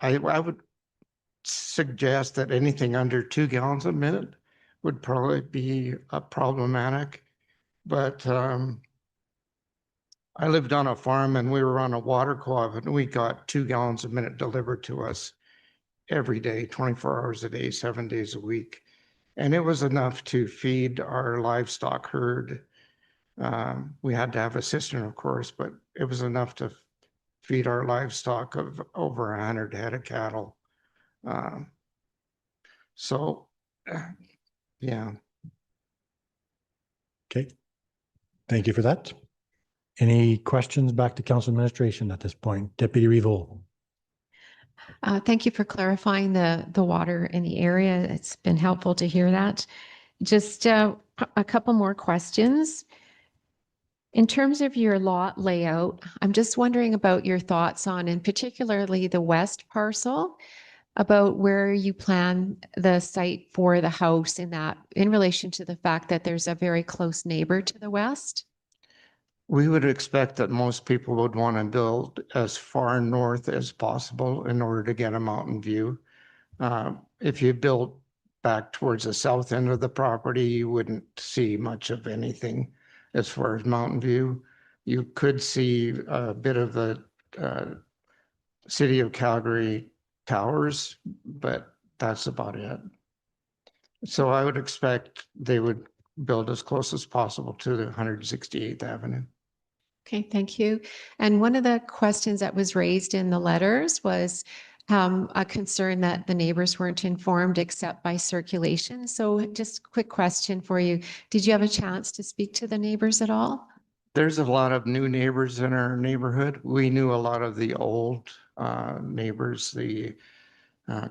I would suggest that anything under 2 gallons a minute would probably be problematic. But I lived on a farm and we were on a water co-op and we got 2 gallons a minute delivered to us every day, 24 hours a day, 7 days a week. And it was enough to feed our livestock herd. We had to have a cistern, of course, but it was enough to feed our livestock of over 100 head of cattle. So, yeah. Okay. Thank you for that. Any questions back to council administration at this point? Deputy Revo. Thank you for clarifying the water in the area. It's been helpful to hear that. Just a couple more questions. In terms of your lot layout, I'm just wondering about your thoughts on, and particularly the west parcel, about where you plan the site for the house in relation to the fact that there's a very close neighbor to the west. We would expect that most people would want to build as far north as possible in order to get a mountain view. If you built back towards the south end of the property, you wouldn't see much of anything as far as mountain view. You could see a bit of the city of Calgary towers, but that's about it. So I would expect they would build as close as possible to the 168th Avenue. Okay, thank you. And one of the questions that was raised in the letters was a concern that the neighbors weren't informed except by circulation. So just a quick question for you. Did you have a chance to speak to the neighbors at all? There's a lot of new neighbors in our neighborhood. We knew a lot of the old neighbors, the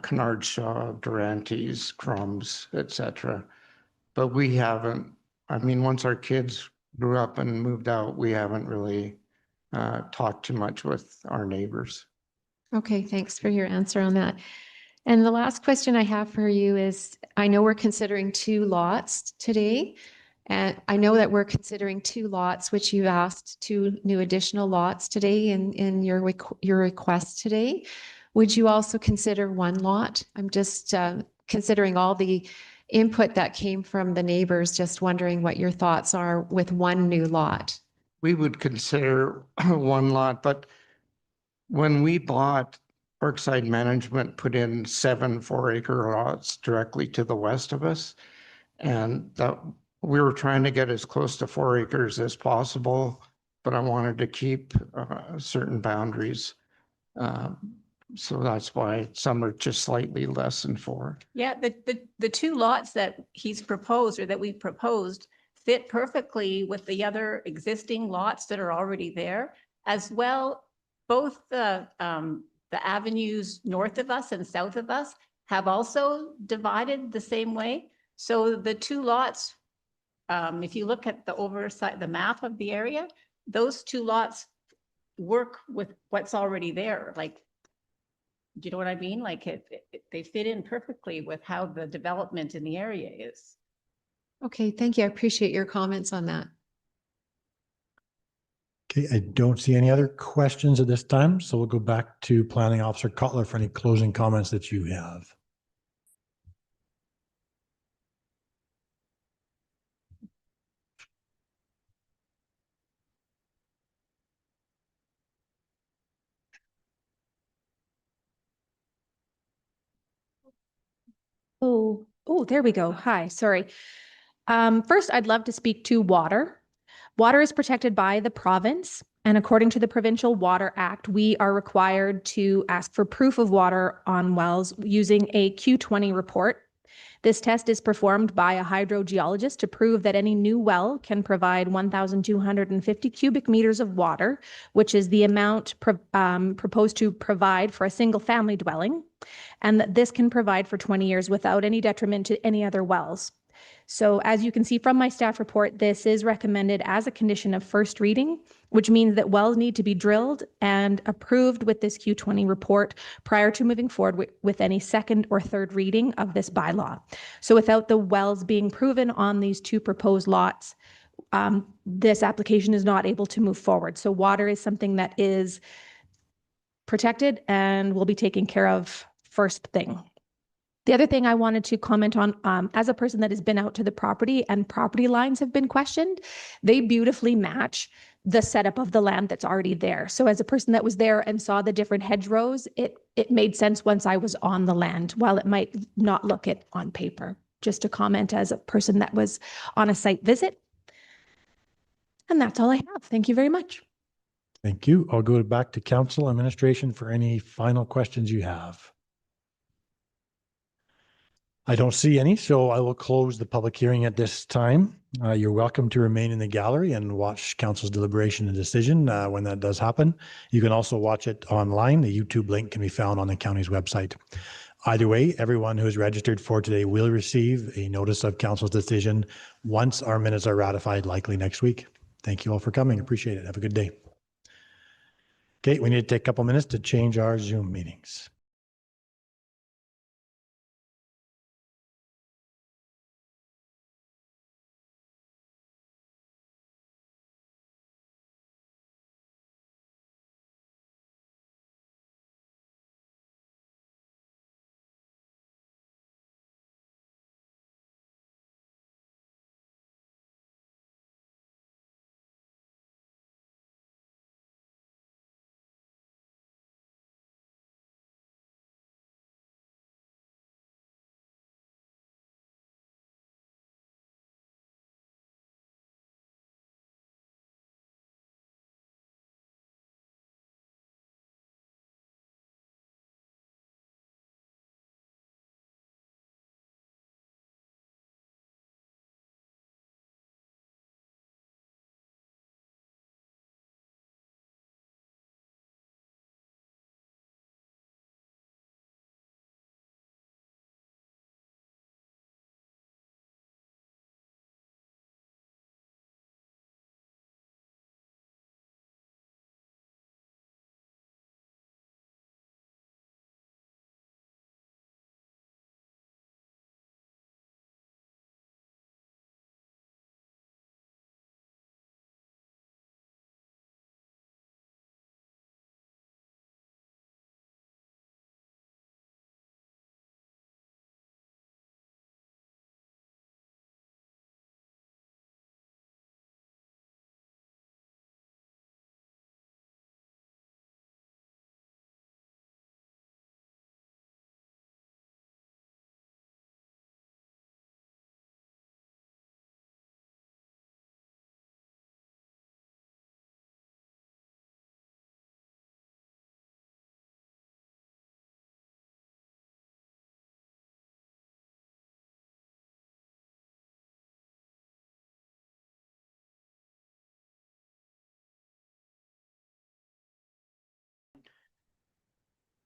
Kennard Shaw, Durantes, Crumbs, etc. But we haven't, I mean, once our kids grew up and moved out, we haven't really talked too much with our neighbors. Okay, thanks for your answer on that. And the last question I have for you is, I know we're considering 2 lots today. And I know that we're considering 2 lots, which you asked 2 new additional lots today in your request today. Would you also consider 1 lot? I'm just considering all the input that came from the neighbors, just wondering what your thoughts are with 1 new lot. We would consider 1 lot, but when we bought, Parkside Management put in 7 4-acre lots directly to the west of us. And that we were trying to get as close to 4 acres as possible, but I wanted to keep certain boundaries. So that's why some are just slightly less than 4. Yeah, the 2 lots that he's proposed or that we proposed fit perfectly with the other existing lots that are already there, as well. Both the avenues north of us and south of us have also divided the same way. So the 2 lots, if you look at the map of the area, those 2 lots work with what's already there. Like, do you know what I mean? Like they fit in perfectly with how the development in the area is. Okay, thank you. I appreciate your comments on that. Okay, I don't see any other questions at this time, so we'll go back to Planning Officer Cutler for any closing comments that you have. Oh, there we go. Hi, sorry. First, I'd love to speak to water. Water is protected by the province, and according to the Provincial Water Act, we are required to ask for proof of water on wells using a Q20 report. This test is performed by a hydrogeologist to prove that any new well can provide 1,250 cubic meters of water, which is the amount proposed to provide for a single family dwelling, and that this can provide for 20 years without any detriment to any other wells. So as you can see from my staff report, this is recommended as a condition of first reading, which means that wells need to be drilled and approved with this Q20 report prior to moving forward with any second or third reading of this bylaw. So without the wells being proven on these two proposed lots, this application is not able to move forward. So water is something that is protected and will be taken care of first thing. The other thing I wanted to comment on, as a person that has been out to the property and property lines have been questioned, they beautifully match the setup of the land that's already there. So as a person that was there and saw the different hedgerows, it made sense once I was on the land, while it might not look it on paper. Just a comment as a person that was on a site visit. And that's all I have. Thank you very much. Thank you. I'll go back to council administration for any final questions you have. I don't see any, so I will close the public hearing at this time. You're welcome to remain in the gallery and watch council's deliberation and decision when that does happen. You can also watch it online. The YouTube link can be found on the county's website. Either way, everyone who is registered for today will receive a notice of council's decision once our minutes are ratified, likely next week. Thank you all for coming. Appreciate it. Have a good day. Okay, we need to take a couple minutes to change our Zoom meetings.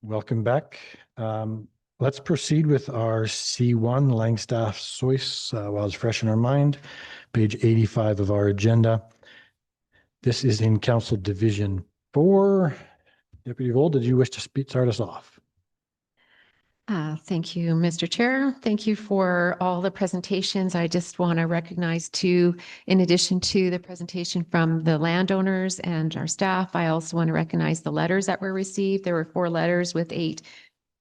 Welcome back. Let's proceed with our C1 Langstaff Soyce while it's fresh in our mind. Page 85 of our agenda. This is in Council Division 4. Deputy Vold, did you wish to start us off? Thank you, Mr. Chair. Thank you for all the presentations. I just want to recognize too, in addition to the presentation from the landowners and our staff, I also want to recognize the letters that were received. There were 4 letters with 8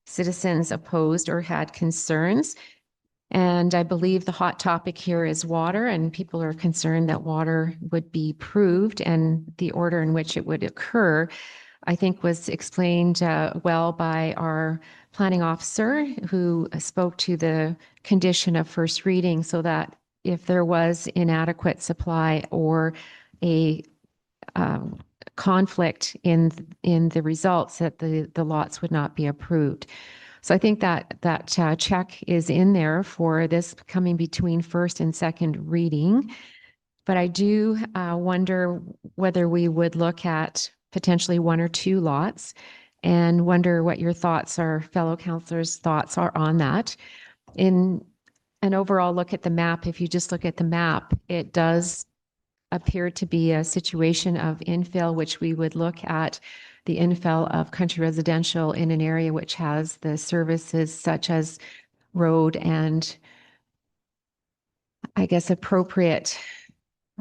citizens opposed or had concerns. And I believe the hot topic here is water, and people are concerned that water would be proved and the order in which it would occur, I think was explained well by our planning officer who spoke to the condition of first reading, so that if there was inadequate supply or a conflict in the results, that the lots would not be approved. So I think that check is in there for this coming between first and second reading. But I do wonder whether we would look at potentially 1 or 2 lots, and wonder what your thoughts are, fellow councillors' thoughts are on that. In an overall look at the map, if you just look at the map, it does appear to be a situation of infill, which we would look at the infill of country residential in an area which has the services such as road and I guess appropriate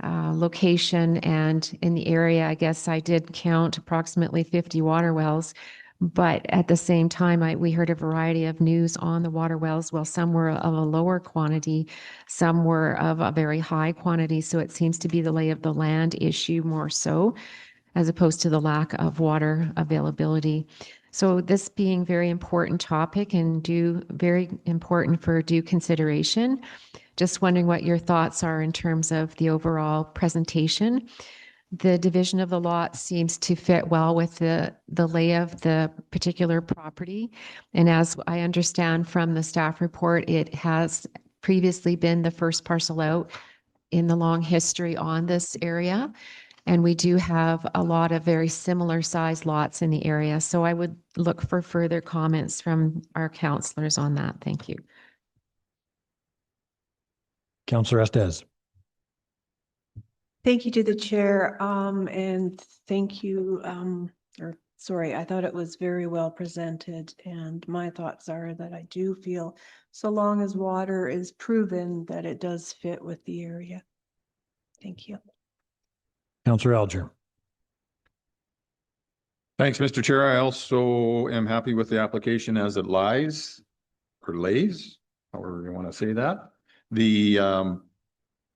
location. And in the area, I guess I did count approximately 50 water wells. But at the same time, we heard a variety of news on the water wells. Well, some were of a lower quantity, some were of a very high quantity. So it seems to be the lay of the land issue more so, as opposed to the lack of water availability. So this being very important topic and very important for due consideration. Just wondering what your thoughts are in terms of the overall presentation. The division of the lot seems to fit well with the lay of the particular property. And as I understand from the staff report, it has previously been the first parcel out in the long history on this area. And we do have a lot of very similar sized lots in the area. So I would look for further comments from our councillors on that. Thank you. Councillor Estes. Thank you to the chair, and thank you, I thought it was very well presented, and my thoughts are that I do feel so long as water is proven that it does fit with the area. Thank you. Councillor Alger. Thanks, Mr. Chair. I also am happy with the application as it lies or lays, however you want to say that.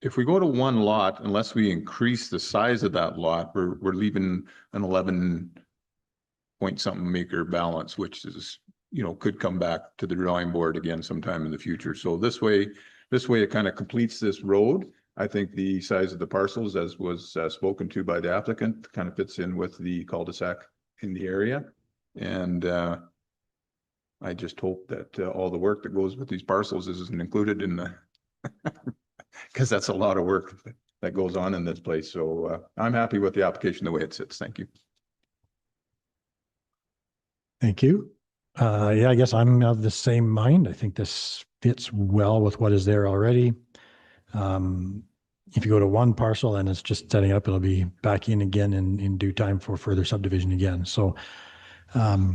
If we go to one lot, unless we increase the size of that lot, we're leaving an 11 point something acre balance, which is, could come back to the drawing board again sometime in the future. So this way it kind of completes this road. I think the size of the parcels, as was spoken to by the applicant, kind of fits in with the cul-de-sac in the area. And I just hope that all the work that goes with these parcels isn't included in the because that's a lot of work that goes on in this place. So I'm happy with the application the way it sits. Thank you. Thank you. Yeah, I guess I'm of the same mind. I think this fits well with what is there already. If you go to one parcel and it's just setting up, it'll be back in again in due time for further subdivision again. So I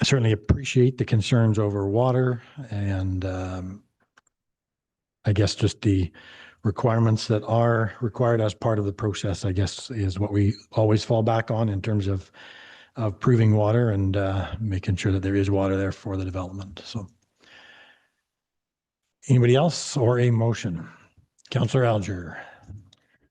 certainly appreciate the concerns over water and I guess just the requirements that are required as part of the process, I guess, is what we always fall back on in terms of proving water and making sure that there is water there for the development. So anybody else or a motion? Councillor Alger.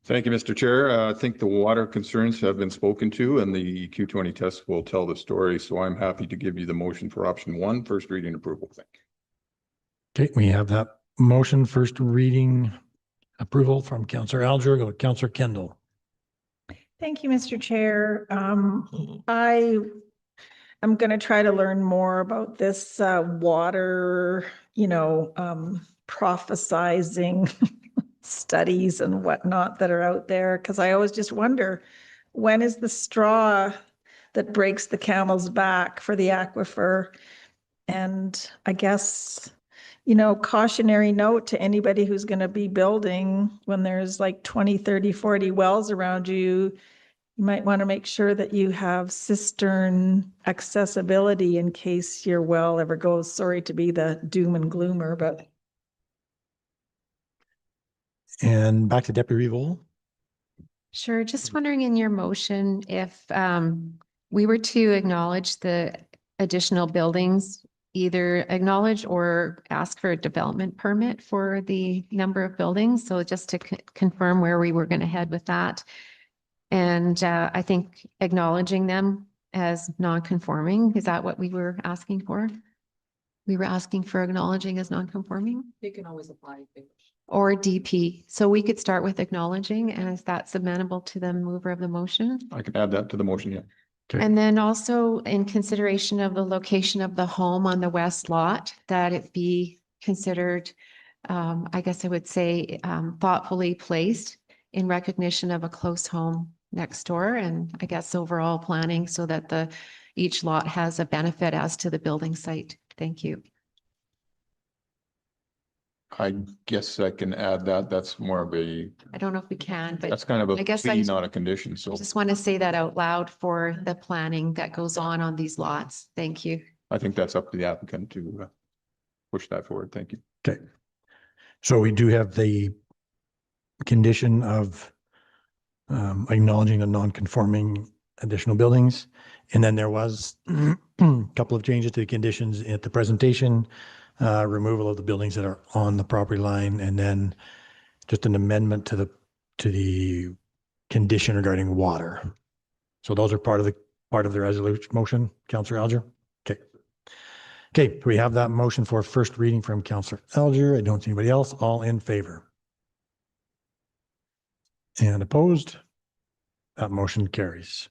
Thank you, Mr. Chair. I think the water concerns have been spoken to and the Q20 test will tell the story. So I'm happy to give you the motion for option 1, first reading approval. Thank you. Okay, we have that motion, first reading approval from Councillor Alger. Go to Councillor Kendall. Thank you, Mr. Chair. I'm going to try to learn more about this water, prophesizing studies and whatnot that are out there. Because I always just wonder, when is the straw that breaks the camel's back for the aquifer? And I guess, cautionary note to anybody who's going to be building when there's like 20, 30, 40 wells around you. You might want to make sure that you have cistern accessibility in case your well ever goes, sorry to be the doom and gloomer, but. And back to Deputy Revol. Sure. Just wondering in your motion if we were to acknowledge the additional buildings, either acknowledge or ask for a development permit for the number of buildings. So just to confirm where we were going to head with that. And I think acknowledging them as non-conforming, is that what we were asking for? We were asking for acknowledging as non-conforming? They can always apply. Or DP. So we could start with acknowledging, and is that amenable to the mover of the motion? I can add that to the motion, yeah. Okay. And then also in consideration of the location of the home on the west lot, that it be considered, I guess I would say, thoughtfully placed in recognition of a close home next door, and I guess overall planning so that each lot has a benefit as to the building site. Thank you. I guess I can add that. That's more of a, I don't know if we can, but that's kind of I a guess plea, not a condition. I So just want to say that out loud for the planning that goes on these lots. Thank you. I think that's up to the applicant to push that forward. Thank you. Okay. So we do have the condition of acknowledging the non-conforming additional buildings. And then there was a couple of changes to the conditions at the presentation, removal of the buildings that are on the property line, and then just an amendment to the condition regarding water. So those are part of the resolution motion, Councillor Alger. Okay. Okay, we have that motion for first reading from Councillor Alger. I don't see anybody else. All in favor? And opposed? That motion carries.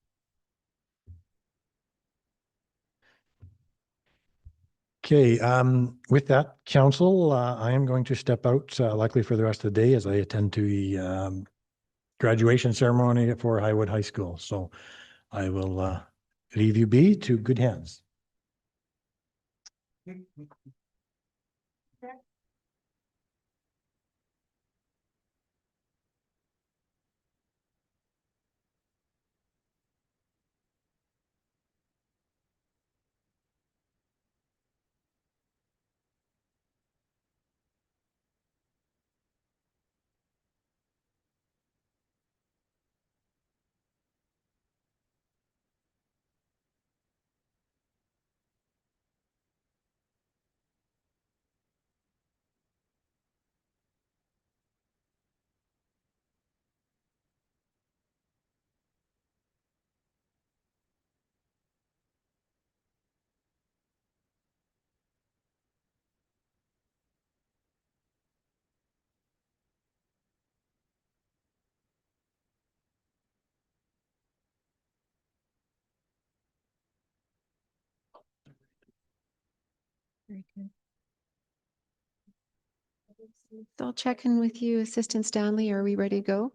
Okay, with that, council, I am going to step out likely for the rest of the day as I attend to the graduation ceremony for Highwood High School. So I will leave you be to good hands. Very good. So I'll check in with you, Assistant Stanley. Are we ready to go?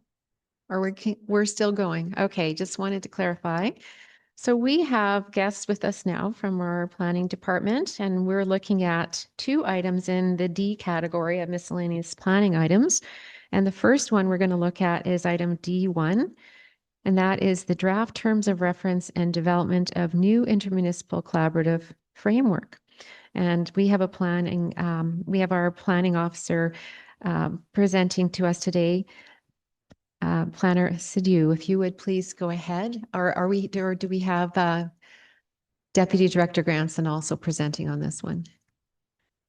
Or we're still going? Okay, just wanted to clarify. So we have guests with us now from our planning department, and we're looking at two items in the D category of miscellaneous planning items. And the first one we're going to look at is item D1, and that is the draft terms of reference and development of new intermunicipal collaborative framework. And we have we have our planning officer presenting to us today. Planner Sidiou, if you would please go ahead, or do we have Deputy Director Granson also presenting on this one?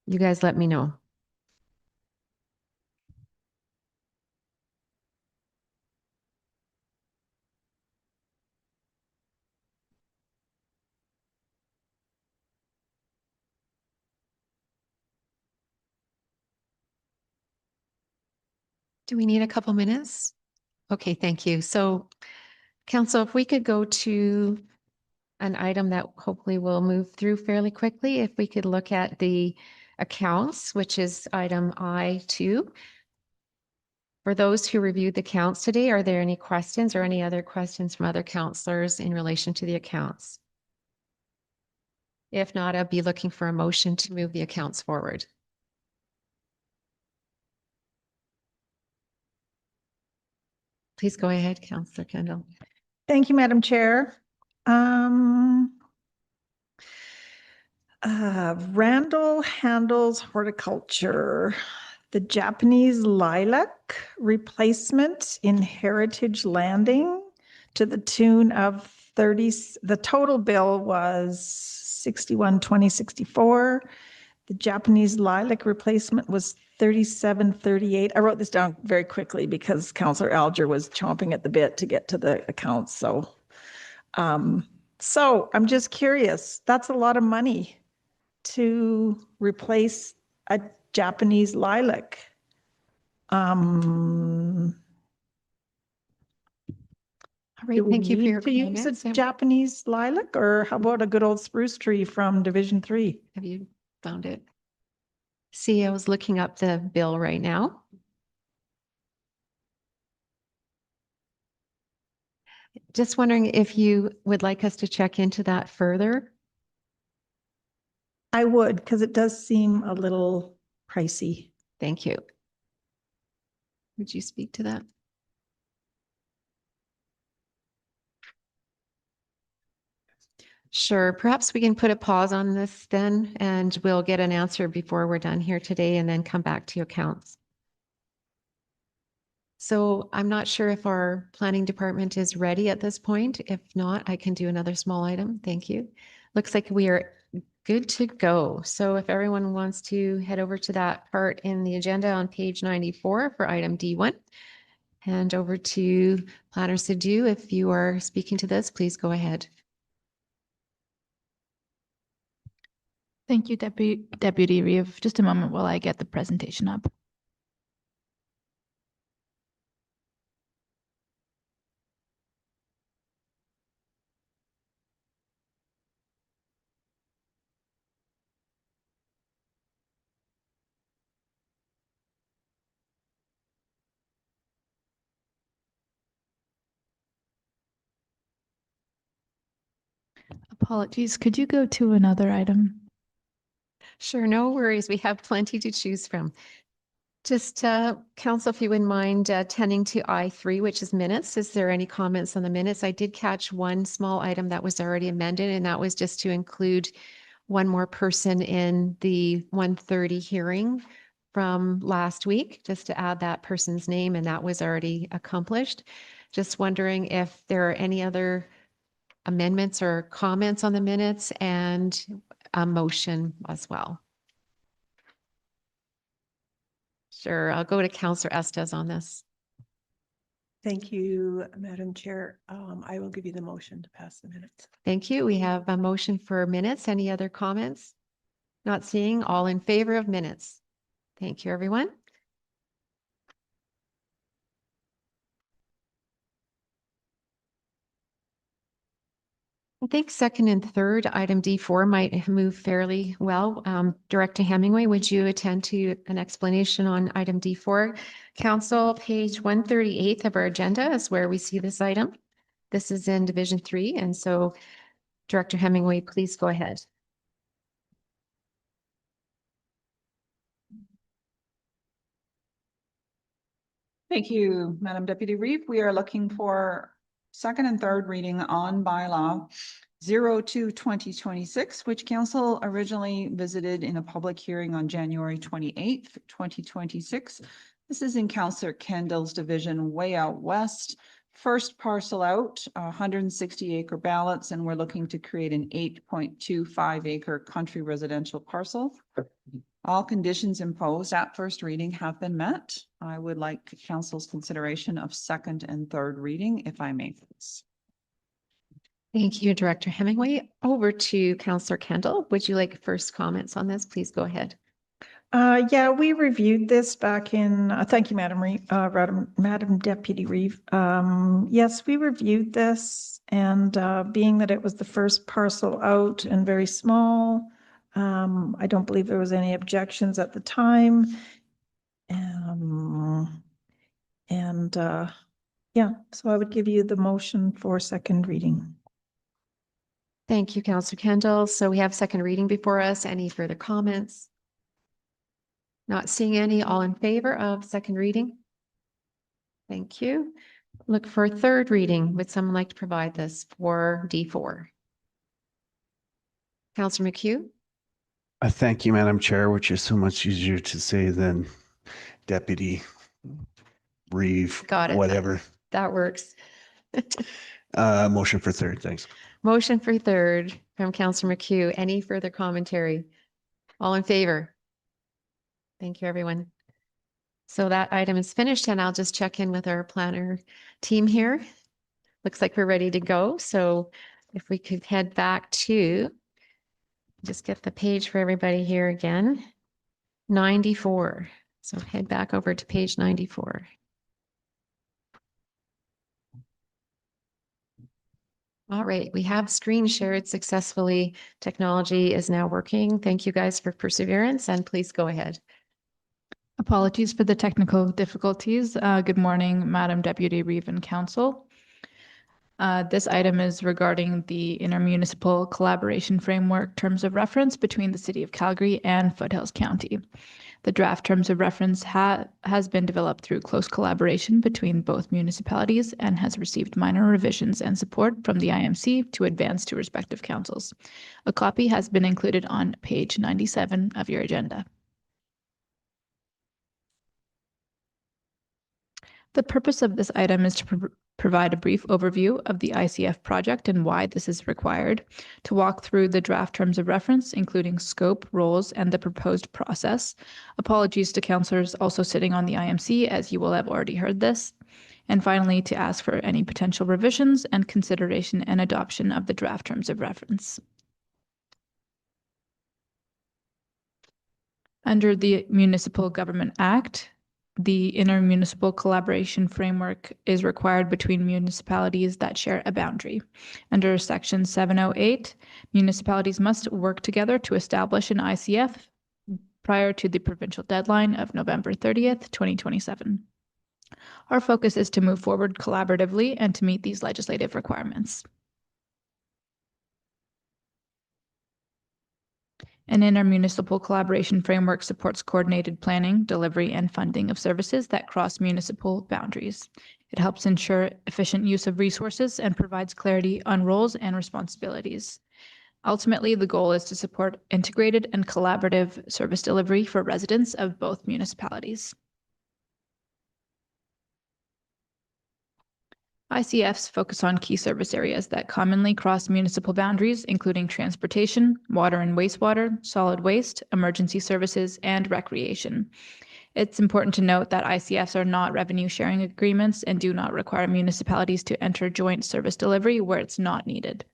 You guys let me know. Do we need a couple minutes? Okay, thank you. So Council, if we could go to an item that hopefully will move through fairly quickly, if we could look at the accounts, which is item I2. For those who reviewed the accounts today, are there any questions or any other questions from other councillors in relation to the accounts? If not, I'll be looking for a motion to move the accounts forward. Please go ahead, Councillor Kendall. Thank you, Madam Chair. Randall handles horticulture. The Japanese lilac replacement in Heritage Landing to the tune of 30, the total bill was 61,2064. The Japanese lilac replacement was 3738. I wrote this down very quickly because Councillor Alger was chomping at the bit to get to the accounts. So I'm just curious, that's a lot of money to replace a Japanese lilac. All right, thank you for your comments. Use a Japanese lilac, or how about a good old spruce tree from Division 3? Have you found it? See, I was looking up the bill right now. Just wondering if you would like us to check into that further. I would, because it does seem a little pricey. Thank you. Would you speak to that? Sure. Perhaps we can put a pause on this then, and we'll get an answer before we're done here today and then come back to accounts. So I'm not sure if our planning department is ready at this point. If not, I can do another small item. Thank you. Looks like we are good to go. So if everyone wants to head over to that part in the agenda on page 94 for item D1. Hand over to Planner Sadhu. If you are speaking to this, please go ahead. Thank you, Deputy Reeve. Just a moment while I get the presentation up. Apologies, could you go to another item? Sure, no worries. We have plenty to choose from. Just council, if you wouldn't mind tending to I3, which is minutes. Is there any comments on the minutes? I did catch one small item that was already amended, and that was just to include one more person in the 1:30 hearing from last week, just to add that person's name, and that was already accomplished. Just wondering if there are any other amendments or comments on the minutes and a motion as well. Sure, I'll go to Councillor Estes on this. Thank you, Madam Chair. I will give you the motion to pass the minutes. Thank you. We have a motion for minutes. Any other comments? Not seeing. All in favor of minutes. Thank you, everyone. I think second and third, item D4 might move fairly well. Director Hemingway, would you attend to an explanation on item D4? Council, page 138 of our agenda is where we see this item. This is in Division 3, and so Director Hemingway, please go ahead. Thank you, Madam Deputy Reeve. We are looking for second and third reading on bylaw 02/2026, which council originally visited in a public hearing on January 28th, 2026. This is in Councillor Kendall's division way out west. First parcel out, 160 acre ballots, and we're looking to create an 8.25 acre country residential parcel. All conditions imposed at first reading have been met. I would like council's consideration of second and third reading, if I may, please. Thank you, Director Hemingway. Over to Councillor Kendall. Would you like first comments on this? Please go ahead. Yeah, we reviewed this back in, thank you, Madam Deputy Reeve. Yes, we reviewed this, and being that it was the first parcel out and very small, I don't believe there was any objections at the time. Yeah, so I would give you the motion for second reading. Thank you, Councillor Kendall. So we have second reading before us. Any further comments? Not seeing any. All in favor of second reading? Thank you. Look for third reading. Would someone like to provide this for D4? Councillor McHugh? Thank you, Madam Chair, which is so much easier to say than Deputy Reeve. Got it. Whatever. That works. Motion for third, thanks. Motion for third from Councillor McHugh. Any further commentary? All in favor? Thank you, everyone. So that item is finished, and I'll just check in with our planner team here. Looks like we're ready to go. So if we could head back to, just get the page for everybody here again, 94. So head back over to page 94. All right, we have screen shared successfully. Technology is now working. Thank you guys for perseverance, and please go ahead. Apologies for the technical difficulties. Good morning, Madam Deputy Reeve and Council. This item is regarding the intermunicipal collaboration framework terms of reference between the City of Calgary and Foothills County. The draft terms of reference has been developed through close collaboration between both municipalities and has received minor revisions and support from the IMC to advance to respective councils. A copy has been included on page 97 of your agenda. The purpose of this item is to provide a brief overview of the ICF project and why this is required, to walk through the draft terms of reference, including scope, roles, and the proposed process. Apologies to councillors also sitting on the IMC, as you will have already heard this. And finally, to ask for any potential revisions and consideration and adoption of the draft terms of reference. Under the Municipal Government Act, the intermunicipal collaboration framework is required between municipalities that share a boundary. Under Section 708, municipalities must work together to establish an ICF prior to the provincial deadline of November 30th, 2027. Our focus is to move forward collaboratively and to meet these legislative requirements. An intermunicipal collaboration framework supports coordinated planning, delivery, and funding of services that cross municipal boundaries. It helps ensure efficient use of resources and provides clarity on roles and responsibilities. Ultimately, the goal is to support integrated and collaborative service delivery for residents of both municipalities. ICFs focus on key service areas that commonly cross municipal boundaries, including transportation, water and wastewater, solid waste, emergency services, and recreation. It's important to note that ICFs are not revenue sharing agreements and do not require municipalities to enter joint service delivery where it's not needed.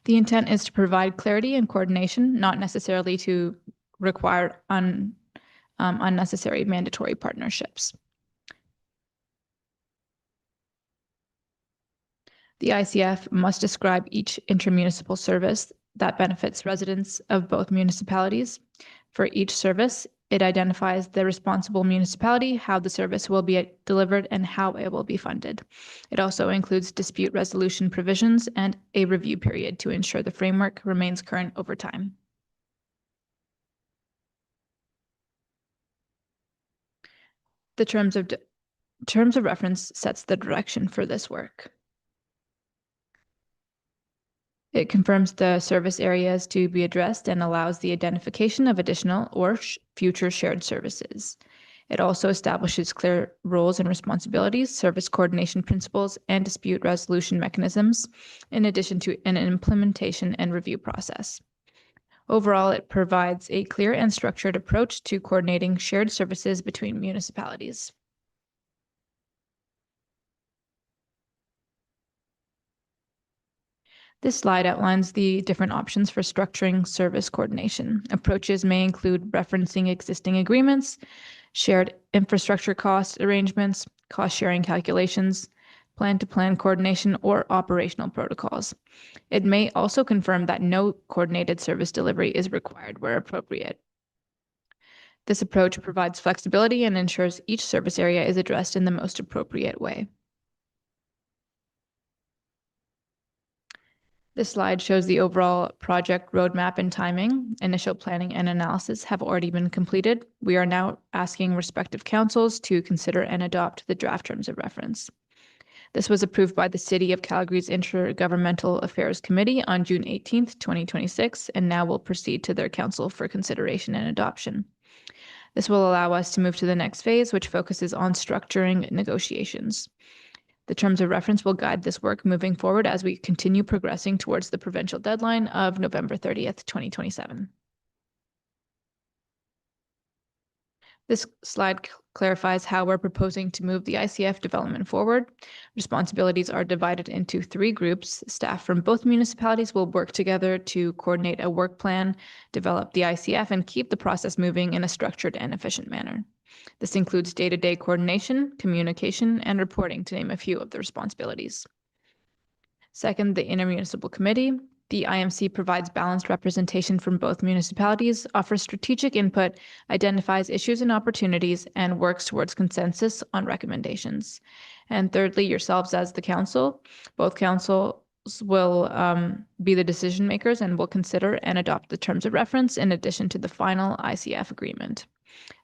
The intent is to provide clarity and coordination, not necessarily to require unnecessary mandatory partnerships. The ICF must describe each intermunicipal service that benefits residents of both municipalities. For each service, it identifies the responsible municipality, how the service will be delivered, and how it will be funded. It also includes dispute resolution provisions and a review period to ensure the framework remains current over time. The terms of reference sets the direction for this work. It confirms the service areas to be addressed and allows the identification of additional or future shared services. It also establishes clear roles and responsibilities, service coordination principles, and dispute resolution mechanisms, in addition to an implementation and review process. Overall, it provides a clear and structured approach to coordinating shared services between municipalities. This slide outlines the different options for structuring service coordination. Approaches may include referencing existing agreements, shared infrastructure cost arrangements, cost-sharing calculations, plan-to-plan coordination, or operational protocols. It may also confirm that no coordinated service delivery is required where appropriate. This approach provides flexibility and ensures each service area is addressed in the most appropriate way. This slide shows the overall project roadmap and timing. Initial planning and analysis have already been completed. We are now asking respective councils to consider and adopt the draft terms of reference. This was approved by the City of Calgary's Intergovernmental Affairs Committee on June 18th, 2026, and now will proceed to their council for consideration and adoption. This will allow us to move to the next phase, which focuses on structuring negotiations. The terms of reference will guide this work moving forward as we continue progressing towards the provincial deadline of November 30th, 2027. This slide clarifies how we're proposing to move the ICF development forward. Responsibilities are divided into 3 groups. Staff from both municipalities will work together to coordinate a work plan, develop the ICF, and keep the process moving in a structured and efficient manner. This includes day-to-day coordination, communication, and reporting, to name a few of the responsibilities. Second, the Intermunicipal Committee. The IMC provides balanced representation from both municipalities, offers strategic input, identifies issues and opportunities, and works towards consensus on recommendations. And thirdly, yourselves as the council. Both councils will be the decision makers and will consider and adopt the terms of reference in addition to the final ICF agreement.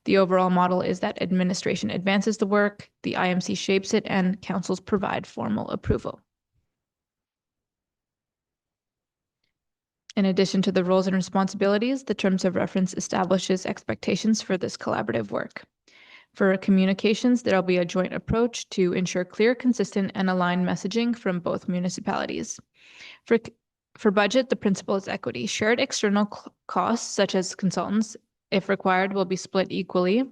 The overall model is that administration advances the work, the IMC shapes it, and councils provide formal approval. In addition to the roles and responsibilities, the terms of reference establishes expectations for this collaborative work. For communications, there'll be a joint approach to ensure clear, consistent, and aligned messaging from both municipalities. For budget, the principle is equity. Shared external costs, such as consultants, if required, will be split equally,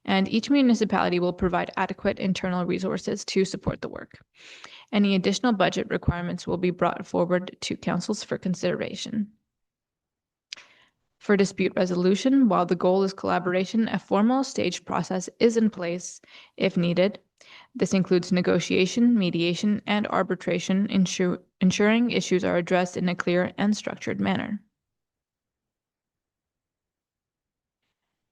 and each municipality will provide adequate internal resources to support the work. Any additional budget requirements will be brought forward to councils for consideration. For dispute resolution, while the goal is collaboration, a formal staged process is in place if needed. This includes negotiation, mediation, and arbitration, ensuring issues are addressed in a clear and structured manner.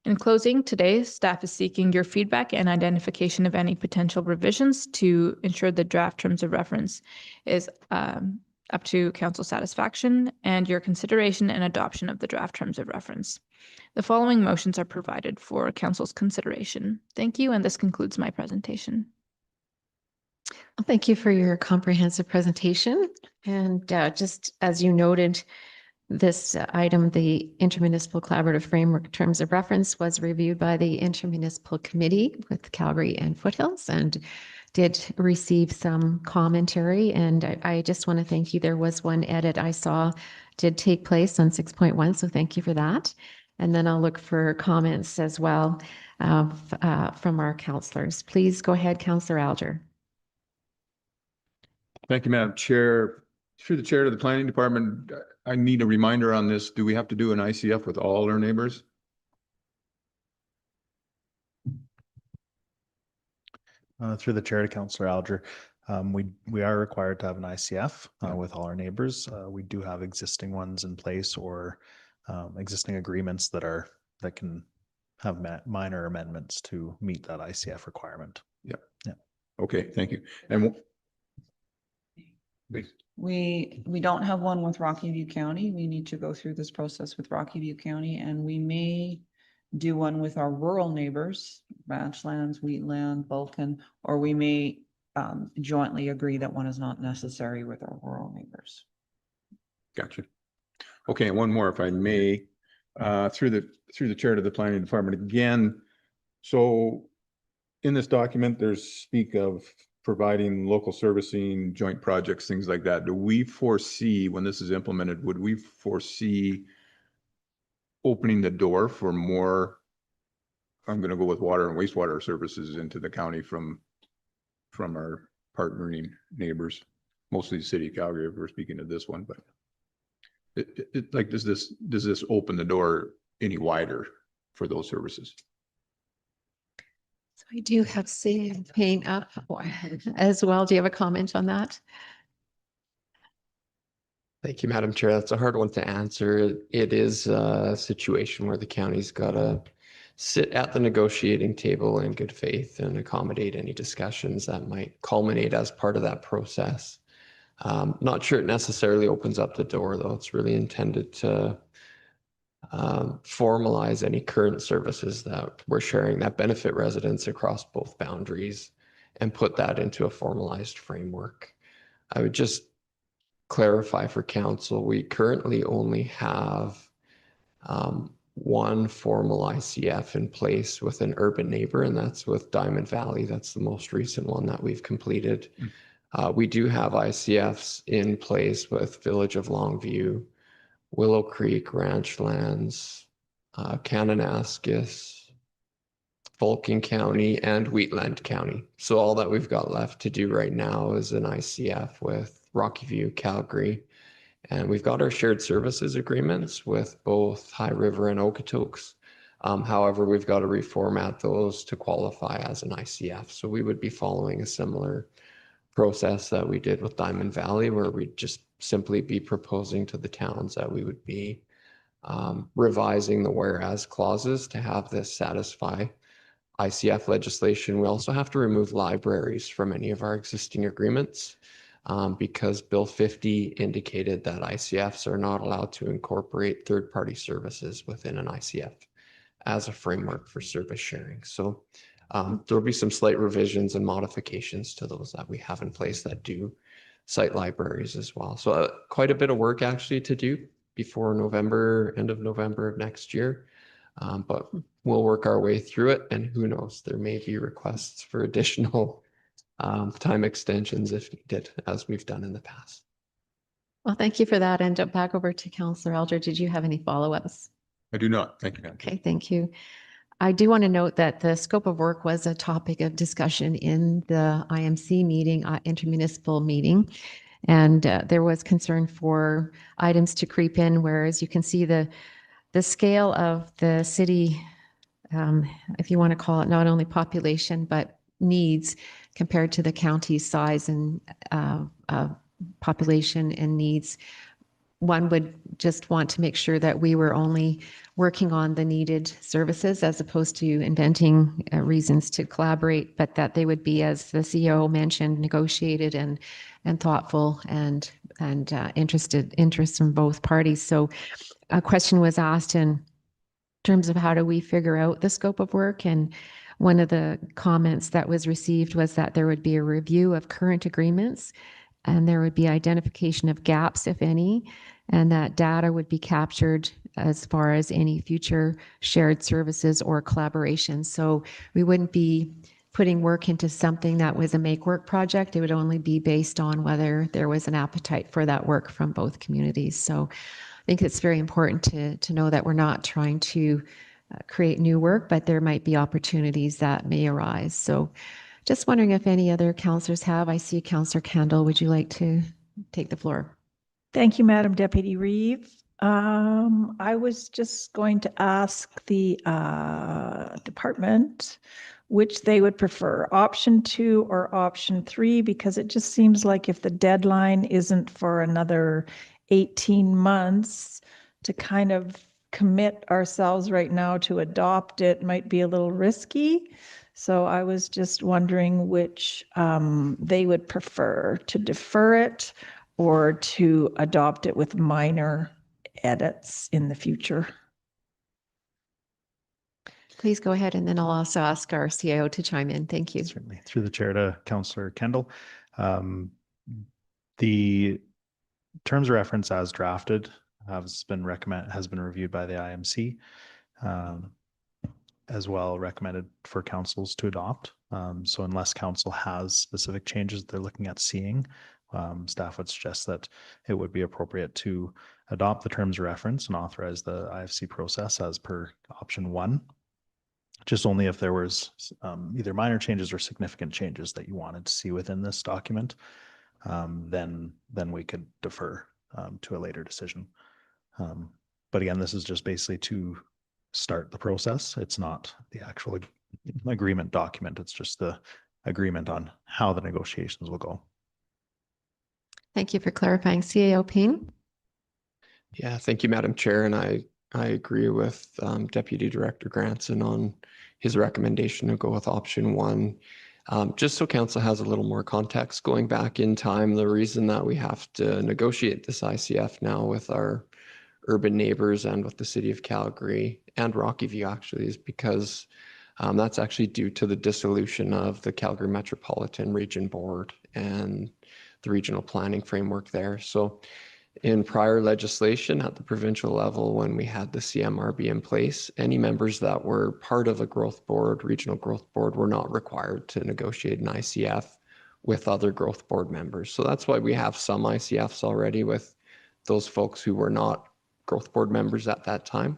In closing, today, staff is seeking your feedback and identification of any potential revisions to ensure the draft terms of reference is up to council satisfaction and your consideration and adoption of the draft terms of reference. The following motions are provided for council's consideration. Thank you, and this concludes my presentation. Well, thank you for your comprehensive presentation. And just as you noted, this item, the Intermunicipal Collaborative Framework Terms of Reference, was reviewed by the Intermunicipal Committee with Calgary and Foothills and did receive some commentary. And I just want to thank you. There was one edit I saw did take place on 6.1, so thank you for that. And then I'll look for comments as well from our councillors. Please go ahead, Councillor Alger. Thank you, Madam Chair. Through the chair to the planning department, I need a reminder on this. Do we have to do an ICF with all our neighbors? Through the chair to Councillor Alger, we are required to have an ICF with all our neighbors. We do have existing ones in place or existing agreements that can have minor amendments to meet that ICF requirement. Yeah. Yeah. Okay, thank you. And we don't have one with Rocky View County. We need to go through this process with Rocky View County, and we may do one with our rural neighbors, ranchlands, wheatland, Vulcan, or we may jointly agree that one is not necessary with our rural neighbors. Gotcha. Okay, and one more, if I may, through the chair to the planning department again. So in this document, there's speak of providing local servicing, joint projects, things like that. Do we foresee, when this is implemented, would we foresee opening the door for more, I'm going to go with water and wastewater services into the county from our partnering neighbors, mostly the city of Calgary, if we're speaking of this one, but like, does this open the door any wider for those services? So I do have Sam Payne up as well. Do you have a comment on that? Thank you, Madam Chair. That's a hard one to answer. It is a situation where the county's got to sit at the negotiating table in good faith and accommodate any discussions that might culminate as part of that process. Not sure it necessarily opens up the door, though. It's really intended to formalize any current services that we're sharing that benefit residents across both boundaries and put that into a formalized framework. I would just clarify for council, we currently only have one formal ICF in place with an urban neighbor, and that's with Diamond Valley. That's the most recent one that we've completed. We do have ICFs in place with Village of Longview, Willow Creek, Ranchlands, Kananaskis, Vulcan County, and Wheatland County. So all that we've got left to do right now is an ICF with Rocky View, Calgary, and we've got our shared services agreements with both High River and Okotoks. However, we've got to reformat those to qualify as an ICF. So we would be following a similar process that we did with Diamond Valley, where we'd just simply be proposing to the towns that we would be revising the whereas clauses to have this satisfy ICF legislation. We also have to remove libraries from any of our existing agreements because Bill 50 indicated that ICFs are not allowed to incorporate third-party services within an ICF. as a framework for service sharing. So there'll be some slight revisions and modifications to those that we have in place that do cite libraries as well. So quite a bit of work actually to do before November, end of November of next year. But we'll work our way through it, and who knows, there may be requests for additional time extensions if needed, as we've done in the past. Well, thank you for that. And back over to Councillor Elder. Did you have any follow-ups? I do not. Thank you. Okay, thank you. I do want to note that the scope of work was a topic of discussion in the IMC meeting, intermunicipal meeting. And there was concern for items to creep in, whereas you can see the scale of the city, if you want to call it not only population, but needs compared to the county's size and population and needs. One would just want to make sure that we were only working on the needed services as opposed to inventing reasons to collaborate, but that they would be, as the CEO mentioned, negotiated and thoughtful and interest from both parties. So a question was asked in terms of how do we figure out the scope of work, and one of the comments that was received was that there would be a review of current agreements and there would be identification of gaps, if any, and that data would be captured as far as any future shared services or collaboration. So we wouldn't be putting work into something that was a make work project. It would only be based on whether there was an appetite for that work from both communities. So I think it's very important to know that we're not trying to create new work, but there might be opportunities that may arise. So just wondering if any other councillors have. I see Councillor Kendall. Would you like to take the floor? Thank you, Madam Deputy Reeve. I was just going to ask the department which they would prefer, option 2 or option 3, because it just seems like if the deadline isn't for another 18 months to kind of commit ourselves right now to adopt it might be a little risky. So I was just wondering which they would prefer, to defer it or to adopt it with minor edits in the future. Please go ahead, and then I'll also ask our CIO to chime in. Thank you. Certainly. Through the chair to Councillor Kendall. The terms of reference as drafted has been reviewed by the IMC, as well recommended for councils to adopt. So unless council has specific changes they're looking at seeing, staff would suggest that it would be appropriate to adopt the terms of reference and authorize the IFC process as per option 1. Just only if there was either minor changes or significant changes that you wanted to see within this document, then we could defer to a later decision. But again, this is just basically to start the process. It's not the actual agreement document. It's just the agreement on how the negotiations will go. Thank you for clarifying. CAO Payne. Yeah, thank you, Madam Chair. And I agree with Deputy Director Granson on his recommendation to go with option 1. Just so council has a little more context, going back in time, the reason that we have to negotiate this ICF now with our urban neighbors and with the city of Calgary and Rocky View actually is because that's actually due to the dissolution of the Calgary Metropolitan Region Board and the regional planning framework there. So in prior legislation at the provincial level, when we had the CMRB in place, any members that were part of a growth board, regional growth board, were not required to negotiate an ICF with other growth board members. So that's why we have some ICFs already with those folks who were not growth board members at that time.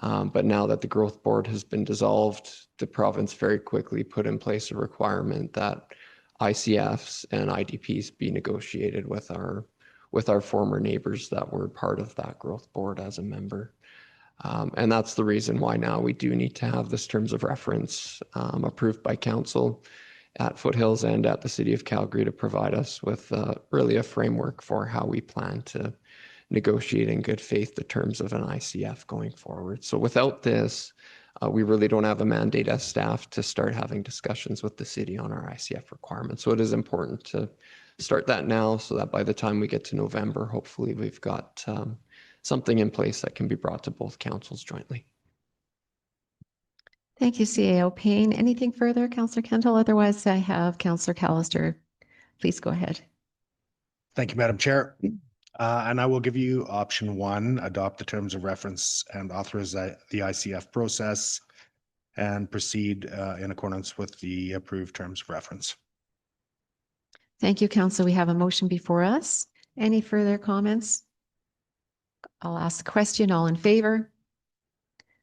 But now that the growth board has been dissolved, the province very quickly put in place a requirement that ICFs and IDPs be negotiated with our former neighbors that were part of that growth board as a member. And that's the reason why now we do need to have this terms of reference approved by council at Foothills and at the City of Calgary to provide us with really a framework for how we plan to negotiate in good faith the terms of an ICF going forward. So without this, we really don't have a mandate as staff to start having discussions with the city on our ICF requirements. So it is important to start that now so that by the time we get to November, hopefully we've got something in place that can be brought to both councils jointly. Thank you, CAO Payne. Anything further, Councillor Kendall? Otherwise, I have Councillor Callister. Please go ahead. Thank you, Madam Chair. And I will give you option one, adopt the terms of reference and authorize the ICF process and proceed in accordance with the approved terms of reference. Thank you, Council. We have a motion before us. Any further comments? I'll ask the question. All in favor?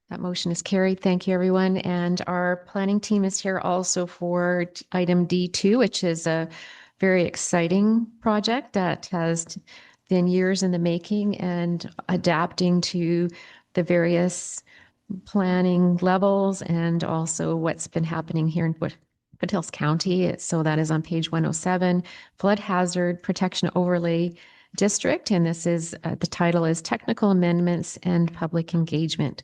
That motion is carried. Thank you, everyone. And our planning team is here also for item D2, which is a very exciting project that has been years in the making and adapting to the various planning levels and also what's been happening here in Foothills County. So that is on page 107, Flood Hazard Protection Overlay District. And this is, the title is Technical Amendments and Public Engagement.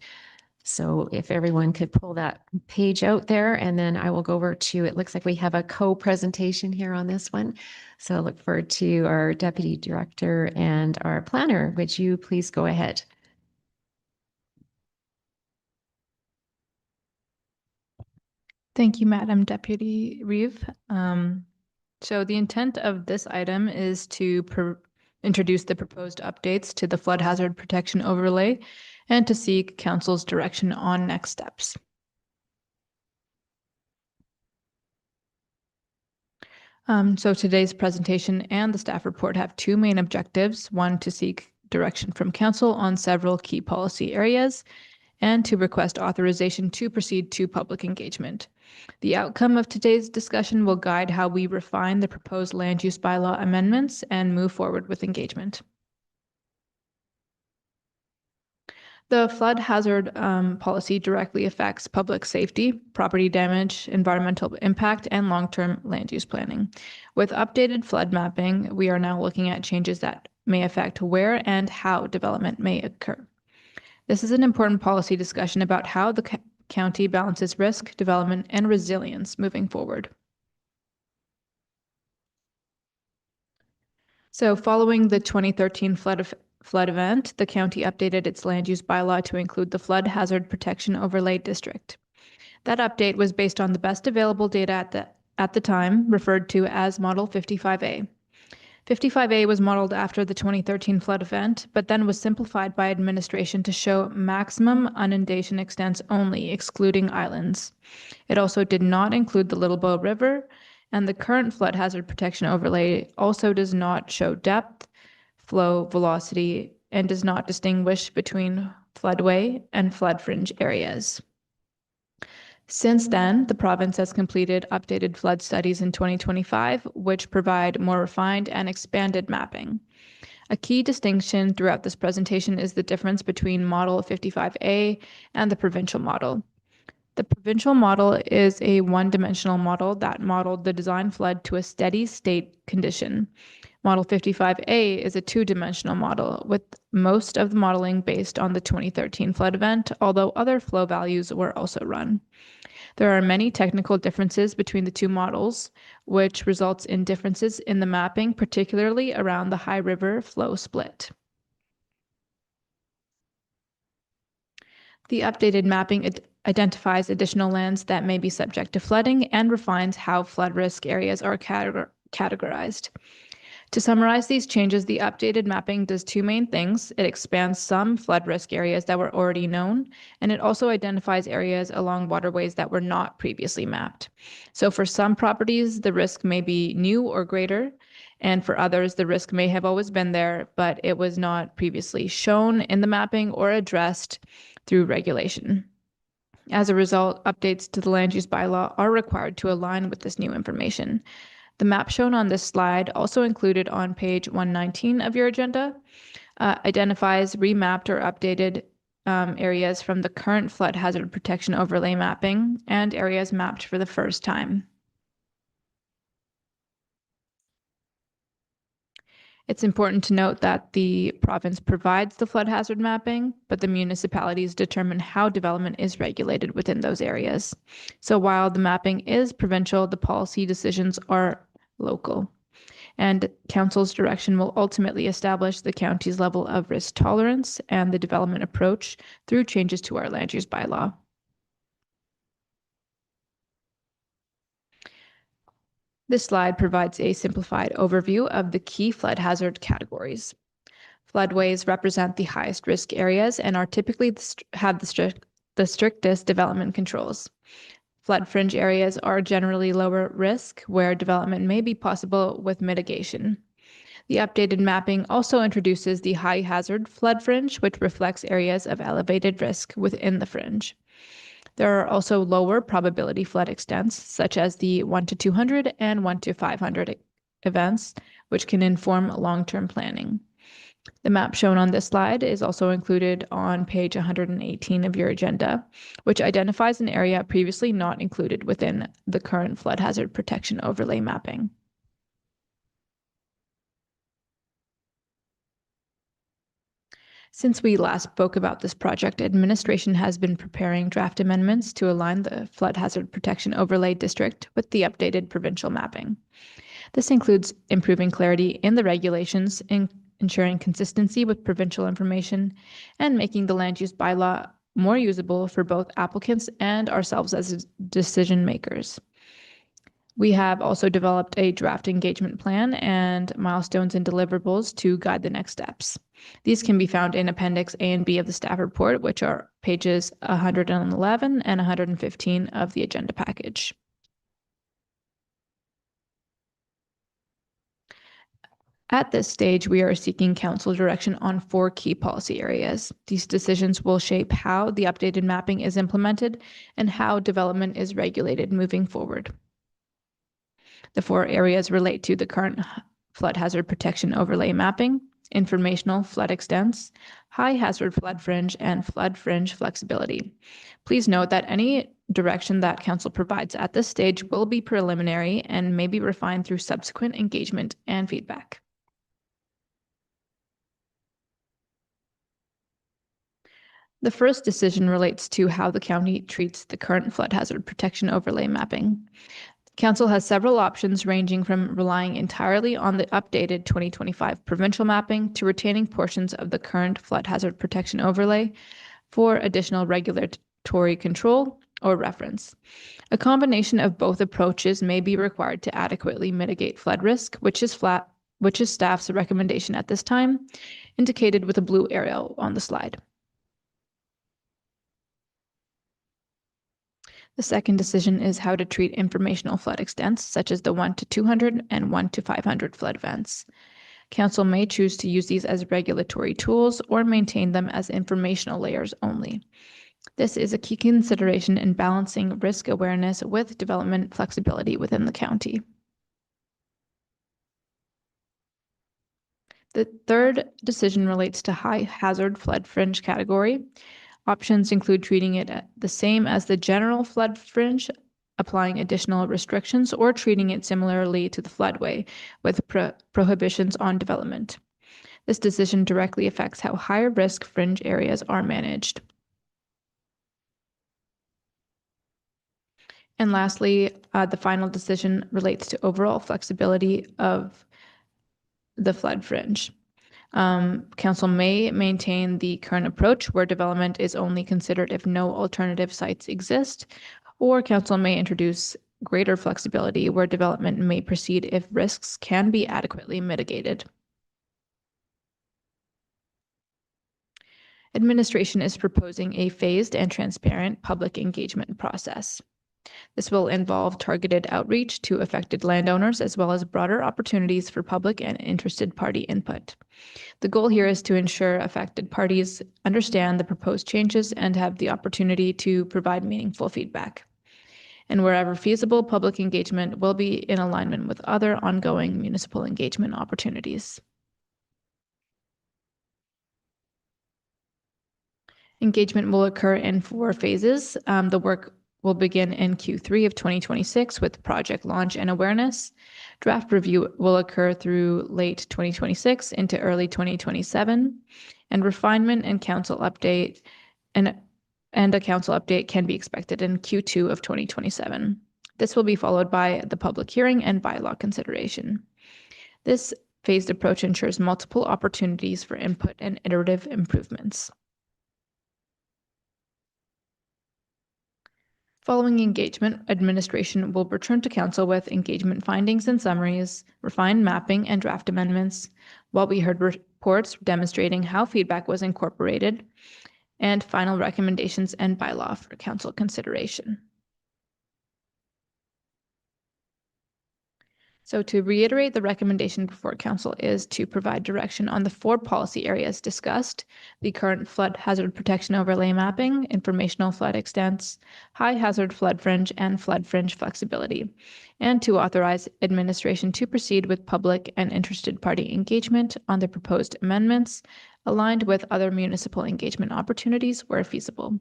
So if everyone could pull that page out there, and then I will go over to, it looks like we have a co-presentation here on this one. So I look forward to our Deputy Director and our planner. Would you please go ahead? Thank you, Madam Deputy Reeve. So the intent of this item is to introduce the proposed updates to the flood hazard protection overlay and to seek council's direction on next steps. So today's presentation and the staff report have two main objectives. One, to seek direction from council on several key policy areas, and to request authorization to proceed to public engagement. The outcome of today's discussion will guide how we refine the proposed land use bylaw amendments and move forward with engagement. The flood hazard policy directly affects public safety, property damage, environmental impact, and long-term land use planning. With updated flood mapping, we are now looking at changes that may affect where and how development may occur. This is an important policy discussion about how the county balances risk, development, and resilience moving forward. So following the 2013 flood event, the county updated its land use bylaw to include the Flood Hazard Protection Overlay District. That update was based on the best available data at the time, referred to as Model 55A. 55A was modeled after the 2013 flood event, but then was simplified by administration to show maximum inundation extents only, excluding islands. It also did not include the Little Bow River, and the current flood hazard protection overlay also does not show depth, flow, velocity, and does not distinguish between floodway and flood fringe areas. Since then, the province has completed updated flood studies in 2025, which provide more refined and expanded mapping. A key distinction throughout this presentation is the difference between Model 55A and the provincial model. The provincial model is a one-dimensional model that modeled the design flood to a steady state condition. Model 55A is a two-dimensional model, with most of the modeling based on the 2013 flood event, although other flow values were also run. There are many technical differences between the two models, which results in differences in the mapping, particularly around the high river flow split. The updated mapping identifies additional lands that may be subject to flooding and refines how flood risk areas are categorized. To summarize these changes, the updated mapping does two main things. It expands some flood risk areas that were already known, and it also identifies areas along waterways that were not previously mapped. So for some properties, the risk may be new or greater, and for others, the risk may have always been there, but it was not previously shown in the mapping or addressed through regulation. As a result, updates to the land use bylaw are required to align with this new information. The map shown on this slide, also included on page 119 of your agenda, identifies remapped or updated areas from the current flood hazard protection overlay mapping and areas mapped for the first time. It's important to note that the province provides the flood hazard mapping, but the municipalities determine how development is regulated within those areas. So while the mapping is provincial, the policy decisions are local. And council's direction will ultimately establish the county's level of risk tolerance and the development approach through changes to our land use bylaw. This slide provides a simplified overview of the key flood hazard categories. Floodways represent the highest risk areas and are typically have the strictest development controls. Flood fringe areas are generally lower risk, where development may be possible with mitigation. The updated mapping also introduces the high hazard flood fringe, which reflects areas of elevated risk within the fringe. There are also lower probability flood extents, such as the 1 to 200 and 1 to 500 events, which can inform long-term planning. The map shown on this slide is also included on page 118 of your agenda, which identifies an area previously not included within the current flood hazard protection overlay mapping. Since we last spoke about this project, administration has been preparing draft amendments to align the flood hazard protection overlay district with the updated provincial mapping. This includes improving clarity in the regulations, ensuring consistency with provincial information, and making the land use bylaw more usable for both applicants and ourselves as decision makers. We have also developed a draft engagement plan and milestones and deliverables to guide the next steps. These can be found in Appendix A and B of the staff report, which are pages 111 and 115 of the agenda package. At this stage, we are seeking council direction on 4 key policy areas. These decisions will shape how the updated mapping is implemented and how development is regulated moving forward. The 4 areas relate to the current flood hazard protection overlay mapping, informational flood extents, high hazard flood fringe, and flood fringe flexibility. Please note that any direction that council provides at this stage will be preliminary and may be refined through subsequent engagement and feedback. The first decision relates to how the county treats the current flood hazard protection overlay mapping. Council has several options ranging from relying entirely on the updated 2025 provincial mapping to retaining portions of the current flood hazard protection overlay for additional regulatory control or reference. A combination of both approaches may be required to adequately mitigate flood risk, which is staff's recommendation at this time, indicated with a blue arrow on the slide. The second decision is how to treat informational flood extents, such as the 1 to 200 and 1 to 500 flood events. Council may choose to use these as regulatory tools or maintain them as informational layers only. This is a key consideration in balancing risk awareness with development flexibility within the county. The third decision relates to high hazard flood fringe category. Options include treating it the same as the general flood fringe, applying additional restrictions, or treating it similarly to the floodway with prohibitions on development. This decision directly affects how higher risk fringe areas are managed. And lastly, the final decision relates to overall flexibility of the flood fringe. Council may maintain the current approach where development is only considered if no alternative sites exist, or council may introduce greater flexibility where development may proceed if risks can be adequately mitigated. Administration is proposing a phased and transparent public engagement process. This will involve targeted outreach to affected landowners as well as broader opportunities for public and interested party input. The goal here is to ensure affected parties understand the proposed changes and have the opportunity to provide meaningful feedback. And wherever feasible, public engagement will be in alignment with other ongoing municipal engagement opportunities. Engagement will occur in 4 phases. The work will begin in Q3 of 2026 with project launch and awareness. Draft review will occur through late 2026 into early 2027, and refinement and council update and a council update can be expected in Q2 of 2027. This will be followed by the public hearing and bylaw consideration. This phased approach ensures multiple opportunities for input and iterative improvements. Following engagement, administration will return to council with engagement findings and summaries, refined mapping, and draft amendments, while we heard reports demonstrating how feedback was incorporated, and final recommendations and bylaw for council consideration. So to reiterate, the recommendation before council is to provide direction on the 4 policy areas discussed: the current flood hazard protection overlay mapping, informational flood extents, high hazard flood fringe, and flood fringe flexibility, and to authorize administration to proceed with public and interested party engagement on the proposed amendments, aligned with other municipal engagement opportunities where feasible.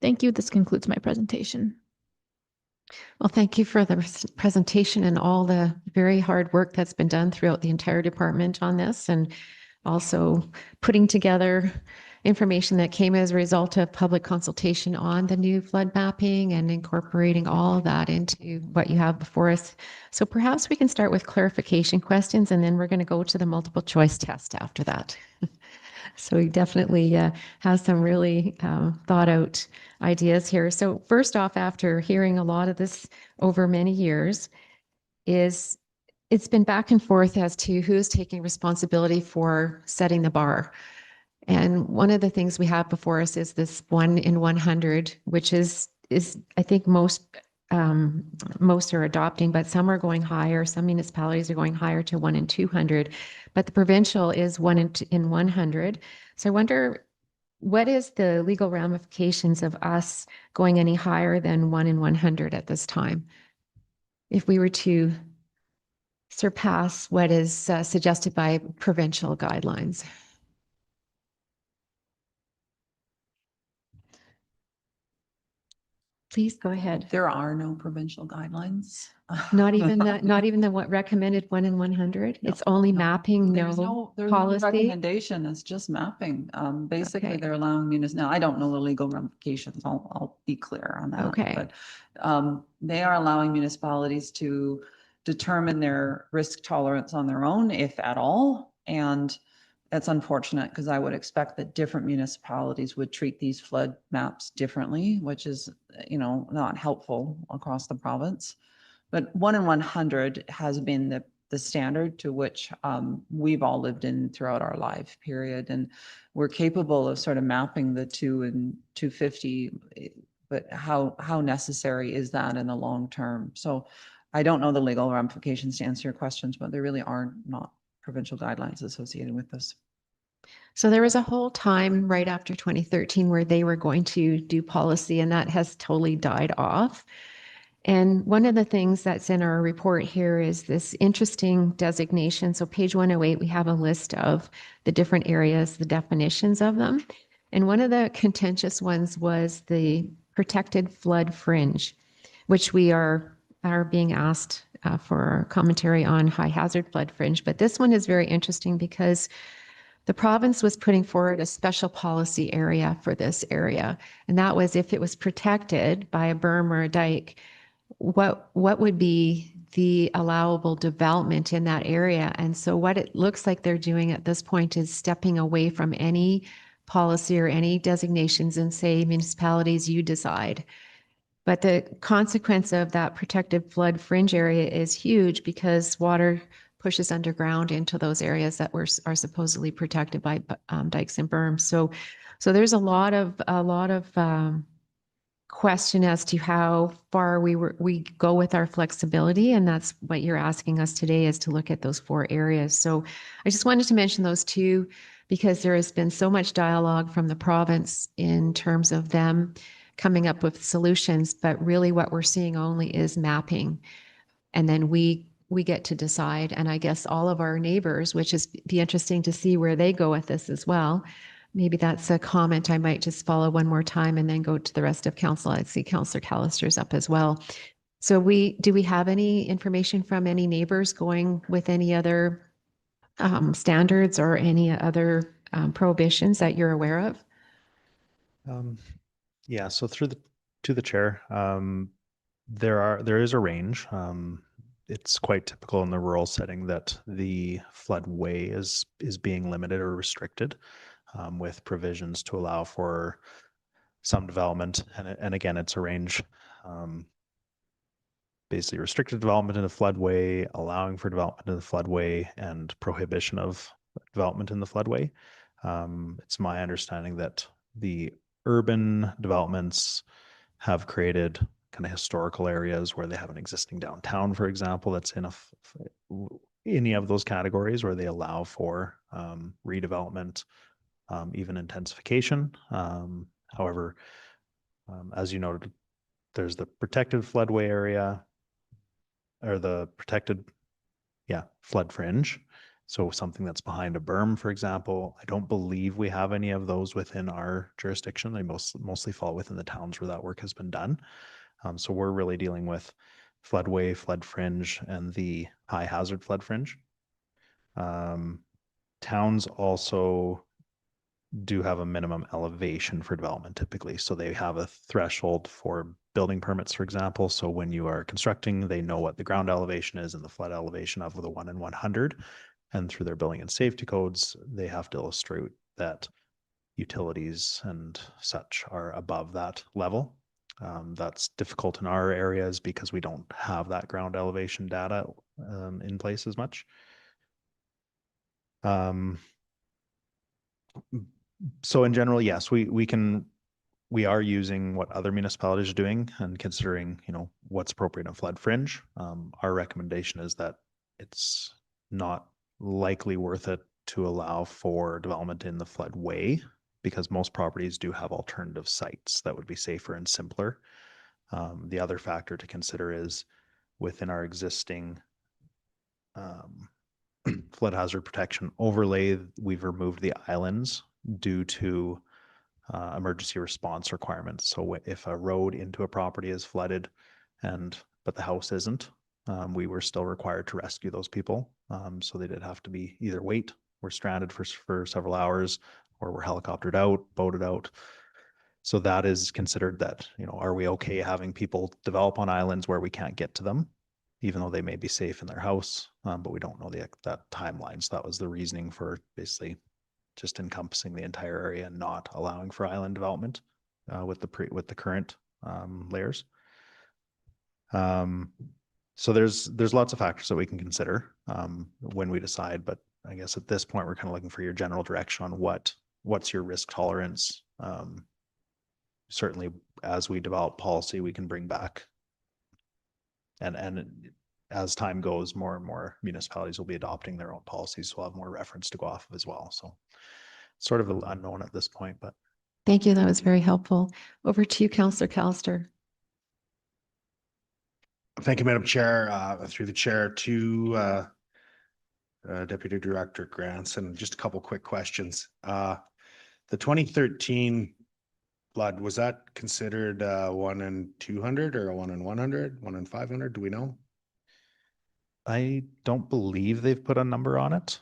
Thank you. This concludes my presentation. Well, thank you for the presentation and all the very hard work that's been done throughout the entire department on this, and also putting together information that came as a result of public consultation on the new flood mapping and incorporating all of that into what you have before us. So perhaps we can start with clarification questions, and then we're going to go to the multiple choice test after that. So he definitely has some really thought out ideas here. So first off, after hearing a lot of this over many years, it's been back and forth as to who's taking responsibility for setting the bar. And one of the things we have before us is this 1 in 100, which is I think most are adopting, but some are going higher. Some municipalities are going higher to 1 in 200, but the provincial is 1 in 100. So I wonder, what is the legal ramifications of us going any higher than 1 in 100 at this time? If we were to surpass what is suggested by provincial guidelines. Please go ahead. There are no provincial guidelines. Not even the what recommended 1 in 100? No, It's only no. mapping, There's no no policy? recommendation, it's just mapping. Basically, Okay. they're allowing now, I don't know the legal ramifications, I'll be clear on that. Okay. But they are allowing municipalities to determine their risk tolerance on their own, if at all. And that's unfortunate, because I would expect that different municipalities would treat these flood maps differently, which is, not helpful across the province. But 1 in 100 has been the standard to which we've all lived in throughout our life period. And we're capable of sort of mapping the 2 and 250, but how necessary is that in the long term? So I don't know the legal ramifications to answer your questions, but there really are not provincial guidelines associated with this. So there was a whole time right after 2013 where they were going to do policy, and that has totally died off. And one of the things that's in our report here is this interesting designation. So page 108, we have a list of the different areas, the definitions of them. And one of the contentious ones was the protected flood fringe, which we are being asked for commentary on high hazard flood fringe. But this one is very interesting because the province was putting forward a special policy area for this area. And that was, if it was protected by a berm or a dike, what would be the allowable development in that area? And so what it looks like they're doing at this point is stepping away from any policy or any designations and say, municipalities, you decide. But the consequence of that protected flood fringe area is huge, because water pushes underground into those areas that are supposedly protected by dikes and berms. So there's a lot of question as to how far we go with our flexibility, and that's what you're asking us today, is to look at those 4 areas. So I just wanted to mention those 2 because there has been so much dialogue from the province in terms of them coming up with solutions, but really what we're seeing only is mapping, and then we get to decide. And I guess all of our neighbors, which is be interesting to see where they go with this as well. Maybe that's a comment I might just follow one more time and then go to the rest of council. I see Councillor Callister's up as well. So do we have any information from any neighbors going with any other standards or any other prohibitions that you're aware of? Yeah, so to the chair, there is a range. It's quite typical in the rural setting that the floodway is being limited or restricted, with provisions to allow for some development. And again, it's a range. basically restricted development in the floodway, allowing for development in the floodway, and prohibition of development in the floodway. It's my understanding that the urban developments have created kind of historical areas where they have an existing downtown, for example, that's in any of those categories where they allow for redevelopment, even intensification. However, as you noted, there's the protected floodway area, or the protected, flood fringe. So something that's behind a berm, for example. I don't believe we have any of those within our jurisdiction. They mostly fall within the towns where that work has been done. So we're really dealing with floodway, flood fringe, and the high hazard flood fringe. Towns also do have a minimum elevation for development typically. So they have a threshold for building permits, for example. So when you are constructing, they know what the ground elevation is and the flood elevation of the 1 in 100. And through their building and safety codes, they have to illustrate that utilities and such are above that level. That's difficult in our areas because we don't have that ground elevation data in place as much. So in general, yes, we are using what other municipalities are doing and considering, what's appropriate in flood fringe. Our recommendation is that it's not likely worth it to allow for development in the floodway because most properties do have alternative sites that would be safer and simpler. The other factor to consider is within our existing flood hazard protection overlay, we've removed the islands due to emergency response requirements. So if a road into a property is flooded but the house isn't, we were still required to rescue those people. So they did have to be either we're stranded for several hours, or we're helicoptered out, boated out. So that is considered that, are we okay having people develop on islands where we can't get to them, even though they may be safe in their house, but we don't know that timeline. So that was the reasoning for basically just encompassing the entire area and not allowing for island development with the current layers. So there's lots of factors that we can consider when we decide, but I guess at this point we're kind of looking for your general direction on what's your risk tolerance. Certainly, as we develop policy, we can bring back, and as time goes, more and more municipalities will be adopting their own policies, so we'll have more reference to go off of as well. So sort of unknown at this point, but. Thank you. That was very helpful. Over to you, Councillor Callister. Thank you, Madam Chair. Through the chair to Deputy Director Grants, and just a couple quick questions. The 2013 flood, was that considered 1 in 200 or a 1 in 100, 1 in 500? Do we know? I don't believe they've put a number on it.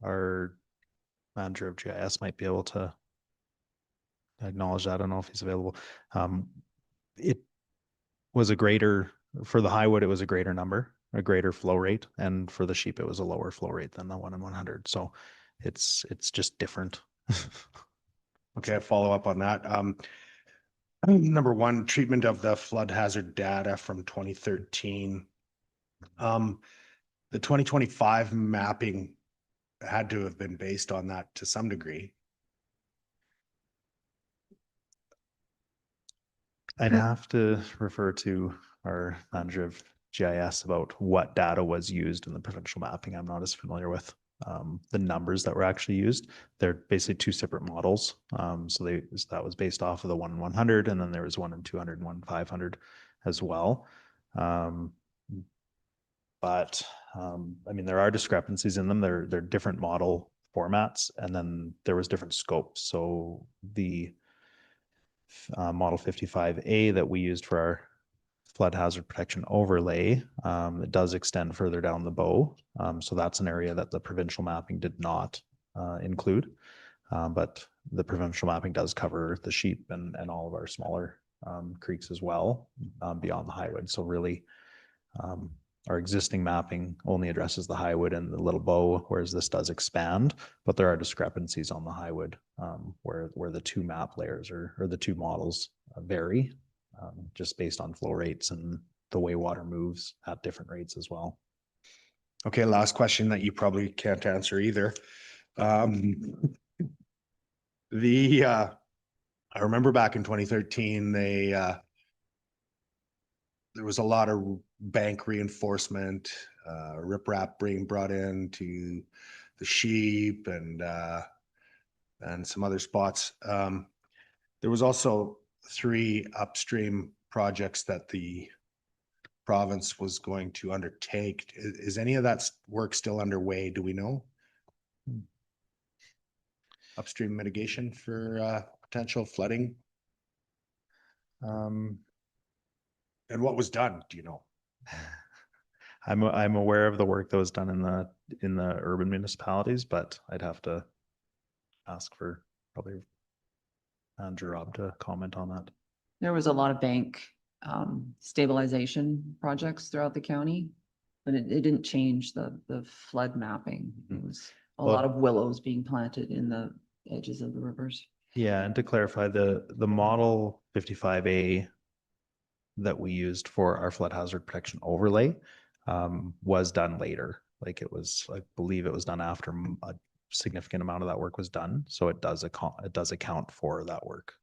Our manager of GIS might be able to acknowledge that. I don't know if he's available. It was for the Highwood, it was a greater number, a greater flow rate. And for the sheep, it was a lower flow rate than the 1 in 100. So it's just different. Okay, I'll follow up on that. Number one, treatment of the flood hazard data from 2013. The 2025 mapping had to have been based on that to some degree. I'd have to refer to our manager of GIS about what data was used in the provincial mapping. I'm not as familiar with the numbers that were actually used. They're basically two separate models. So that was based off of the 1 in 100, and then there was 1 in 200 and 1 in 500 as well. But I mean, there are discrepancies in them. They're different model formats, and then there was different scopes. So the model 55A that we used for our flood hazard protection overlay, it does extend further down the bow. So that's an area that the provincial mapping did not include. But the provincial mapping does cover the sheep and all of our smaller creeks as well, beyond the Highwood. So really, our existing mapping only addresses the Highwood and the Little Bow, whereas this does expand, but there are discrepancies on the Highwood where the two map layers or the two models vary. just based on flow rates and the way water moves at different rates as well. Okay, last question that you probably can't answer either. I remember back in 2013, there was a lot of bank reinforcement, riprap being brought in to the sheep and some other spots. There was also 3 upstream projects that the province was going to undertake. Is any of that work still underway? Do we know? Upstream mitigation for potential flooding? And what was done, do you know? I'm aware of the work that was done in the urban municipalities, but I'd have to ask for probably Andrew Rob to comment on that. There was a lot of bank stabilization projects throughout the county, but it didn't change the flood mapping. It was a lot of willows being planted in the edges of the rivers. Yeah, and to clarify, the model 55A that we used for our flood hazard protection overlay was done later. Like it was, I believe it was done after a significant amount of that work was done. So it does account for that work.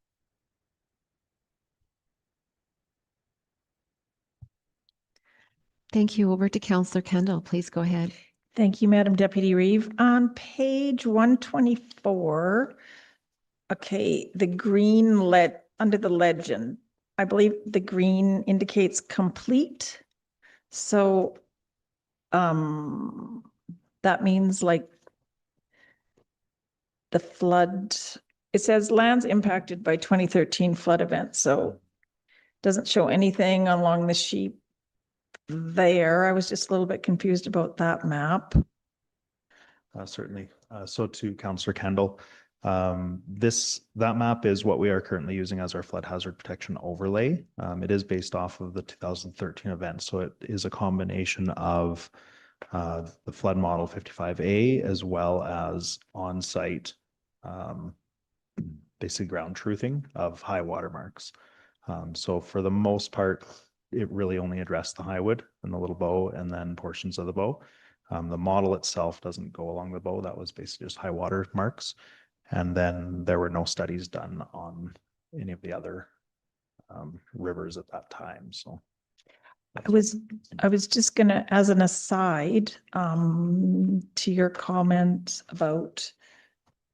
Thank you. Over to Councillor Kendall. Please go ahead. Thank you, Madam Deputy Reeve. On page 124, okay, the green under the legend, I believe the green indicates complete. So that means like the flood, it says lands impacted by 2013 flood event. So doesn't show anything along the sheep there. I was just a little bit confused about that map. Certainly. So to Councillor Kendall, that map is what we are currently using as our flood hazard protection overlay. It is based off of the 2013 event. So it is a combination of the flood model 55A as well as on-site basically ground truthing of high water marks. So for the most part, it really only addressed the Highwood and the Little Bow and then portions of the Bow. The model itself doesn't go along the Bow. That was basically just high water marks. And then there were no studies done on any of the other rivers at that time. So I was just gonna, as an aside, to your comment about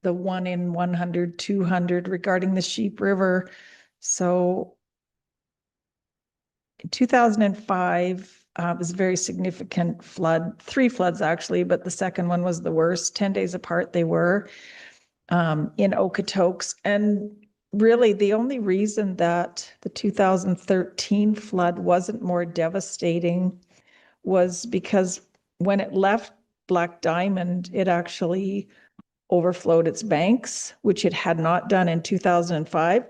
the 1 in 100, 200 regarding the Sheep River. So in 2005, it was a very significant flood, 3 floods actually, but the second one was the worst. 10 days apart they were in Okotoks. And really the only reason that the 2013 flood wasn't more devastating was because when it left Black Diamond, it actually overflowed its banks, which it had not done in 2005.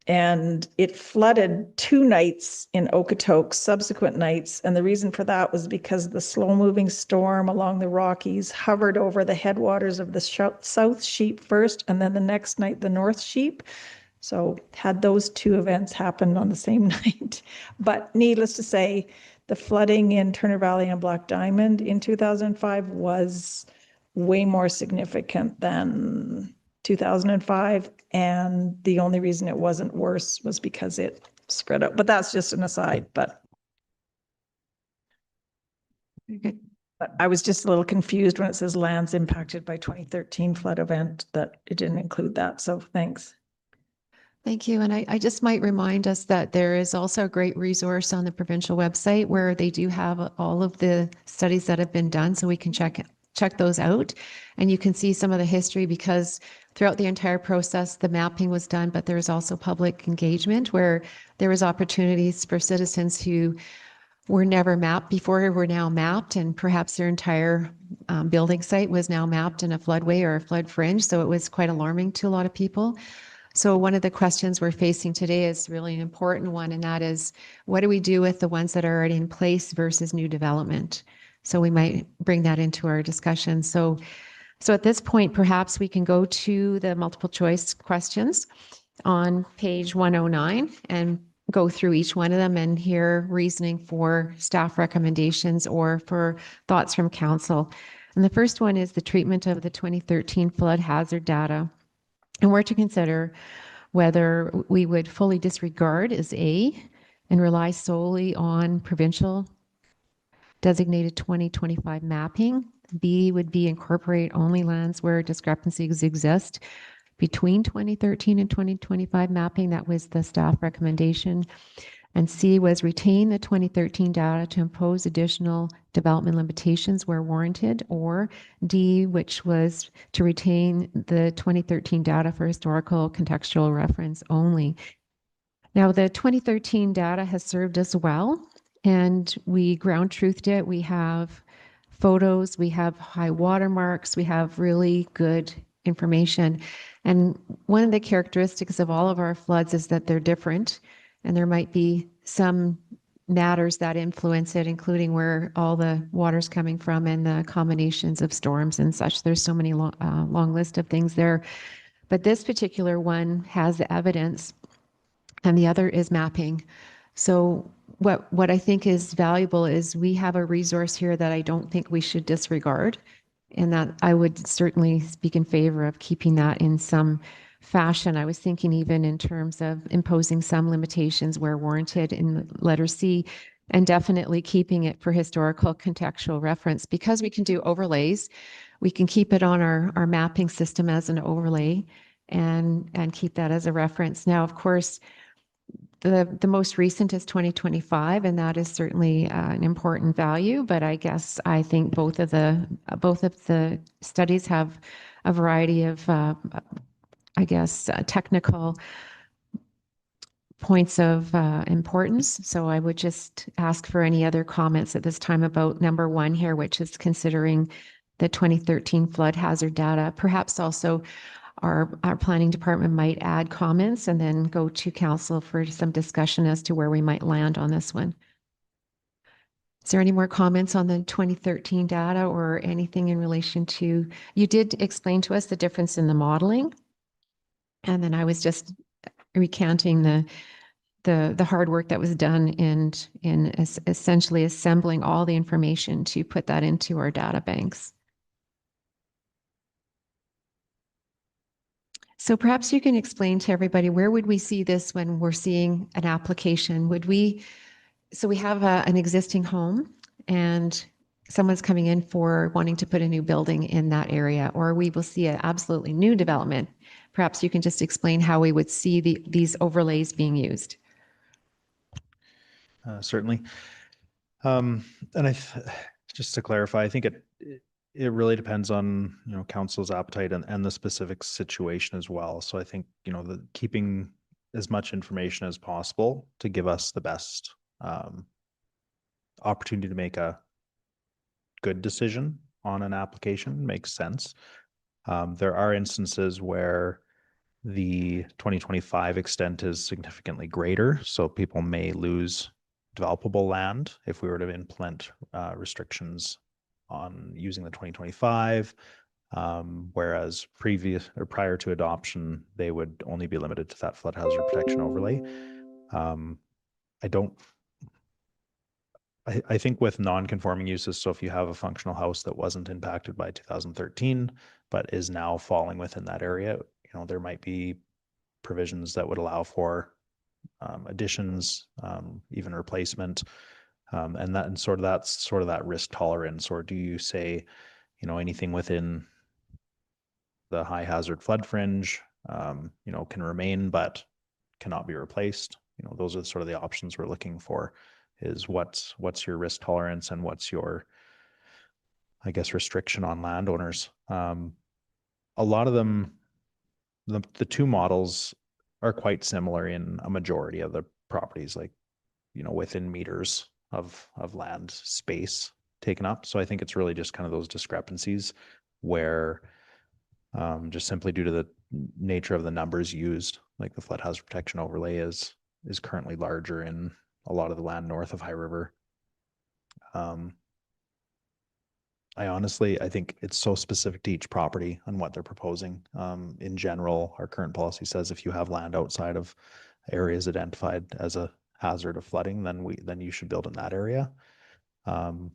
And it flooded 2 nights in Okotoks, subsequent nights. And the reason for that was because the slow moving storm along the Rockies hovered over the headwaters of the South Sheep first, and then the next night, the North Sheep. So had those 2 events happened on the same night. But needless to say, the flooding in Turner Valley and Black Diamond in 2005 was way more significant than 2005. And the only reason it wasn't worse was because it spread out. But that's just an aside. But I was just a little confused when it says lands impacted by 2013 flood event, that it didn't include that. So thanks. Thank you. And I just might remind us that there is also a great resource on the provincial website where they do have all of the studies that have been done. So we can check those out, and you can see some of the history, because throughout the entire process, the mapping was done, but there was also public engagement where there was opportunities for citizens who were never mapped before, were now mapped, and perhaps their entire building site was now mapped in a floodway or a flood fringe. So it was quite alarming to a lot of people. So one of the questions we're facing today is really an important one, and that is, what do we do with the ones that are already in place versus new development? So we might bring that into our discussion. So at this point, perhaps we can go to the multiple choice questions on page 109, and go through each one of them and hear reasoning for staff recommendations or for thoughts from council. And the first one is the treatment of the 2013 flood hazard data. And we're to consider whether we would fully disregard as A and rely solely on provincial designated 2025 mapping. B would be incorporate only lands where discrepancies exist between 2013 and 2025 mapping. That was the staff recommendation. And C was retain the 2013 data to impose additional development limitations where warranted, or D, which was to retain the 2013 data for historical contextual reference only. Now, the 2013 data has served us well, and we ground truthed it. We have photos, we have high watermarks, we have really good information. And one of the characteristics of all of our floods is that they're different, and there might be some matters that influence it, including where all the water's coming from and the combinations of storms and such. There's so many long list of things there. But this particular one has the evidence, and the other is mapping. So what I think is valuable is we have a resource here that I don't think we should disregard, and that I would certainly speak in favor of keeping that in some fashion. I was thinking even in terms of imposing some limitations where warranted in letter C, and definitely keeping it for historical contextual reference. Because we can do overlays, we can keep it on our mapping system as an overlay and keep that as a reference. Now, of course, the most recent is 2025, and that is certainly an important value. But I guess I think both of the studies have a variety of, I guess, technical points of importance. So I would just ask for any other comments at this time about number one here, which is considering the 2013 flood hazard data. Perhaps also our planning department might add comments and then go to council for some discussion as to where we might land on this one. Is there any more comments on the 2013 data or anything in relation to, you did explain to us the difference in the modeling. And then I was just recanting the hard work that was done in essentially assembling all the information to put that into our data banks. So perhaps you can explain to everybody, where would we see this when we're seeing an application? So we have an existing home and someone's coming in for wanting to put a new building in that area, or we will see an absolutely new development. Perhaps you can just explain how we would see these overlays being used. Certainly. And just to clarify, I think it really depends on, council's appetite and the specific situation as well. So I think, keeping as much information as possible to give us the best opportunity to make a good decision on an application makes sense. There are instances where the 2025 extent is significantly greater, so people may lose developable land if we were to implement restrictions on using the 2025, whereas prior to adoption, they would only be limited to that flood hazard protection overlay. I think with non-conforming uses, so if you have a functional house that wasn't impacted by 2013, but is now falling within that area, there might be provisions that would allow for additions, even replacement, and that's sort of that risk tolerance. Or do you say, anything within the high hazard flood fringe, can remain but cannot be replaced? Those are sort of the options we're looking for. Is what's your risk tolerance and what's your, I guess, restriction on landowners. A lot of them, the two models are quite similar in a majority of the properties, like, within meters of land space taken up. So I think it's really just kind of those discrepancies where just simply due to the nature of the numbers used, like the flood hazard protection overlay is currently larger in a lot of the land north of High River. I think it's so specific to each property on what they're proposing. In general, our current policy says if you have land outside of areas identified as a hazard of flooding, then you should build in that area. And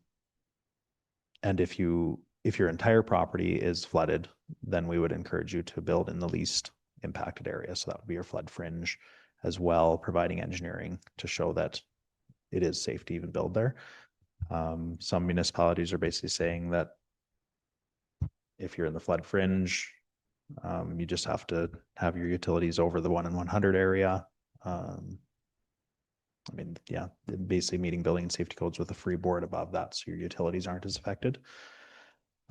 if your entire property is flooded, then we would encourage you to build in the least impacted area. So that would be your flood fringe as well, providing engineering to show that it is safe to even build there. Some municipalities are basically saying that if you're in the flood fringe, you just have to have your utilities over the 1 in 100 area. I mean, yeah, basically meeting building and safety codes with a free board above that, so your utilities aren't as affected.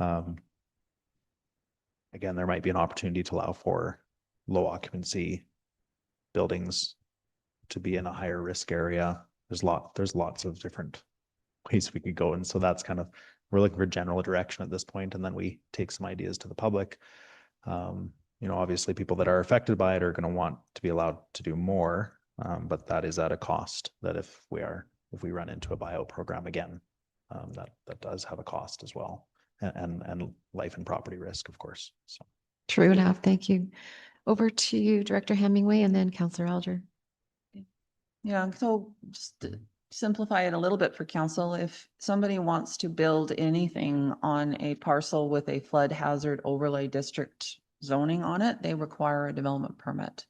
Again, there might be an opportunity to allow for low occupancy buildings to be in a higher risk area. There's lots of different ways we could go, and so that's kind of, we're looking for general direction at this point, and then we take some ideas to the public. You know, obviously people that are affected by it are going to want to be allowed to do more, but that is at a cost. That if we run into a buyout program again, that does have a cost as well, and life and property risk, of course. So True enough. Thank you. Over to you, Director Hemingway, and then Councillor Alger. Yeah, so just to simplify it a little bit for council, if somebody wants to build anything on a parcel with a flood hazard overlay district zoning on it, they require a development permit.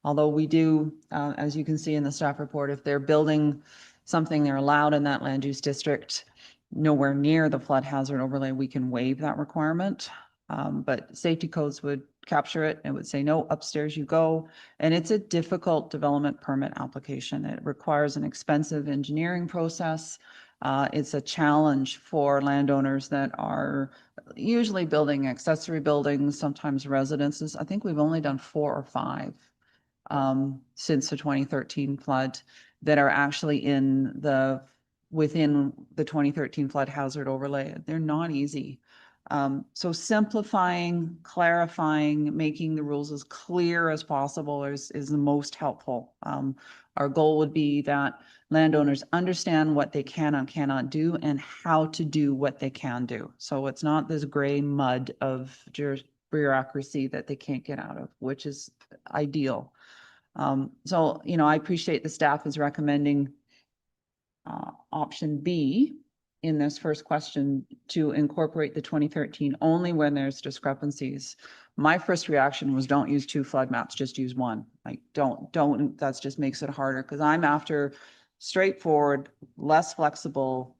Although we do, as you can see in the staff report, if they're building something they're allowed in that land use district, nowhere near the flood hazard overlay, we can waive that requirement. But safety codes would capture it and would say, no, upstairs you go. And it's a difficult development permit application. It requires an expensive engineering process. It's a challenge for landowners that are usually building accessory buildings, sometimes residences. I think we've only done 4 or 5 since the 2013 flood that are actually within the 2013 flood hazard overlay. They're not easy. So simplifying, clarifying, making the rules as clear as possible is the most helpful. Our goal would be that landowners understand what they can and cannot do and how to do what they can do. So it's not this gray mud of bureaucracy that they can't get out of, which is ideal. So, you know, I appreciate the staff is recommending option B in this first question to incorporate the 2013 only when there's discrepancies. My first reaction was don't use 2 flood maps, just use 1. Like don't, that just makes it harder because I'm after straightforward, less flexible,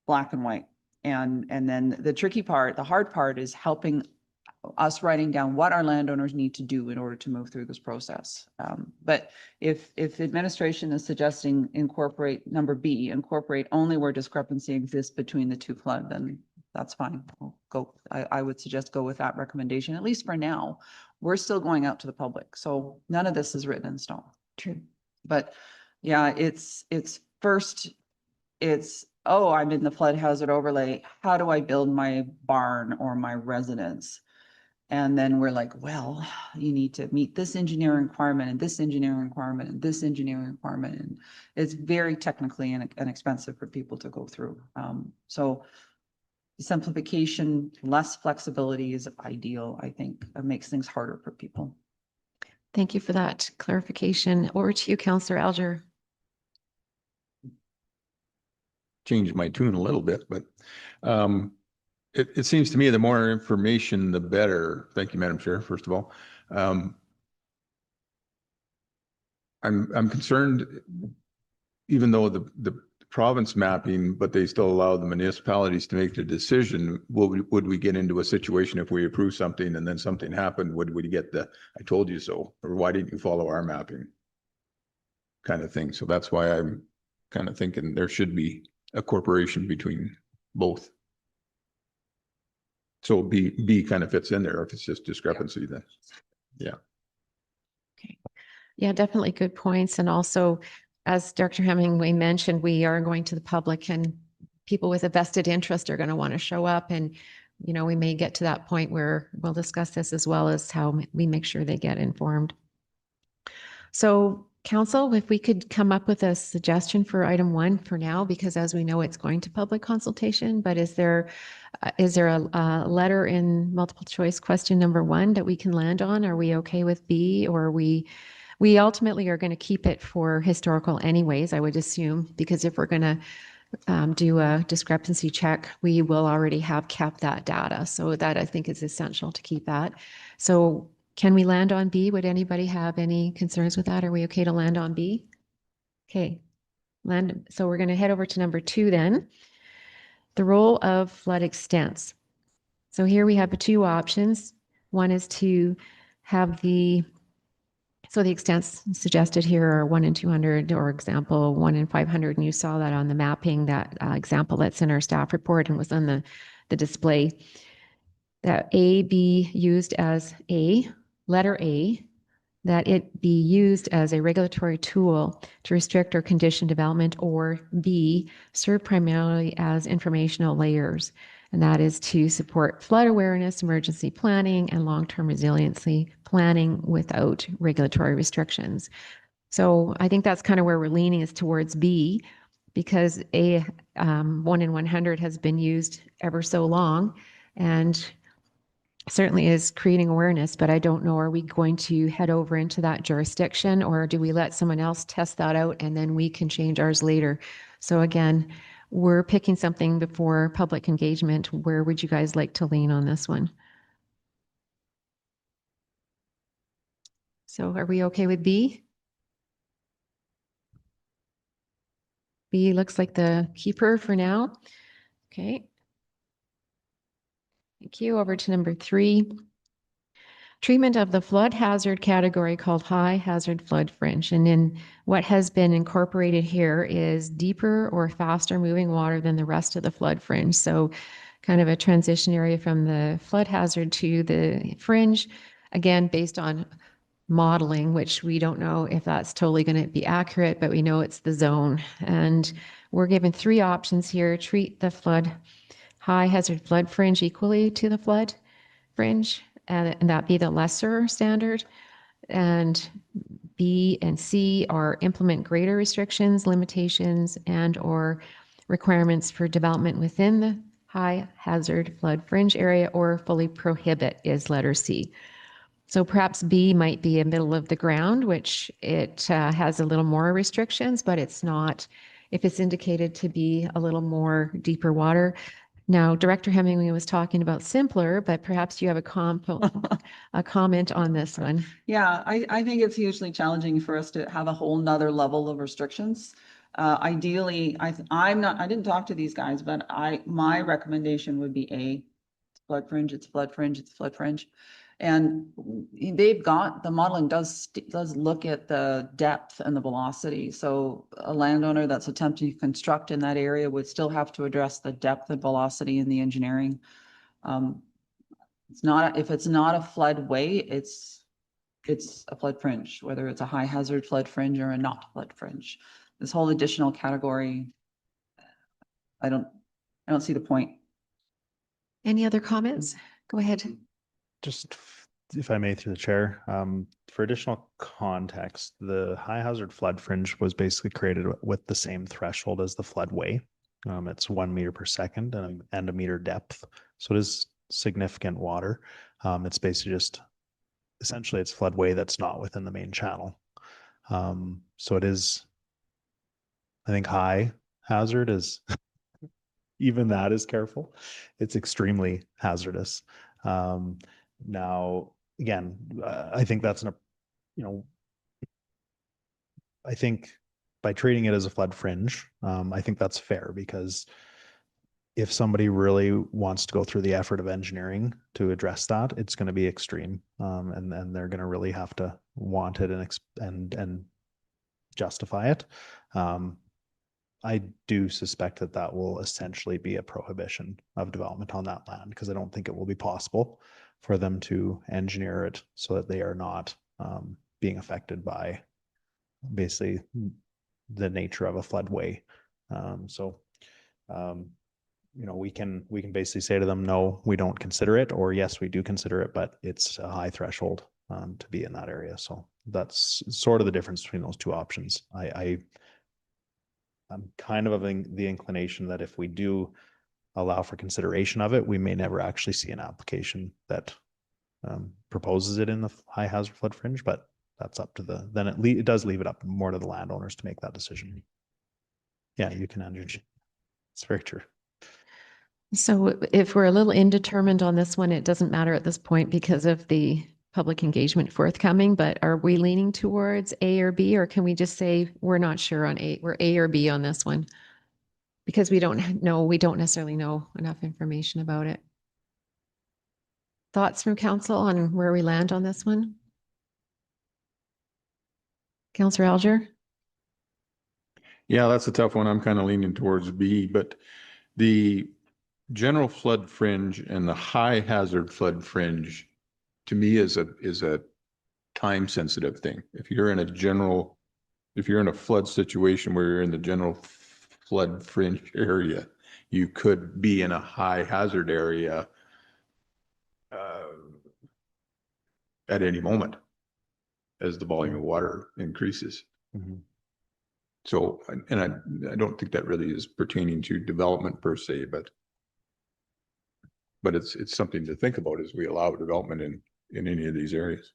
black and white. And then the tricky part, the hard part is helping us writing down what our landowners need to do in order to move through this process. But if administration is suggesting incorporate number B, incorporate only where discrepancy exists between the 2 flood, then that's fine. We'll go. I would suggest go with that recommendation, at least for now. We're still going out to the public, so none of this is written in stone. True. But yeah, it's first, oh, I'm in the flood hazard overlay. How do I build my barn or my residence? And then we're like, well, you need to meet this engineering requirement and this engineering requirement and this engineering requirement. And it's very technically and expensive for people to go through. So simplification, less flexibility is ideal. I think it makes things harder for people. Thank you for that clarification. Over to you, Councillor Alger. Changed my tune a little bit, but it seems to me the more information, the better. Thank you, Madam Chair, first of all. I'm concerned, even though the province mapping, but they still allow the municipalities to make the decision. Would we get into a situation if we approve something and then something happened? Would we get the "I told you so" or "Why didn't you follow our mapping" kind of thing? So that's why I'm kind of thinking there should be a corporation between both. So B kind of fits in there if it's just discrepancy then. Yeah. Okay. Yeah, definitely good points. And also, as Dr. Hemingway mentioned, we are going to the public and people with a vested interest are going to want to show up. And, you know, we may get to that point where we'll discuss this as well as how we make sure they get informed. So council, if we could come up with a suggestion for item 1 for now, because as we know, it's going to public consultation, but is there a letter in multiple choice question number 1 that we can land on? Are we okay with B, or are we We ultimately are going to keep it for historical anyways, I would assume, because if we're going to do a discrepancy check, we will already have kept that data. So that I think is essential to keep that. So can we land on B? Would anybody have any concerns with that? Are we okay to land on B? Okay, land. So we're going to head over to number 2 then. The role of flood extents. So here we have 2 options. One is to have the extents suggested here are 1 in 200, or example 1 in 500, and you saw that on the mapping, that example that's in our staff report and was on the display. That A be used as letter A, that it be used as a regulatory tool to restrict or condition development, or B, serve primarily as informational layers, and that is to support flood awareness, emergency planning, and long-term resiliency planning without regulatory restrictions. So I think that's kind of where we're leaning, is towards B, because 1 in 100 has been used ever so long, and certainly is creating awareness, but I don't know, are we going to head over into that jurisdiction, or do we let someone else test that out and then we can change ours later? So again, we're picking something before public engagement. Where would you guys like to lean on this one? So are we okay with B? B looks like the keeper for now. Okay. Thank you. Over to number 3. Treatment of the flood hazard category called high hazard flood fringe. And in what has been incorporated here is deeper or faster moving water than the rest of the flood fringe. So kind of a transition area from the flood hazard to the fringe, again, based on modeling, which we don't know if that's totally going to be accurate, but we know it's the zone. And we're given 3 options here: treat the high hazard flood fringe equally to the flood fringe, and that be the lesser standard. And B and C are implement greater restrictions, limitations, and or requirements for development within the high hazard flood fringe area, or fully prohibit is letter C. So perhaps B might be a middle of the ground, which it has a little more restrictions, but it's not, if it's indicated to be a little more deeper water. Now, Director Hemingway was talking about simpler, but perhaps you have a comment on this one. Yeah, I think it's hugely challenging for us to have a whole nother level of restrictions. Ideally, I didn't talk to these guys, but my recommendation would be A. Flood fringe, it's flood fringe, it's flood fringe. And they've got, the modeling does look at the depth and the velocity. So a landowner that's attempting to construct in that area would still have to address the depth and velocity in the engineering. If it's not a floodway, it's a flood fringe, whether it's a high hazard flood fringe or a not flood fringe. This whole additional category, I don't see the point. Any other comments? Go ahead. Just if I may, through the chair, for additional context, the high hazard flood fringe was basically created with the same threshold as the floodway. It's 1 meter per second and a meter depth. So it is significant water. It's basically just, essentially it's floodway that's not within the main channel. So it is, I think high hazard is, even that is careful. It's extremely hazardous. Now, again, I think that's I think by treating it as a flood fringe, I think that's fair, because if somebody really wants to go through the effort of engineering to address that, it's going to be extreme, and they're going to really have to want it and justify it. I do suspect that will essentially be a prohibition of development on that land, because I don't think it will be possible for them to engineer it so that they are not being affected by basically the nature of a floodway. We can basically say to them, no, we don't consider it, or yes, we do consider it, but it's a high threshold to be in that area. So that's sort of the difference between those 2 options. I'm kind of the inclination that if we do allow for consideration of it, we may never actually see an application that proposes it in the high hazard flood fringe, but that's up to then it does leave it up more to the landowners to make that decision. Yeah, you can energy. It's very true. So if we're a little indeterminate on this one, it doesn't matter at this point because of the public engagement forthcoming, but are we leaning towards A or B, or can we just say we're not sure on A, we're A or B on this one? Because we don't necessarily know enough information about it. Thoughts from council on where we land on this one? Councillor Alger? Yeah, that's a tough one. I'm kind of leaning towards B, but the general flood fringe and the high hazard flood fringe to me is a time sensitive thing. If you're in a flood situation where you're in the general flood fringe area, you could be in a high hazard area at any moment as the volume of water increases. Mm-hmm. So, and I don't think that really is pertaining to development per se, but it's something to think about as we allow development in any of these areas.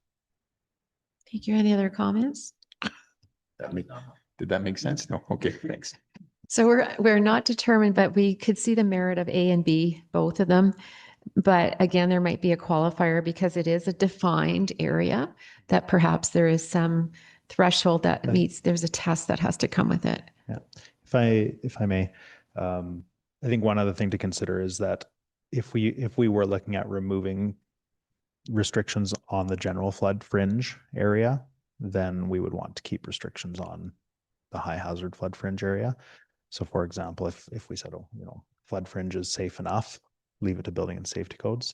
Thank you. Any other comments? Did that make sense? No? Okay, thanks. So we're not determined, but we could see the merit of A and B, both of them. But again, there might be a qualifier because it is a defined area that perhaps there is some threshold that meets, there's a test that has to come with it. Yeah. If I may, I think one other thing to consider is that if we were looking at removing restrictions on the general flood fringe area, then we would want to keep restrictions on the high hazard flood fringe area. So for example, if we said, oh, flood fringe is safe enough, leave it to building and safety codes,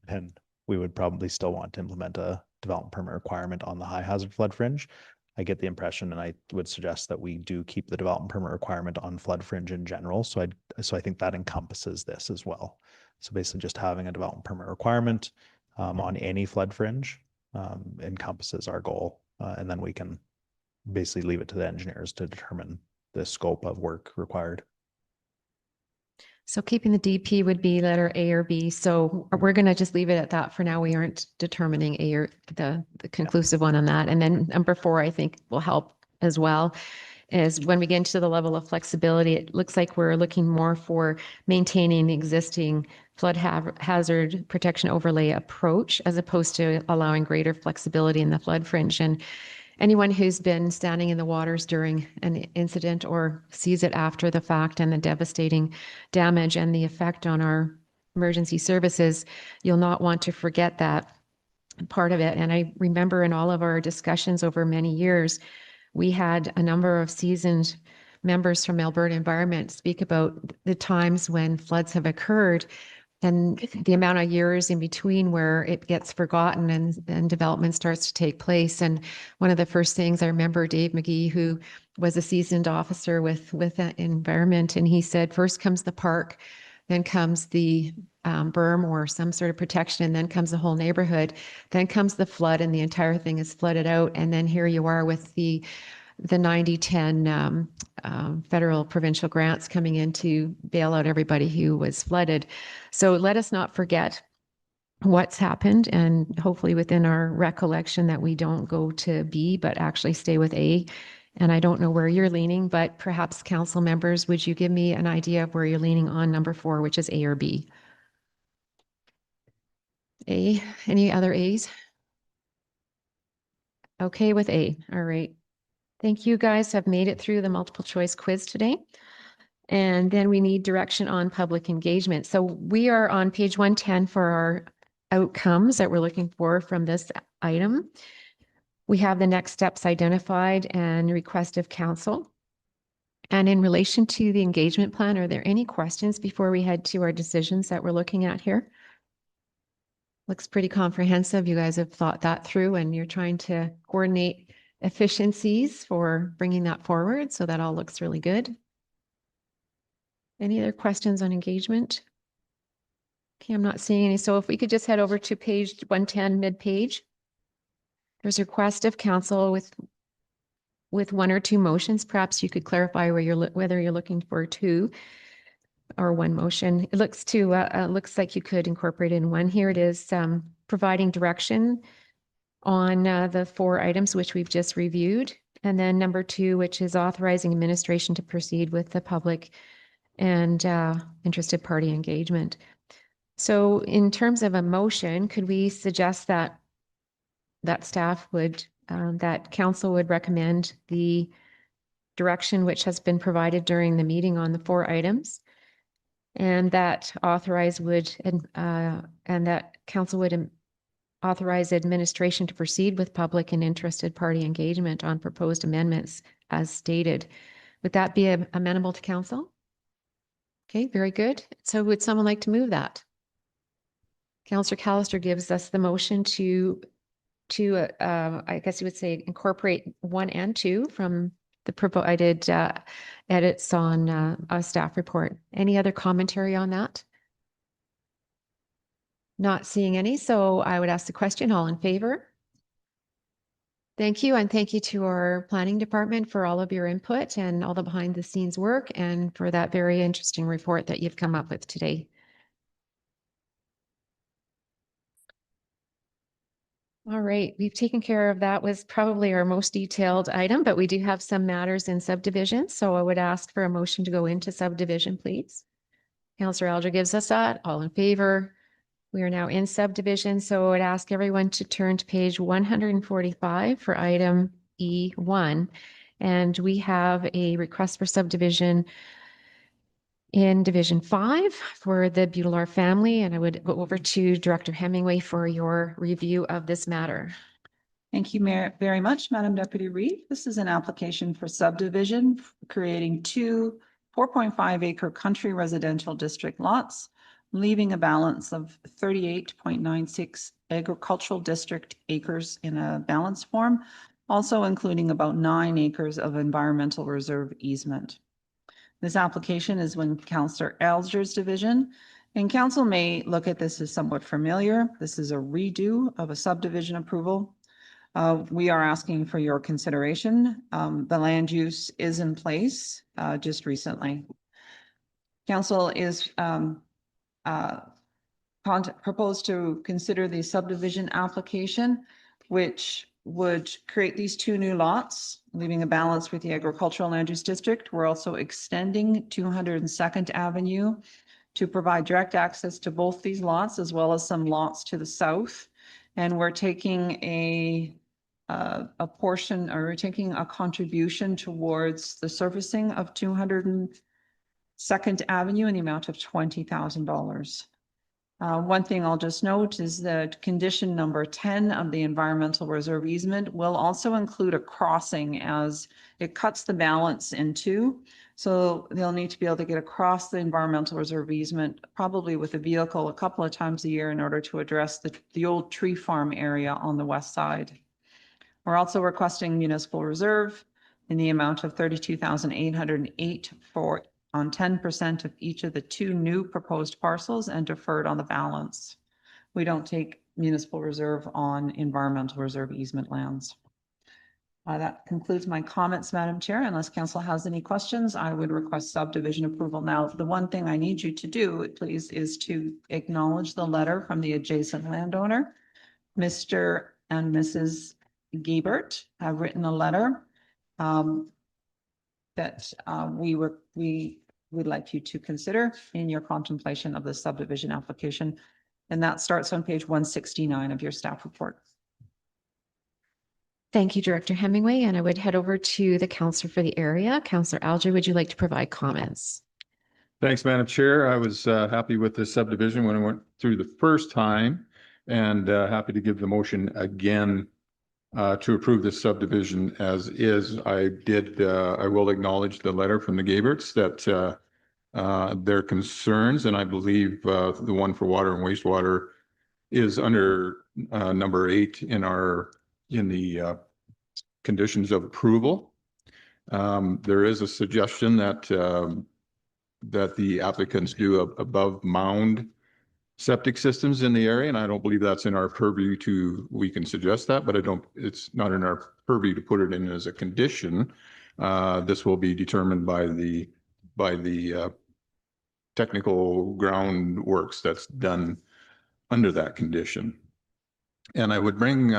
then we would probably still want to implement a development permit requirement on the high hazard flood fringe. I get the impression, and I would suggest that we do keep the development permit requirement on flood fringe in general. So I think that encompasses this as well. So basically just having a development permit requirement on any flood fringe encompasses our goal. And then we can basically leave it to the engineers to determine the scope of work required. So keeping the DP would be letter A or B. So we're going to just leave it at that for now. We aren't determining A or the conclusive one on that. And then number 4, I think will help as well, is when we get into the level of flexibility, it looks like we're looking more for maintaining the existing flood hazard protection overlay approach as opposed to allowing greater flexibility in the flood fringe. And anyone who's been standing in the waters during an incident or sees it after the fact and the devastating damage and the effect on our emergency services, you'll not want to forget that part of it. And I remember in all of our discussions over many years, we had a number of seasoned members from Alberta Environment speak about the times when floods have occurred and the amount of years in between where it gets forgotten and development starts to take place. And one of the first things I remember, Dave McGee, who was a seasoned officer with that environment, and he said, first comes the park, then comes the berm or some sort of protection, and then comes the whole neighborhood, then comes the flood, and the entire thing is flooded out. And then here you are with the 90-10 federal provincial grants coming in to bail out everybody who was flooded. So let us not forget what's happened, and hopefully within our recollection that we don't go to B, but actually stay with A. And I don't know where you're leaning, but perhaps council members, would you give me an idea of where you're leaning on number 4, which is A or B? A, any other A's? Okay with A, all right. Thank you guys have made it through the multiple choice quiz today. And then we need direction on public engagement. So we are on page 110 for our outcomes that we're looking for from this item. We have the next steps identified and request of council. And in relation to the engagement plan, are there any questions before we head to our decisions that we're looking at here? Looks pretty comprehensive. You guys have thought that through and you're trying to coordinate efficiencies for bringing that forward. So that all looks really good. Any other questions on engagement? Okay, I'm not seeing any. So if we could just head over to page 110 mid-page. There's a request of council with 1 or 2 motions. Perhaps you could clarify whether you're looking for 2 or 1 motion. It looks like you could incorporate it in one. Here it is, providing direction on the 4 items which we've just reviewed. And then number 2, which is authorizing administration to proceed with the public and interested party engagement. So in terms of a motion, could we suggest that staff would, that council would recommend the direction which has been provided during the meeting on the 4 items, and that and that council would authorize administration to proceed with public and interested party engagement on proposed amendments as stated. Would that be amenable to council? Okay, very good. So would someone like to move that? Councillor Callister gives us the motion to I guess you would say incorporate 1 and 2 from the provided edits on a staff report. Any other commentary on that? Not seeing any, so I would ask the question. All in favor? Thank you, and thank you to our planning department for all of your input and all the behind the scenes work, and for that very interesting report that you've come up with today. All right, we've taken care of that. Was probably our most detailed item, but we do have some matters in subdivision. So I would ask for a motion to go into subdivision, please. Councillor Alger gives us that. All in favor? We are now in subdivision. So I would ask everyone to turn to page 145 for item E1. And we have a request for subdivision in Division 5 for the Butler family. And I would go over to Director Hemingway for your review of this matter. Thank you, Mayor, very much, Madam Deputy Reid. This is an application for subdivision, creating 2 4.5 acre country residential district lots, leaving a balance of 38.96 agricultural district acres in a balance form, also including about 9 acres of environmental reserve easement. This application is when Councillor Alger's division, and council may look at this as somewhat familiar. This is a redo of a subdivision approval. We are asking for your consideration. The land use is in place just recently. Council is proposed to consider the subdivision application, which would create these 2 new lots, leaving a balance with the agricultural land use district. We're also extending 202nd Avenue to provide direct access to both these lots, as well as some lots to the south. And we're taking a portion, or we're taking a contribution towards the surfacing of 202nd Avenue in the amount of $20,000. One thing I'll just note is that condition number 10 of the environmental reserve easement will also include a crossing, as it cuts the balance in 2. So they'll need to be able to get across the environmental reserve easement, probably with a vehicle a couple of times a year, in order to address the old tree farm area on the west side. We're also requesting municipal reserve in the amount of $32,808 on 10% of each of the 2 new proposed parcels, and deferred on the balance. We don't take municipal reserve on environmental reserve easement lands. That concludes my comments, Madam Chair. Unless council has any questions, I would request subdivision approval. Now, the one thing I need you to do, please, is to acknowledge the letter from the adjacent landowner. Mr. and Mrs. Giebert have written a letter that we would like you to consider in your contemplation of the subdivision application. And that starts on page 169 of your staff report. Thank you, Director Hemingway. And I would head over to the councillor for the area. Councillor Alger, would you like to provide comments? Thanks, Madam Chair. I was happy with this subdivision when I went through the first time, and happy to give the motion again to approve this subdivision as is. I will acknowledge the letter from the Gaberts that their concerns, and I believe the one for water and wastewater is under number 8 in the conditions of approval. There is a suggestion that the applicants do above mound septic systems in the area, and I don't believe that's in our purview we can suggest that, but it's not in our purview to put it in as a condition. This will be determined by the technical groundworks that's done under that condition. And I would bring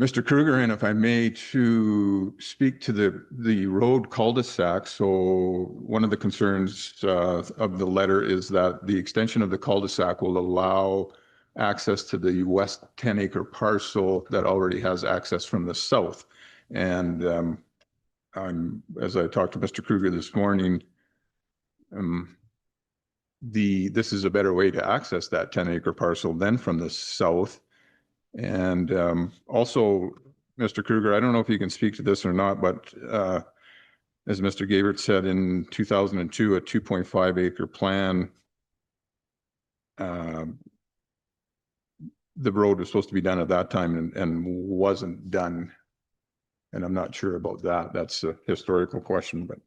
Mr. Kruger, and if I may, to speak to the road cul-de-sac. So one of the concerns of the letter is that the extension of the cul-de-sac will allow access to the west 10-acre parcel that already has access from the south. And as I talked to Mr. Kruger this morning, this is a better way to access that 10-acre parcel than from the south. And also, Mr. Kruger, I don't know if you can speak to this or not, but as Mr. Gabert said, in 2002, a 2.5 acre plan, the road was supposed to be done at that time and wasn't done. And I'm not sure about that. That's a historical question, but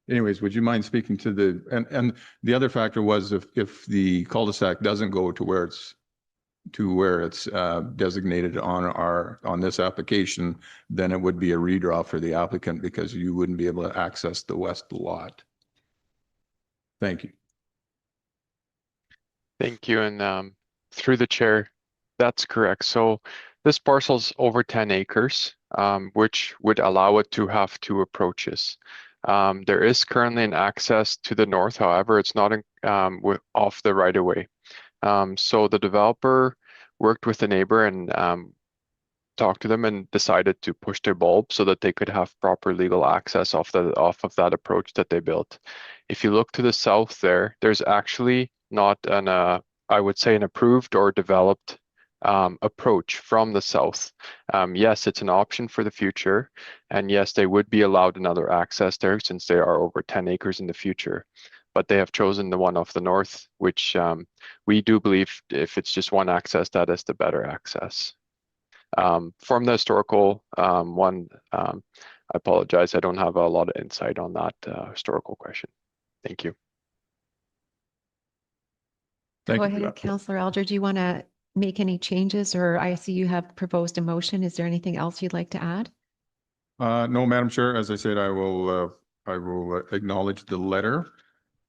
anyways, would you mind speaking to and the other factor was if the cul-de-sac doesn't go to where it's designated on this application, then it would be a redraw for the applicant because you wouldn't be able to access the west lot. Thank you. Thank you. And through the chair, that's correct. So this parcel's over 10 acres, which would allow it to have two approaches. There is currently an access to the north, however, it's not off the right of way. So the developer worked with the neighbor and talked to them and decided to push their bulb so that they could have proper legal access off of that approach that they built. If you look to the south there's actually not I would say an approved or developed approach from the south. Yes, it's an option for the future, and yes, they would be allowed another access there since they are over 10 acres in the future. But they have chosen the one off the north, which we do believe if it's just one access, that is the better access. From the historical one, I apologize, I don't have a lot of insight on that historical question. Thank you. Thank Go you for ahead, that. Councillor Elder. Do you want to make any changes, or I see you have proposed a motion. Is there anything else you'd like to add? No, Madam Chair, as I said, I will acknowledge the letter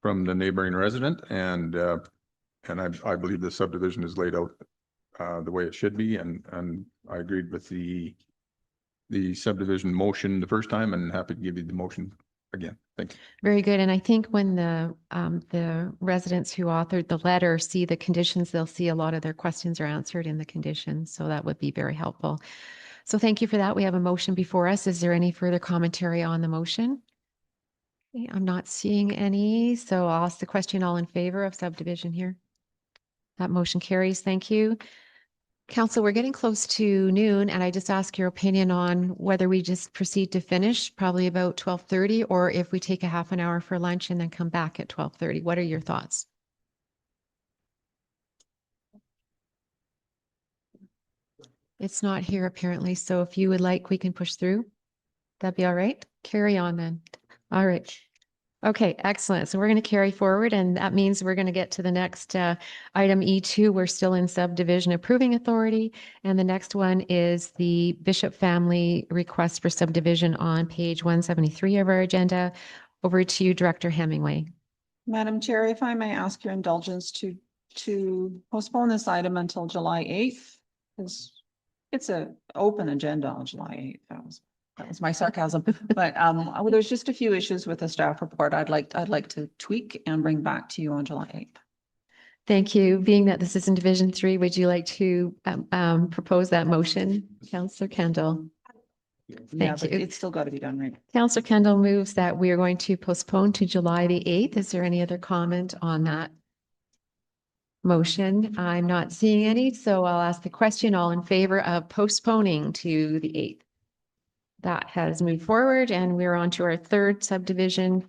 from the neighboring resident, and I believe the subdivision is laid out the way it should be, and I agreed with the subdivision motion the first time, and happy to give you the motion again. Thank you. Very good. And I think when the residents who authored the letter see the conditions, they'll see a lot of their questions are answered in the conditions. So that would be very helpful. So thank you for that. We have a motion before us. Is there any further commentary on the motion? Okay, I'm not seeing any. So I'll ask the question, all in favor of subdivision here? That motion carries. Thank you. Council, we're getting close to noon, and I just ask your opinion on whether we just proceed to finish probably about 12:30, or if we take a half an hour for lunch and then come back at 12:30. What are your thoughts? It's not here apparently, so if you would like, we can push through. That'd be all right. Carry on then. All right. Okay, excellent. So we're going to carry forward, and that means we're going to get to the next item E2. We're still in subdivision approving authority. And the next one is the Bishop family request for subdivision on page 173 of our agenda. Over to you, Director Hemingway. Madam Chair, if I may ask your indulgence to postpone this item until July 8th, because it's an open agenda on July 8th. That was my sarcasm, but there's just a few issues with the staff report I'd like to tweak and bring back to you on July 8th. Thank you. Being that this is in Division 3, would you like to propose that motion, Councillor Kendall? Yeah, but it's still got to be done right. Councillor Kendall moves that we are going to postpone to July the 8th. Is there any other comment on that motion? I'm not seeing any, so I'll ask the question. All in favor of postponing to the 8th? That has moved forward, and we're on to our third subdivision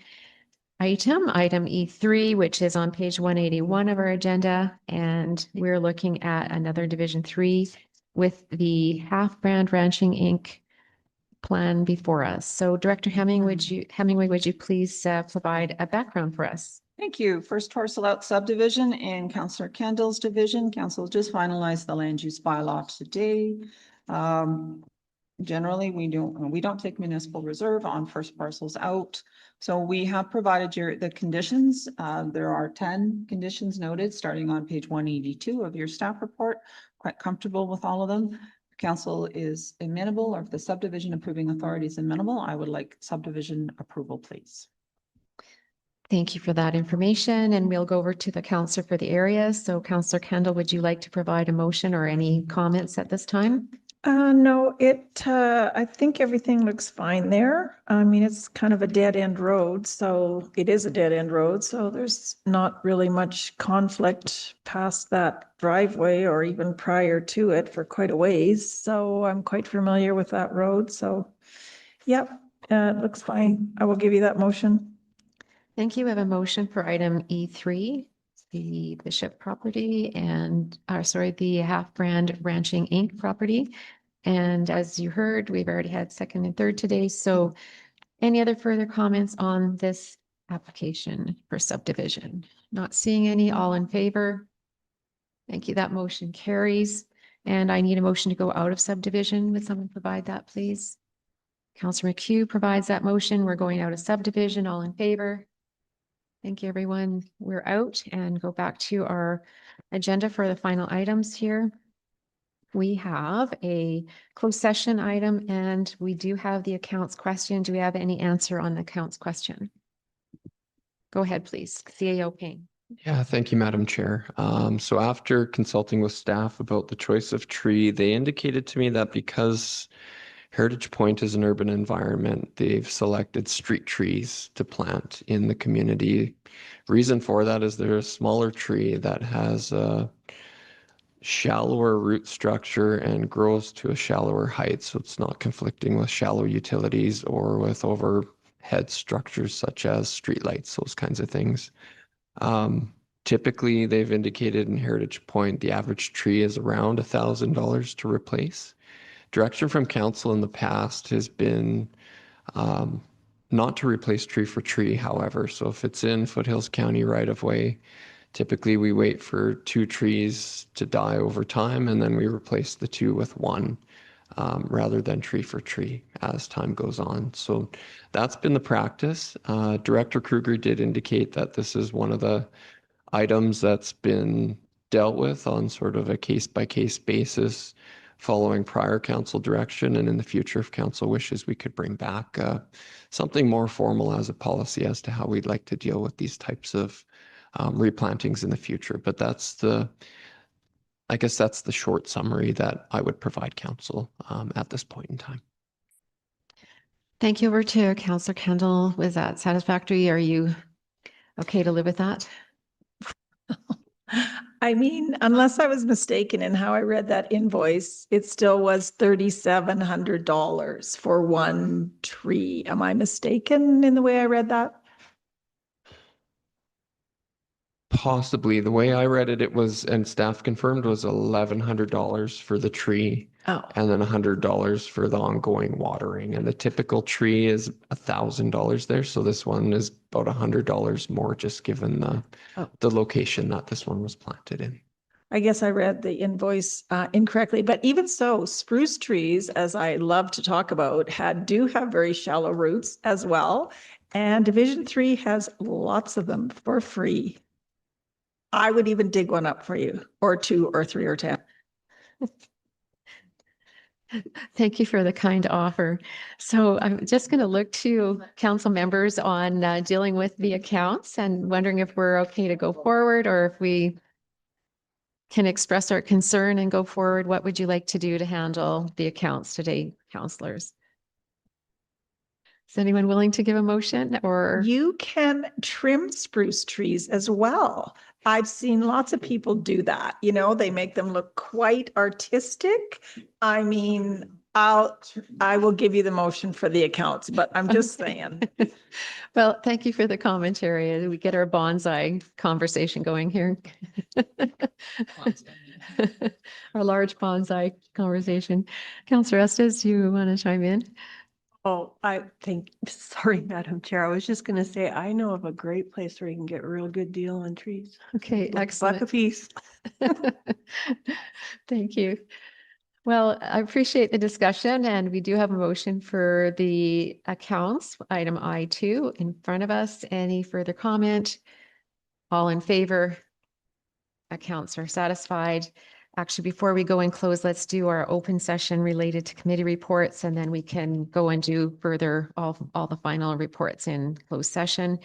item E3, which is on page 181 of our agenda. And we're looking at another Division 3 with the Half Brand Ranching Inc. plan before us. So Director Hemingway, would you please provide a background for us? Thank you. First parcel out subdivision in Councillor Kendall's division. Council just finalized the land use bylaw today. Generally, we don't take municipal reserve on first parcels out. So we have provided the conditions. There are 10 conditions noted starting on page 182 of your staff report. Quite comfortable with all of them. council is amenable, or if the subdivision approving authority is amenable, I would like subdivision approval, please. Thank you for that information, and we'll go over to the counselor for the area. So Counselor Kendall, would you like to provide a motion or any comments at this time? No, I think everything looks fine there. I mean, it's kind of a dead end road, so it is a dead end road, so there's not really much conflict past that driveway or even prior to it for quite a ways. So I'm quite familiar with that road, so yep, it looks fine. I will give you that motion. Thank you. We have a motion for item E3, the Bishop property and, the Half Brand Ranching Inc. property. And as you heard, we've already had second and third today. So any other further comments on this application for subdivision? Not seeing any. All in favor? Thank you. That motion carries. And I need a motion to go out of subdivision. Would someone provide that, please? Councillor McHugh provides that motion. We're going out of subdivision. All in favor? Thank you, everyone. We're out and go back to our agenda for the final items here. We have a closed session item and we do have the accounts question. Do we have any answer on the accounts question? Go ahead, please. CAO Payne. Yeah, thank you, Madam Chair. So after consulting with staff about the choice of tree, they indicated to me that because Heritage Point is an urban environment, they've selected street trees to plant in the community. Reason for that is they're a smaller tree that has a shallower root structure and grows to a shallower height, so it's not conflicting with shallow utilities or with overhead structures such as streetlights, those kinds of things. Typically, they've indicated in Heritage Point, the average tree is around $1,000 to replace. Direction from council in the past has been not to replace tree for tree, however. So if it's in Foothills County right of way, typically we wait for 2 trees to die over time and then we replace the 2 with 1 rather than tree for tree as time goes on. So that's been the practice. Director Kruger did indicate that this is one of the items that's been dealt with on sort of a case-by-case basis following prior council direction, and in the future, if council wishes, we could bring back something more formal as a policy as to how we'd like to deal with these types of replantings in the future. But I guess that's the short summary that I would provide council at this point in time. Thank you. Over to Councillor Kendall. Was that satisfactory? Are you okay to live with that? I mean, unless I was mistaken in how I read that invoice, it still was $3,700 for 1 tree. Am I mistaken in the way I read that? Possibly. The way I read it, it was, and staff confirmed, was $1,100 for the tree. Oh. And then $100 for the ongoing watering. And the typical tree is $1,000 there. So this one is about $100 more, just given the location that this one was planted in. I guess I read the invoice incorrectly, but even so, spruce trees, as I love to talk about, do have very shallow roots as well. And Division 3 has lots of them for free. I would even dig one up for you, or 2 or 3 or 10. Thank you for the kind offer. So I'm just going to look to council members on dealing with the accounts and wondering if we're okay to go forward or if we can express our concern and go forward. What would you like to do to handle the accounts today, councillors? Is anyone willing to give a motion or? You can trim spruce trees as well. I've seen lots of people do that. You know, they make them look quite artistic. I mean, I will give you the motion for the accounts, but I'm just saying. Well, thank you for the commentary. We get our bonsai conversation going here. Our large bonsai conversation. Councillor Estes, do you want to chime in? Oh, sorry, Madam Chair. I was just going to say, I know of a great place where you can get a real good deal on trees. Okay, excellent. Buck a piece. Thank you. Well, I appreciate the discussion and we do have a motion for the accounts, item I2 in front of us. Any further comment? All in favor? Accounts are satisfied. Actually, before we go and close, let's do our open session related to committee reports, and then we can go and do further all the final reports in closed session.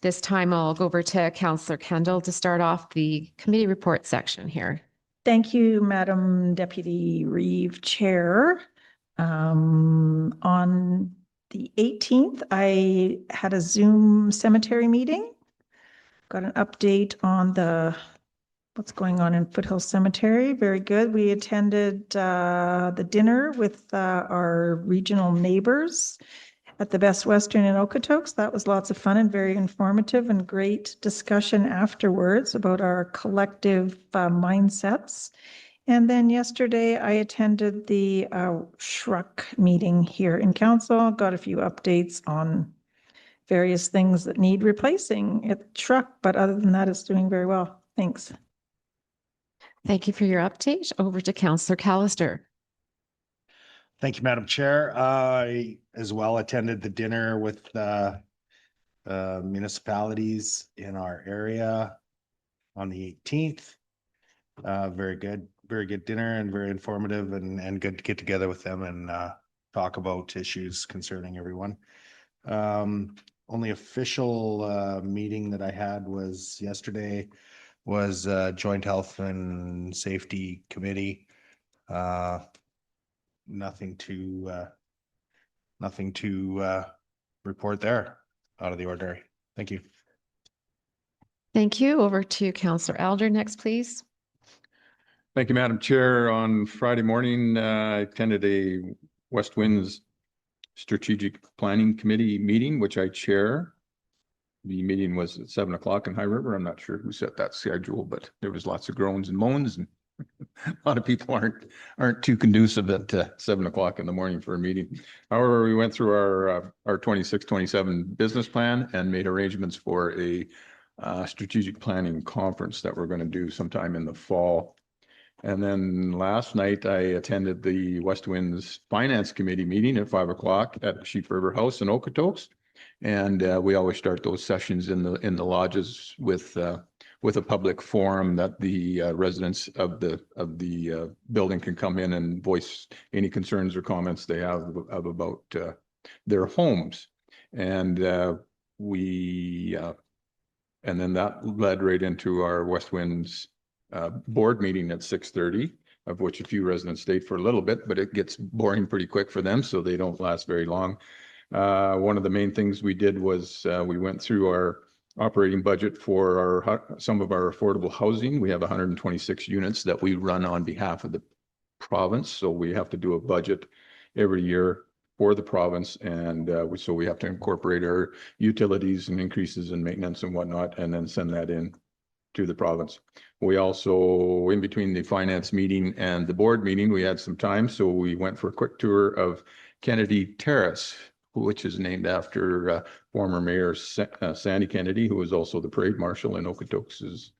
This time I'll go over to Councillor Kendall to start off the committee report section here. Thank you, Madam Deputy Reeve Chair. On the 18th, I had a Zoom cemetery meeting. Got an update on what's going on in Foothills Cemetery. Very good. We attended the dinner with our regional neighbors at the Best Western in Okotoks. That was lots of fun and very informative, and great discussion afterwards about our collective mindsets. And then yesterday I attended the SHRUC meeting here in council, got a few updates on various things that need replacing at SHRUC, but other than that, it's doing very well. Thanks. Thank you for your update. Over to Councillor Callister. Thank you, Madam Chair. I as well attended the dinner with municipalities in our area on the 18th. Very good dinner and very informative, and good to get together with them and talk about issues concerning everyone. Only official meeting that I had was yesterday, was Joint Health and Safety Committee. Nothing to report there out of the ordinary. Thank you. Thank you. Over to Councillor Alger next, please. Thank you, Madam Chair. On Friday morning, I attended a West Winds Strategic Planning Committee meeting, which I chair. The meeting was at 7 o'clock in High River. I'm not sure who set that schedule, but there was lots of groans and moans, and a lot of people aren't too conducive at 7 o'clock in the morning for a meeting. However, we went through our 26-27 business plan and made arrangements for a strategic planning conference that we're going to do sometime in the fall. And then last night I attended the West Winds Finance Committee meeting at 5 o'clock at Sheep River House in Okotoks. And we always start those sessions in the lodges with a public forum that the residents of the building can come in and voice any concerns or comments they have about their homes. And and then that led right into our West Winds board meeting at 6:30, of which a few residents stayed for a little bit, but it gets boring pretty quick for them, so they don't last very long. One of the main things we did was we went through our operating budget for some of our affordable housing. We have 126 units that we run on behalf of the province, so we have to do a budget every year for the province, and so we have to incorporate our utilities and increases in maintenance and whatnot, and then send that in to the province. We also, in between the finance meeting and the board meeting, we had some time, so we went for a quick tour of Kennedy Terrace, which is named after former Mayor Sandy Kennedy, who was also the parade marshal in Okotoks'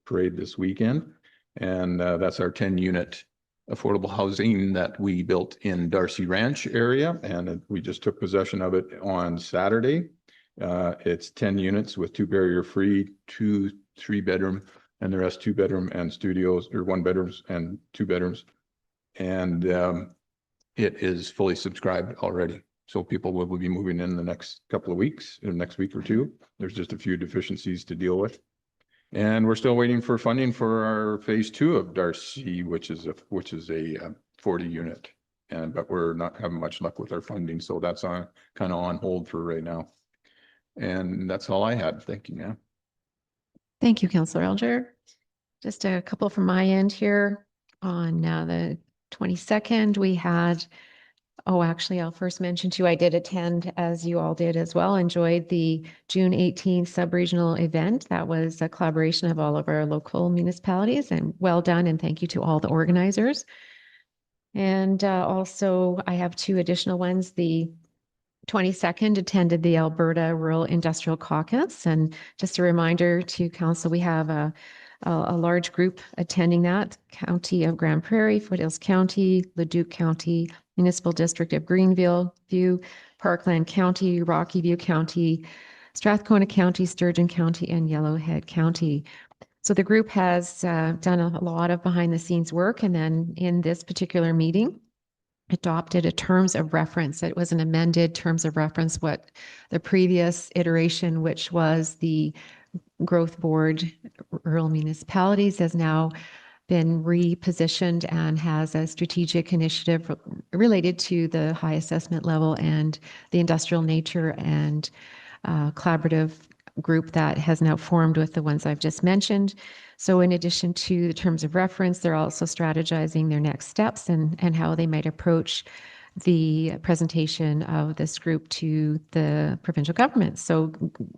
parade this weekend. And that's our 10-unit affordable housing that we built in Darcy Ranch area, and we just took possession of it on Saturday. It's 10 units with 2 barrier-free, 2 3-bedroom, and the rest 2-bedroom and studios, or 1-bedrooms and 2 bedrooms. And it is fully subscribed already. So people will be moving in the next couple of weeks, in the next week or two. There's just a few deficiencies to deal with. And we're still waiting for funding for our phase 2 of Darcy, which is a 40 unit. But we're not having much luck with our funding. So that's kind of on hold for right now. And that's all I had. Thank you, ma'am. Thank you, Councillor Alger. Just a couple from my end here. On the 22nd, we had, actually, I'll first mention too, I did attend, as you all did as well, enjoyed the June 18th sub-regional event. That was a collaboration of all of our local municipalities, and well done, and thank you to all the organizers. And also, I have 2 additional ones. The 22nd attended the Alberta Rural Industrial Caucus, and just a reminder to council, we have a large group attending that. County of Grand Prairie, Foothills County, Leduc County, Municipal District of Greenville, Parkland County, Rocky View County, Strathcona County, Sturgeon County, and Yellowhead County. So the group has done a lot of behind the scenes work, and then in this particular meeting, adopted a terms of reference. It was an amended terms of reference, what the previous iteration, which was the Growth Board Rural Municipalities, has now been repositioned and has a strategic initiative related to the high assessment level and the industrial nature and collaborative group that has now formed with the ones I've just mentioned. So in addition to the terms of reference, they're also strategizing their next steps and how they might approach the presentation of this group to the provincial government. So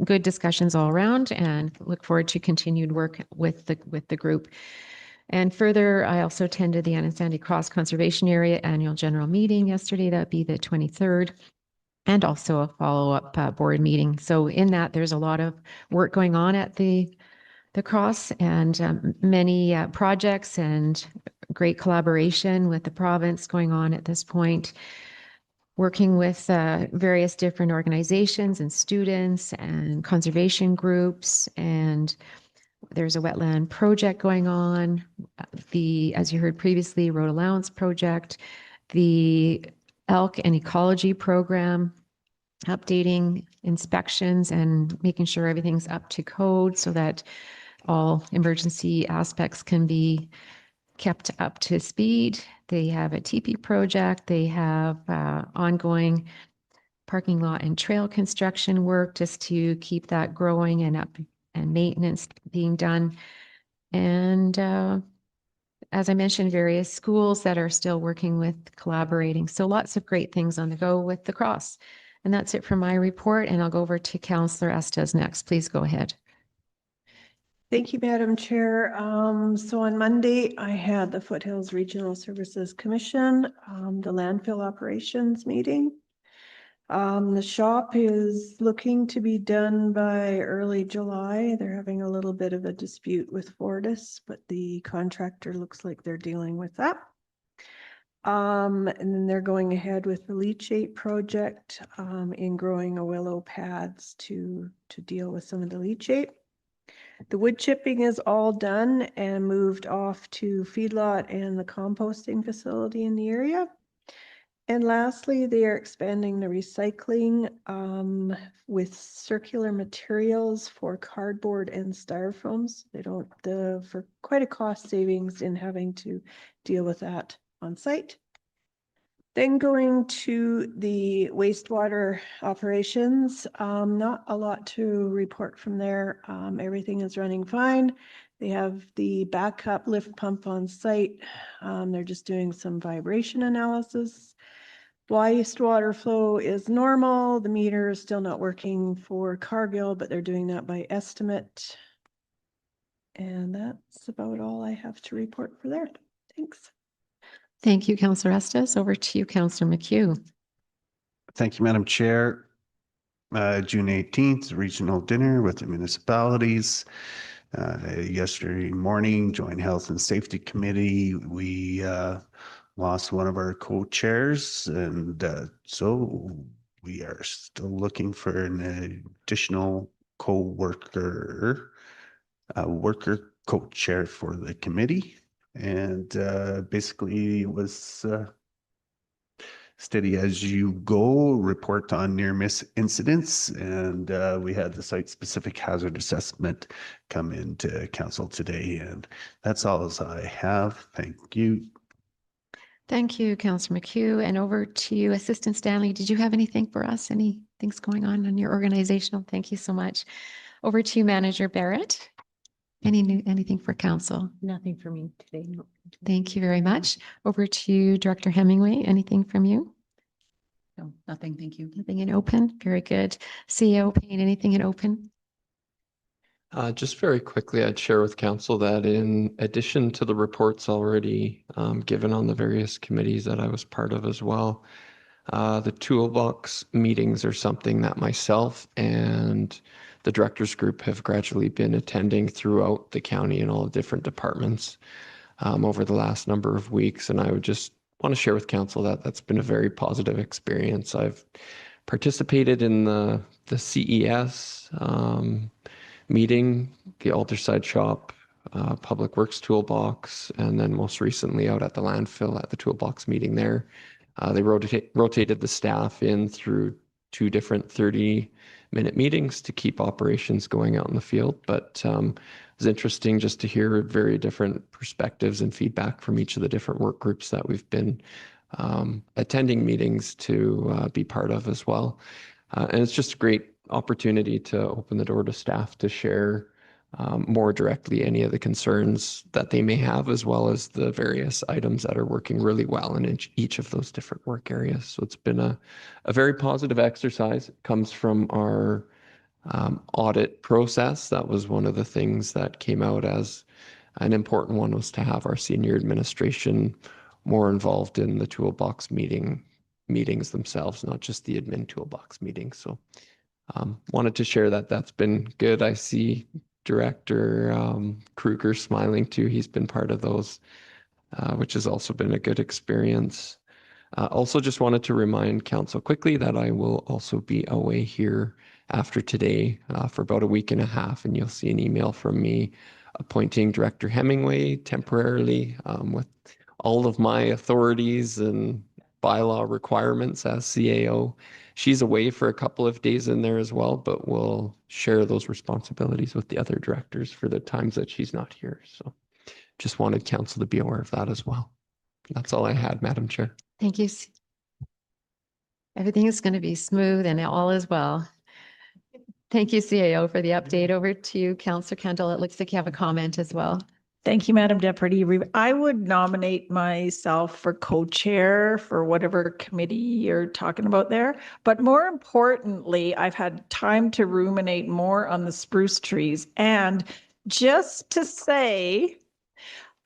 good discussions all around, and look forward to continued work with the group. And further, I also attended the Anne and Sandy Cross Conservation Area Annual General Meeting yesterday. That'd be the 23rd. And also a follow-up board meeting. So in that, there's a lot of work going on at the cross, and many projects and great collaboration with the province going on at this point, working with various different organizations and students and conservation groups. And there's a wetland project going on, as you heard previously, road allowance project, the elk and ecology program, updating inspections and making sure everything's up to code so that all emergency aspects can be kept up to speed. They have a TP project. They have ongoing parking lot and trail construction work just to keep that growing and up, and maintenance being done. And as I mentioned, various schools that are still working with collaborating. So lots of great things on the go with the cross. And that's it for my report. And I'll go over to Councillor Estes next. Please go ahead. Thank you, Madam Chair. So on Monday, I had the Foothills Regional Services Commission, the landfill operations meeting. The shop is looking to be done by early July. They're having a little bit of a dispute with Fortis, but the contractor looks like they're dealing with that. And then they're going ahead with the leachate project in growing a willow pads to deal with some of the leachate. The wood chipping is all done and moved off to feedlot and the composting facility in the area. And lastly, they are expanding the recycling with circular materials for cardboard and styrofoams. They don't, for quite a cost savings in having to deal with that on site. Then going to the wastewater operations, not a lot to report from there. Everything is running fine. They have the backup lift pump on site. They're just doing some vibration analysis. Wastewater flow is normal. The meter is still not working for Cargill, but they're doing that by estimate. And that's about all I have to report for there. Thanks. Thank you, Councillor Estes. Over to you, Councillor McHugh. Thank you, Madam Chair. June 18th, regional dinner with the municipalities. Yesterday morning, Joint Health and Safety Committee, we lost one of our co-chairs, and so we are still looking for an additional co-worker, worker co-chair for the committee. And basically it was steady as you go, report on near miss incidents, and we had the site-specific hazard assessment come into council today, and that's all as I have. Thank you. Thank you, Councillor McHugh. And over to you, Assistant Stanley. Did you have anything for us? Any things going on in your organizational? Thank you so much. Over to you, Manager Barrett. Anything for council? Nothing for me today. No. Thank you very much. Over to you, Director Hemingway. Anything from you? No, nothing. Thank you. Nothing in open? Very good. CEO Payne, anything in open? Just very quickly, I'd share with council that in addition to the reports already given on the various committees that I was part of as well, the toolbox meetings are something that myself and the directors group have gradually been attending throughout the county and all the different departments over the last number of weeks. And I would just want to share with council that that's been a very positive experience. I've participated in the CES meeting, the Alderside Shop Public Works Toolbox, and then most recently out at the landfill at the Toolbox meeting there. They rotated the staff in through 2 different 30-minute meetings to keep operations going out in the field. But it was interesting just to hear very different perspectives and feedback from each of the different work groups that we've been attending meetings to be part of as well. And it's just a great opportunity to open the door to staff to share more directly any of the concerns that they may have, as well as the various items that are working really well in each of those different work areas. So it's been a very positive exercise. It comes from our audit process. That was one of the things that came out as an important one, was to have our senior administration more involved in the toolbox meetings themselves, not just the admin toolbox meetings. So wanted to share that that's been good. I see Director Kruger smiling too. He's been part of those, which has also been a good experience. Also just wanted to remind council quickly that I will also be away here after today for about a week and a half, and you'll see an email from me appointing Director Hemingway temporarily with all of my authorities and bylaw requirements as CAO. She's away for a couple of days in there as well, but we'll share those responsibilities with the other directors for the times that she's not here. So just wanted council to be aware of that as well. That's all I had, Madam Chair. Thank you. Everything is going to be smooth and all is well. Thank you, CAO, for the update. Over to you, Councillor Kendall. It looks like you have a comment as well. Thank you, Madam Deputy. I would nominate myself for co-chair for whatever committee you're talking about there. But more importantly, I've had time to ruminate more on the spruce trees. And just to say,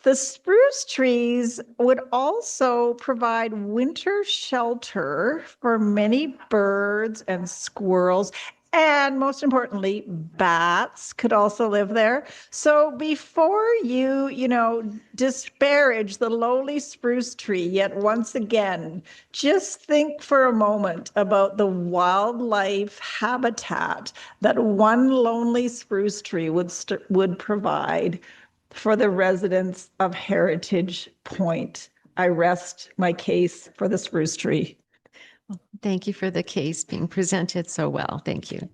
the spruce trees would also provide winter shelter for many birds and squirrels. And most importantly, bats could also live there. So before you disparage the lowly spruce tree, yet once again, just think for a moment about the wildlife habitat that one lonely spruce tree would provide for the residents of Heritage Point. I rest my case for the spruce tree. Thank you for the case being presented so well. Thank you.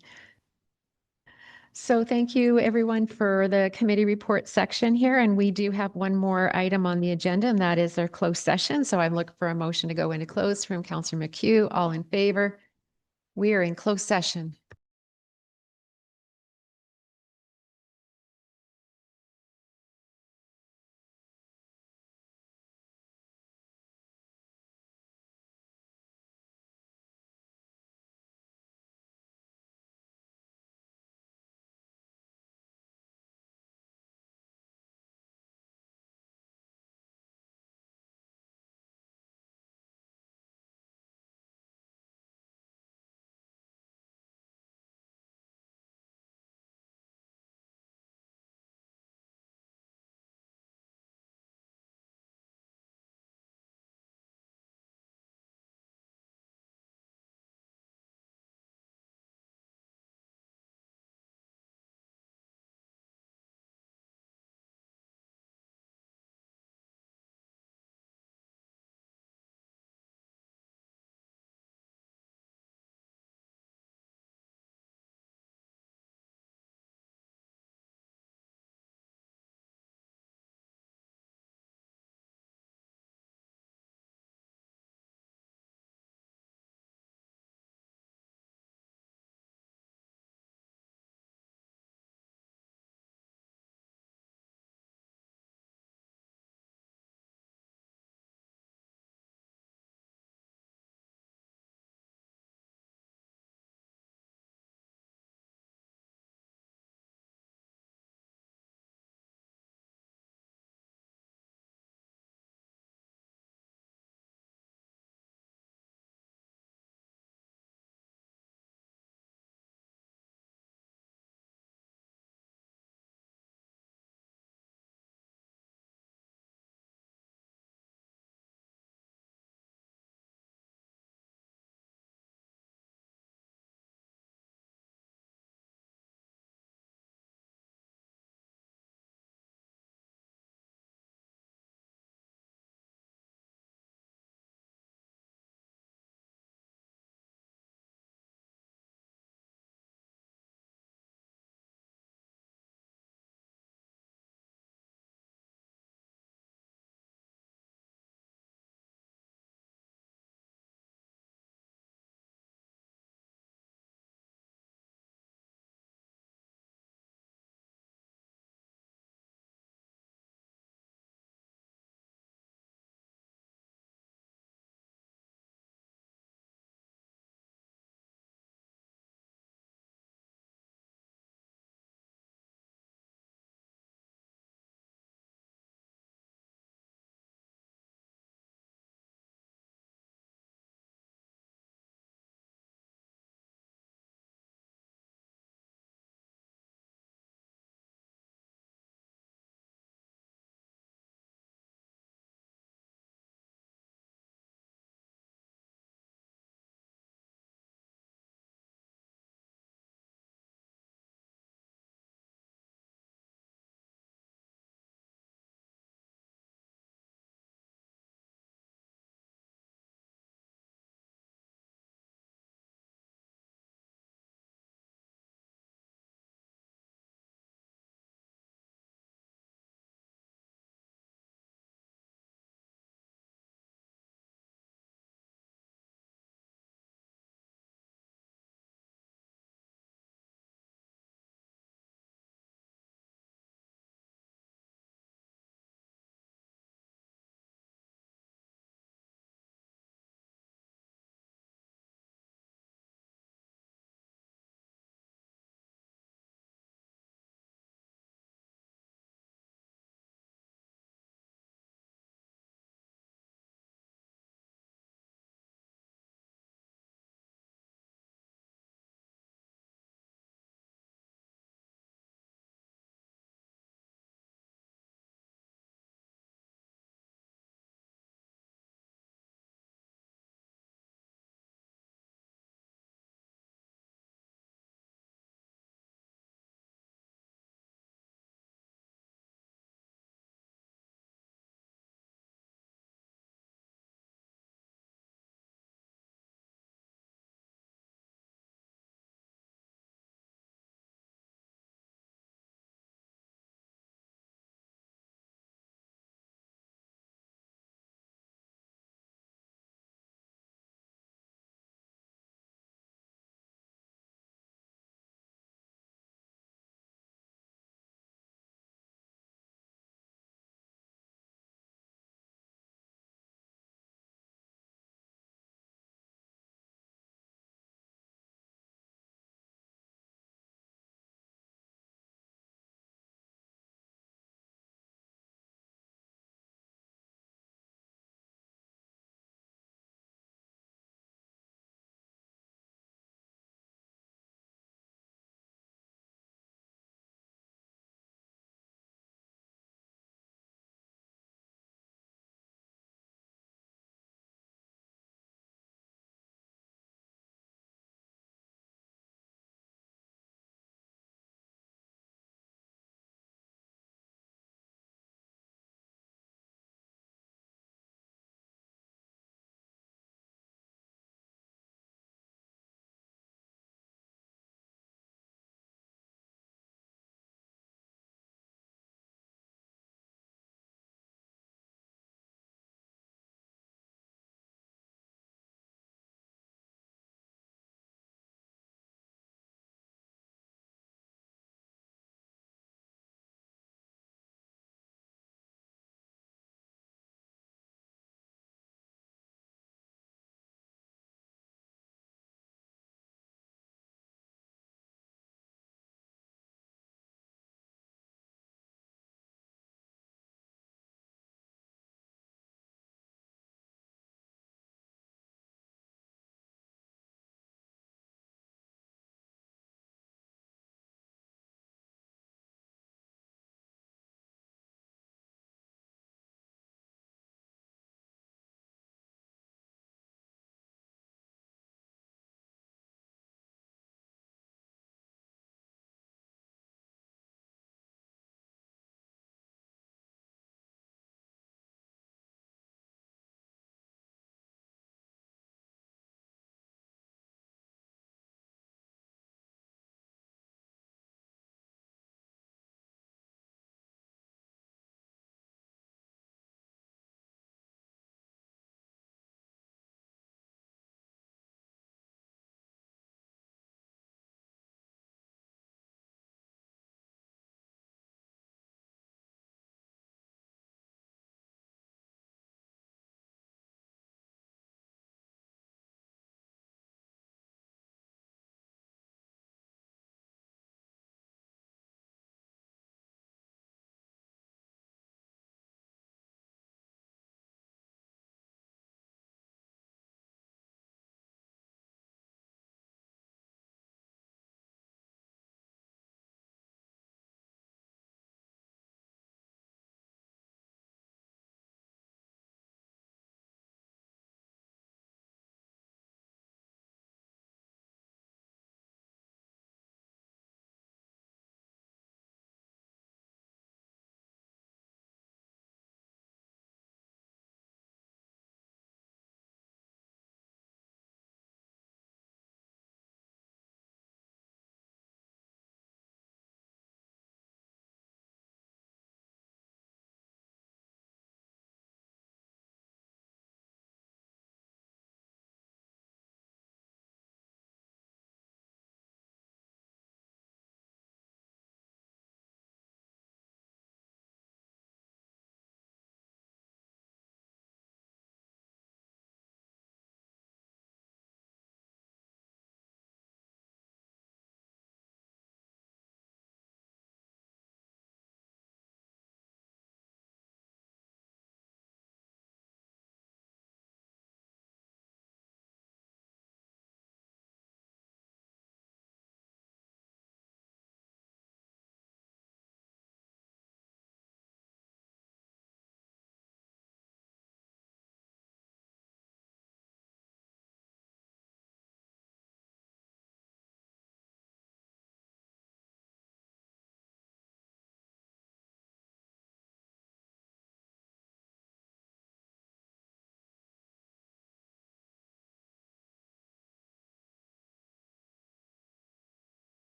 So thank you everyone for the committee report section here. And we do have one more item on the agenda, and that is our closed session. So I'm looking for a motion to go into closed from Councillor McHugh. All in favor? We are in closed session.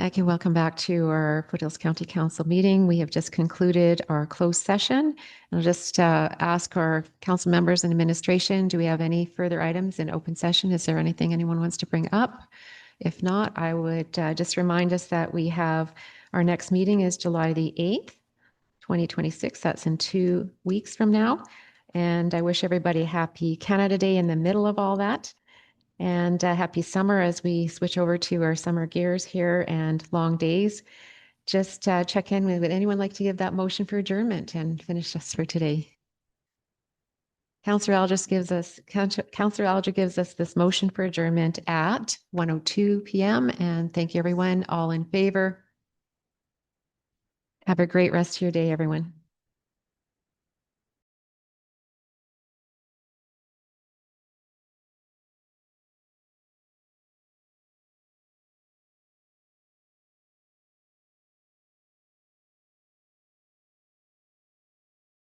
Thank you. Welcome back to our Foothills County Council meeting. We have just concluded our closed session. I'll just ask our council members and administration, do we have any further items in open session? Is there anything anyone wants to bring up? If not, I would just remind us that we have our next meeting is July the 8th, 2026. That's in 2 weeks from now. And I wish everybody a happy Canada Day in the middle of all that. And happy summer as we switch over to our summer gears here and long days. Just check in. Would anyone like to give that motion for adjournment and finish us for today? Councillor Alger gives us this motion for adjournment at 1:02 p.m. And thank you, everyone. All in favor. Have a great rest of your day, everyone.